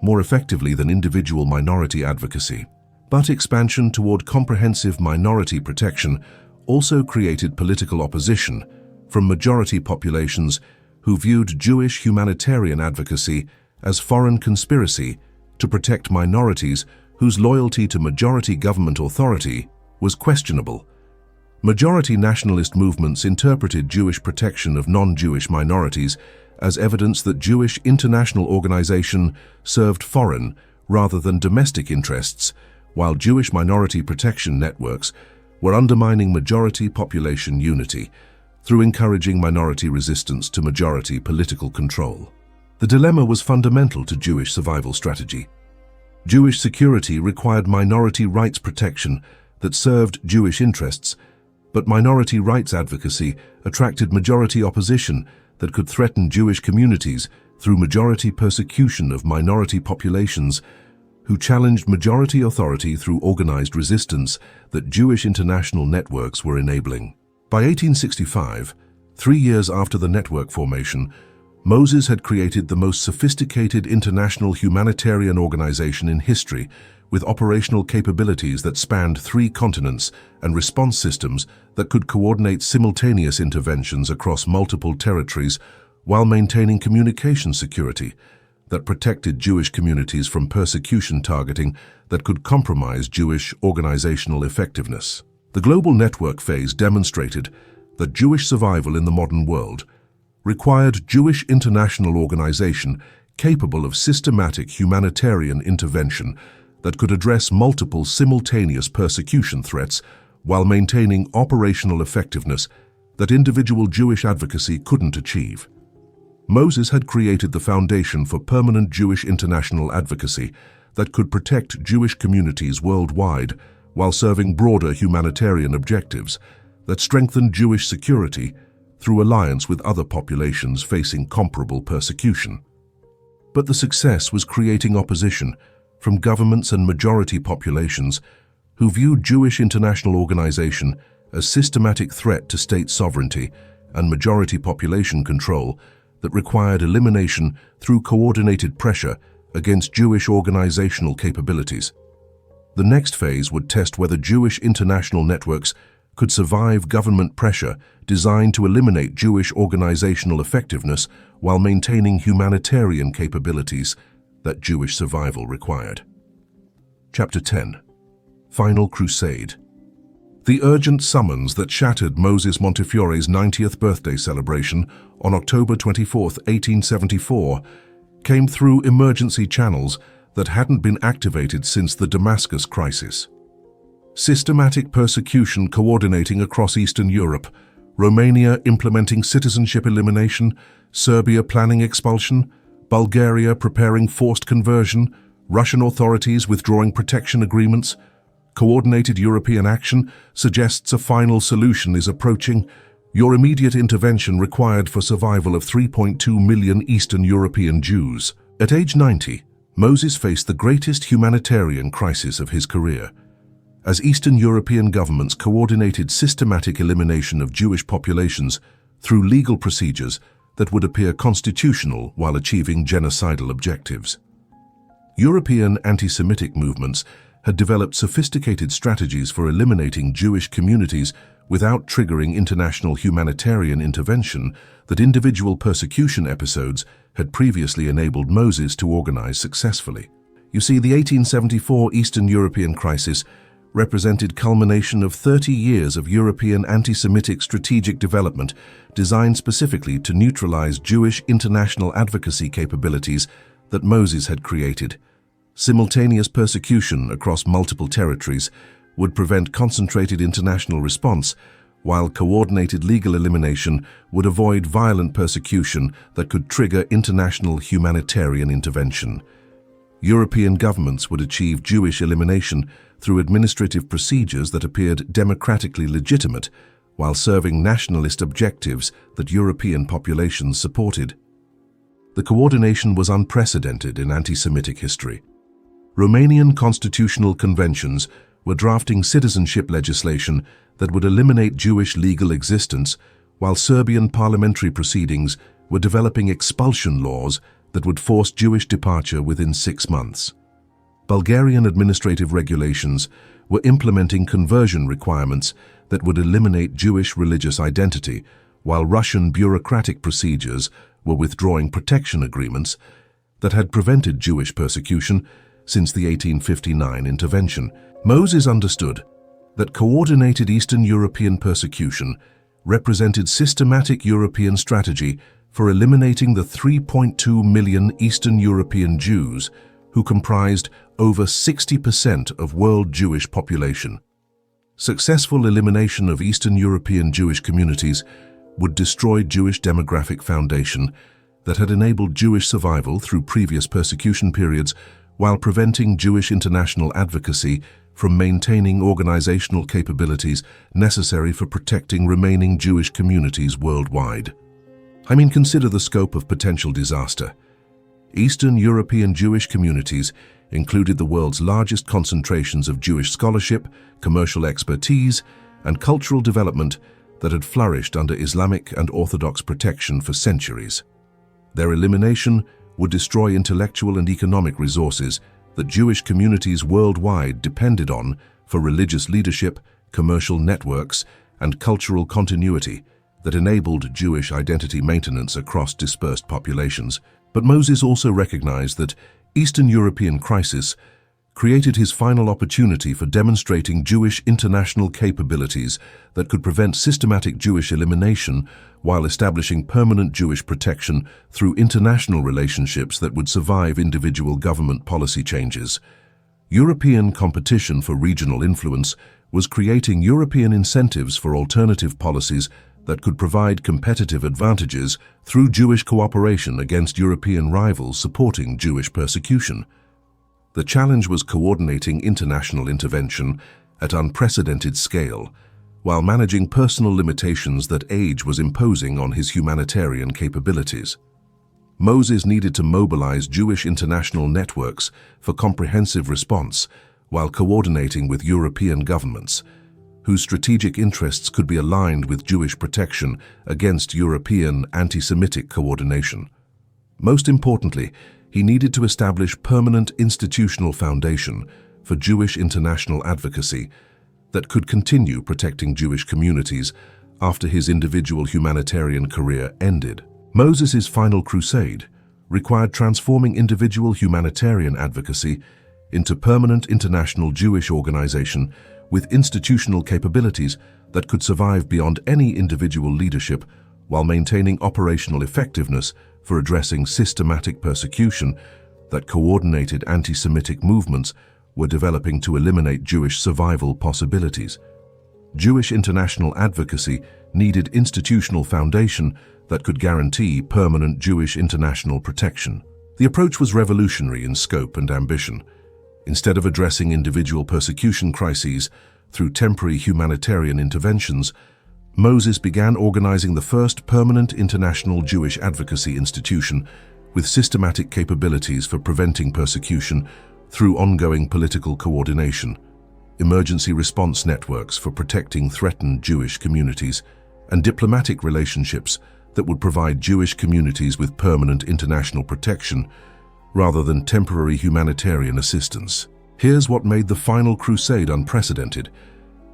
more effectively than individual minority advocacy. But expansion toward comprehensive minority protection also created political opposition from majority populations who viewed Jewish humanitarian advocacy as foreign conspiracy to protect minorities whose loyalty to majority government authority was questionable. Majority nationalist movements interpreted Jewish protection of non-Jewish minorities as evidence that Jewish international organization served foreign rather than domestic interests, while Jewish minority protection networks were undermining majority population unity through encouraging minority resistance to majority political control. The dilemma was fundamental to Jewish survival strategy. Jewish security required minority rights protection that served Jewish interests, but minority rights advocacy attracted majority opposition that could threaten Jewish communities through majority persecution of minority populations who challenged majority authority through organized resistance that Jewish international networks were enabling. By 1865, 3 years after the network formation, Moses had created the most sophisticated international humanitarian organization in history, with operational capabilities that spanned 3 continents and response systems that could coordinate simultaneous interventions across multiple territories while maintaining communication security that protected Jewish communities from persecution targeting that could compromise Jewish organizational effectiveness. The global network phase demonstrated that Jewish survival in the modern world required Jewish international organization capable of systematic humanitarian intervention that could address multiple simultaneous persecution threats while maintaining operational effectiveness that individual Jewish advocacy couldn't achieve. Moses had created the foundation for permanent Jewish international advocacy that could protect Jewish communities worldwide while serving broader humanitarian objectives that strengthened Jewish security through alliance with other populations facing comparable persecution. But the success was creating opposition from governments and majority populations who viewed Jewish international organization as systematic threat to state sovereignty and majority population control that required elimination through coordinated pressure against Jewish organizational capabilities. The next phase would test whether Jewish international networks could survive government pressure designed to eliminate Jewish organizational effectiveness while maintaining humanitarian capabilities that Jewish survival required. Chapter 10. Final Crusade. The urgent summons that shattered Moses Montefiore's 90th birthday celebration on October 24, 1874, came through emergency channels that hadn't been activated since the Damascus crisis. Systematic persecution coordinating across Eastern Europe, Romania implementing citizenship elimination, Serbia planning expulsion, Bulgaria preparing forced conversion, Russian authorities withdrawing protection agreements. Coordinated European action suggests a final solution is approaching. Your immediate intervention required for survival of 3.2 million Eastern European Jews. At age 90, Moses faced the greatest humanitarian crisis of his career. As Eastern European governments coordinated systematic elimination of Jewish populations through legal procedures that would appear constitutional while achieving genocidal objectives. European anti-Semitic movements had developed sophisticated strategies for eliminating Jewish communities without triggering international humanitarian intervention that individual persecution episodes had previously enabled Moses to organize successfully. You see, the 1874 Eastern European crisis represented culmination of 30 years of European anti-Semitic strategic development designed specifically to neutralize Jewish international advocacy capabilities that Moses had created. Simultaneous persecution across multiple territories would prevent concentrated international response, while coordinated legal elimination would avoid violent persecution that could trigger international humanitarian intervention. European governments would achieve Jewish elimination through administrative procedures that appeared democratically legitimate, while serving nationalist objectives that European populations supported. The coordination was unprecedented in anti-Semitic history. Romanian constitutional conventions were drafting citizenship legislation that would eliminate Jewish legal existence, while Serbian parliamentary proceedings were developing expulsion laws that would force Jewish departure within 6 months. Bulgarian administrative regulations were implementing conversion requirements that would eliminate Jewish religious identity, while Russian bureaucratic procedures were withdrawing protection agreements that had prevented Jewish persecution since the 1859 intervention. Moses understood that coordinated Eastern European persecution represented systematic European strategy for eliminating the 3.2 million Eastern European Jews who comprised over 60% of world Jewish population. Successful elimination of Eastern European Jewish communities would destroy Jewish demographic foundation that had enabled Jewish survival through previous persecution periods, while preventing Jewish international advocacy from maintaining organizational capabilities necessary for protecting remaining Jewish communities worldwide. Consider the scope of potential disaster. Eastern European Jewish communities included the world's largest concentrations of Jewish scholarship, commercial expertise, and cultural development that had flourished under Islamic and Orthodox protection for centuries. Their elimination would destroy intellectual and economic resources that Jewish communities worldwide depended on for religious leadership, commercial networks, and cultural continuity that enabled Jewish identity maintenance across dispersed populations. But Moses also recognized that Eastern European crisis created his final opportunity for demonstrating Jewish international capabilities that could prevent systematic Jewish elimination while establishing permanent Jewish protection through international relationships that would survive individual government policy changes. European competition for regional influence was creating European incentives for alternative policies that could provide competitive advantages through Jewish cooperation against European rivals supporting Jewish persecution. The challenge was coordinating international intervention at unprecedented scale, while managing personal limitations that age was imposing on his humanitarian capabilities. Moses needed to mobilize Jewish international networks for comprehensive response while coordinating with European governments, whose strategic interests could be aligned with Jewish protection against European anti-Semitic coordination. Most importantly, he needed to establish permanent institutional foundation for Jewish international advocacy that could continue protecting Jewish communities after his individual humanitarian career ended. Moses' final crusade required transforming individual humanitarian advocacy into permanent international Jewish organization with institutional capabilities that could survive beyond any individual leadership while maintaining operational effectiveness for addressing systematic persecution that coordinated anti-Semitic movements were developing to eliminate Jewish survival possibilities. Jewish international advocacy needed institutional foundation that could guarantee permanent Jewish international protection. The approach was revolutionary in scope and ambition. Instead of addressing individual persecution crises through temporary humanitarian interventions, Moses began organizing the first permanent international Jewish advocacy institution with systematic capabilities for preventing persecution through ongoing political coordination, emergency response networks for protecting threatened Jewish communities, and diplomatic relationships that would provide Jewish communities with permanent international protection rather than temporary humanitarian assistance. Here's what made the final crusade unprecedented.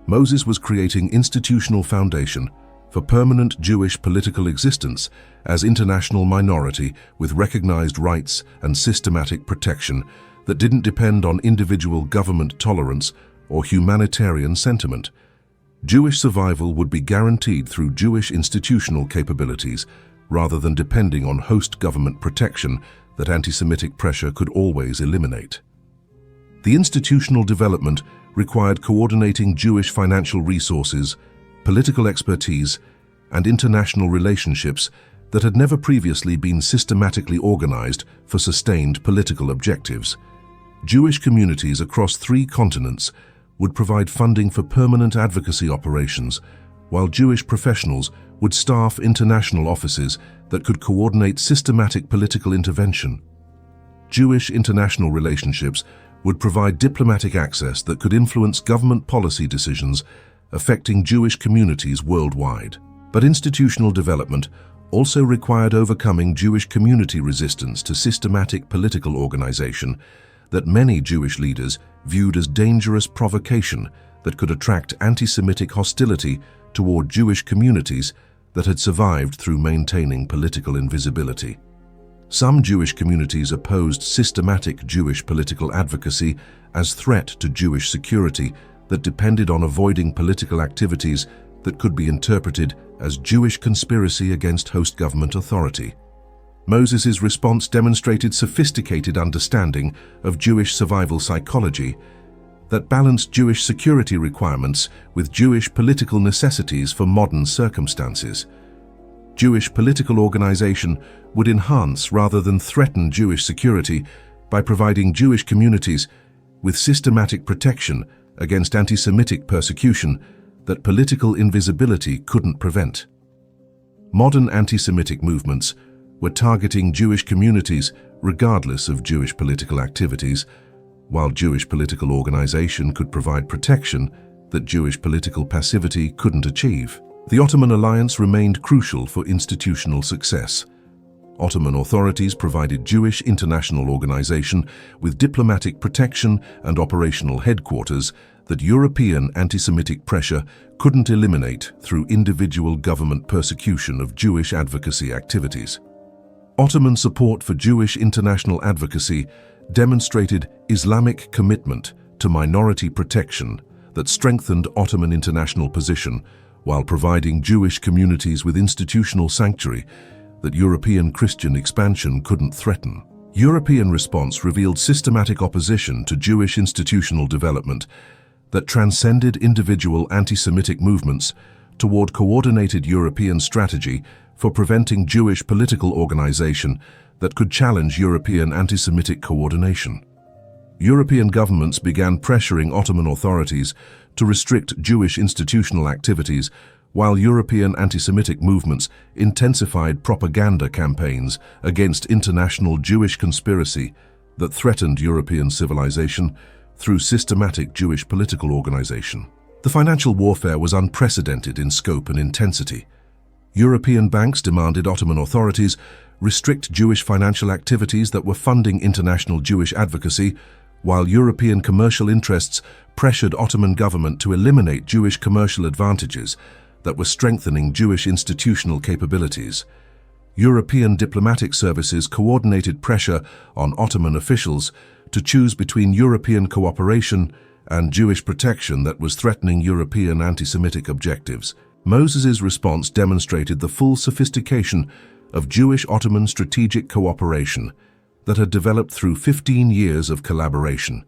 Moses was creating institutional foundation for permanent Jewish political existence as international minority with recognized rights and systematic protection that didn't depend on individual government tolerance or humanitarian sentiment. Jewish survival would be guaranteed through Jewish institutional capabilities rather than depending on host government protection that anti-Semitic pressure could always eliminate. The institutional development required coordinating Jewish financial resources, political expertise, and international relationships that had never previously been systematically organized for sustained political objectives. Jewish communities across 3 continents would provide funding for permanent advocacy operations while Jewish professionals would staff international offices that could coordinate systematic political intervention. Jewish international relationships would provide diplomatic access that could influence government policy decisions affecting Jewish communities worldwide. But institutional development also required overcoming Jewish community resistance to systematic political organization that many Jewish leaders viewed as dangerous provocation that could attract anti-Semitic hostility toward Jewish communities that had survived through maintaining political invisibility. Some Jewish communities opposed systematic Jewish political advocacy as threat to Jewish security that depended on avoiding political activities that could be interpreted as Jewish conspiracy against host government authority. Moses's response demonstrated sophisticated understanding of Jewish survival psychology that balanced Jewish security requirements with Jewish political necessities for modern circumstances. Jewish political organization would enhance rather than threaten Jewish security by providing Jewish communities with systematic protection against anti-Semitic persecution that political invisibility couldn't prevent. Modern anti-Semitic movements were targeting Jewish communities regardless of Jewish political activities, while Jewish political organization could provide protection that Jewish political passivity couldn't achieve. The Ottoman alliance remained crucial for institutional success. Ottoman authorities provided Jewish international organization with diplomatic protection and operational headquarters that European anti-Semitic pressure couldn't eliminate through individual government persecution of Jewish advocacy activities. Ottoman support for Jewish international advocacy demonstrated Islamic commitment to minority protection that strengthened Ottoman international position while providing Jewish communities with institutional sanctuary that European Christian expansion couldn't threaten. European response revealed systematic opposition to Jewish institutional development that transcended individual anti-Semitic movements toward coordinated European strategy for preventing Jewish political organization that could challenge European anti-Semitic coordination. European governments began pressuring Ottoman authorities to restrict Jewish institutional activities, while European anti-Semitic movements intensified propaganda campaigns against international Jewish conspiracy that threatened European civilization through systematic Jewish political organization. The financial warfare was unprecedented in scope and intensity. European banks demanded Ottoman authorities restrict Jewish financial activities that were funding international Jewish advocacy, while European commercial interests pressured Ottoman government to eliminate Jewish commercial advantages that were strengthening Jewish institutional capabilities. European diplomatic services coordinated pressure on Ottoman officials to choose between European cooperation and Jewish protection that was threatening European anti-Semitic objectives. Moses's response demonstrated the full sophistication of Jewish-Ottoman strategic cooperation that had developed through 15 years of collaboration.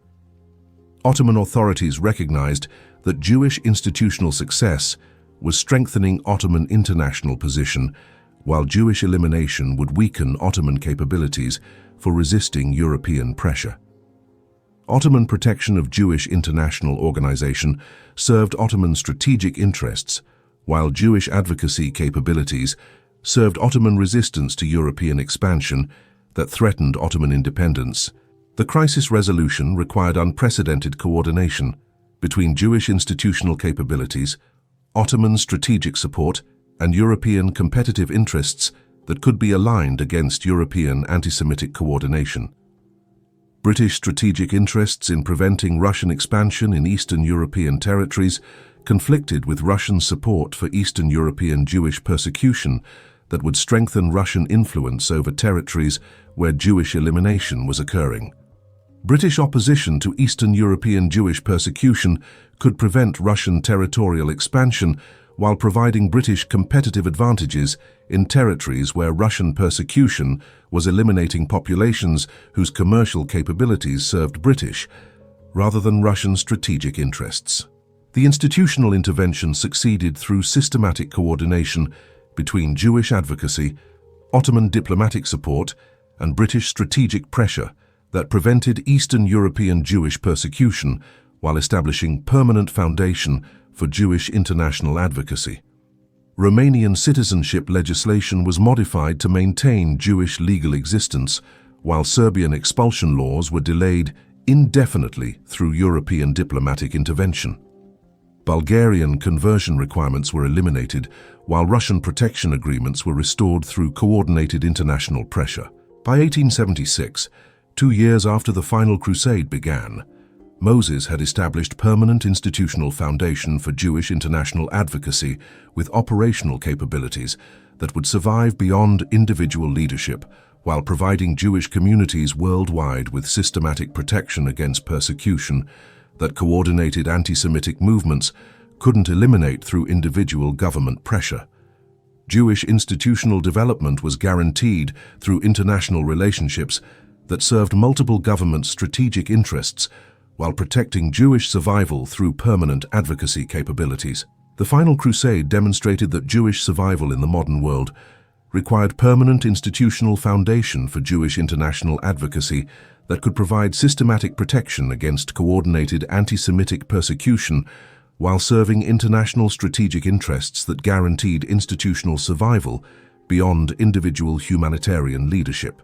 Ottoman authorities recognized that Jewish institutional success was strengthening Ottoman international position, while Jewish elimination would weaken Ottoman capabilities for resisting European pressure. Ottoman protection of Jewish international organization served Ottoman strategic interests, while Jewish advocacy capabilities served Ottoman resistance to European expansion that threatened Ottoman independence. The crisis resolution required unprecedented coordination between Jewish institutional capabilities, Ottoman strategic support, and European competitive interests that could be aligned against European anti-Semitic coordination. British strategic interests in preventing Russian expansion in Eastern European territories conflicted with Russian support for Eastern European Jewish persecution that would strengthen Russian influence over territories where Jewish elimination was occurring. British opposition to Eastern European Jewish persecution could prevent Russian territorial expansion while providing British competitive advantages in territories where Russian persecution was eliminating populations whose commercial capabilities served British, rather than Russian strategic interests. The institutional intervention succeeded through systematic coordination between Jewish advocacy, Ottoman diplomatic support, and British strategic pressure that prevented Eastern European Jewish persecution while establishing permanent foundation for Jewish international advocacy. Romanian citizenship legislation was modified to maintain Jewish legal existence, while Serbian expulsion laws were delayed indefinitely through European diplomatic intervention. Bulgarian conversion requirements were eliminated, while Russian protection agreements were restored through coordinated international pressure. By 1876, 2 years after the final crusade began, Moses had established permanent institutional foundation for Jewish international advocacy with operational capabilities that would survive beyond individual leadership, while providing Jewish communities worldwide with systematic protection against persecution that coordinated anti-Semitic movements couldn't eliminate through individual government pressure. Jewish institutional development was guaranteed through international relationships that served multiple governments' strategic interests while protecting Jewish survival through permanent advocacy capabilities. The final crusade demonstrated that Jewish survival in the modern world required permanent institutional foundation for Jewish international advocacy that could provide systematic protection against coordinated anti-Semitic persecution while serving international strategic interests that guaranteed institutional survival beyond individual humanitarian leadership.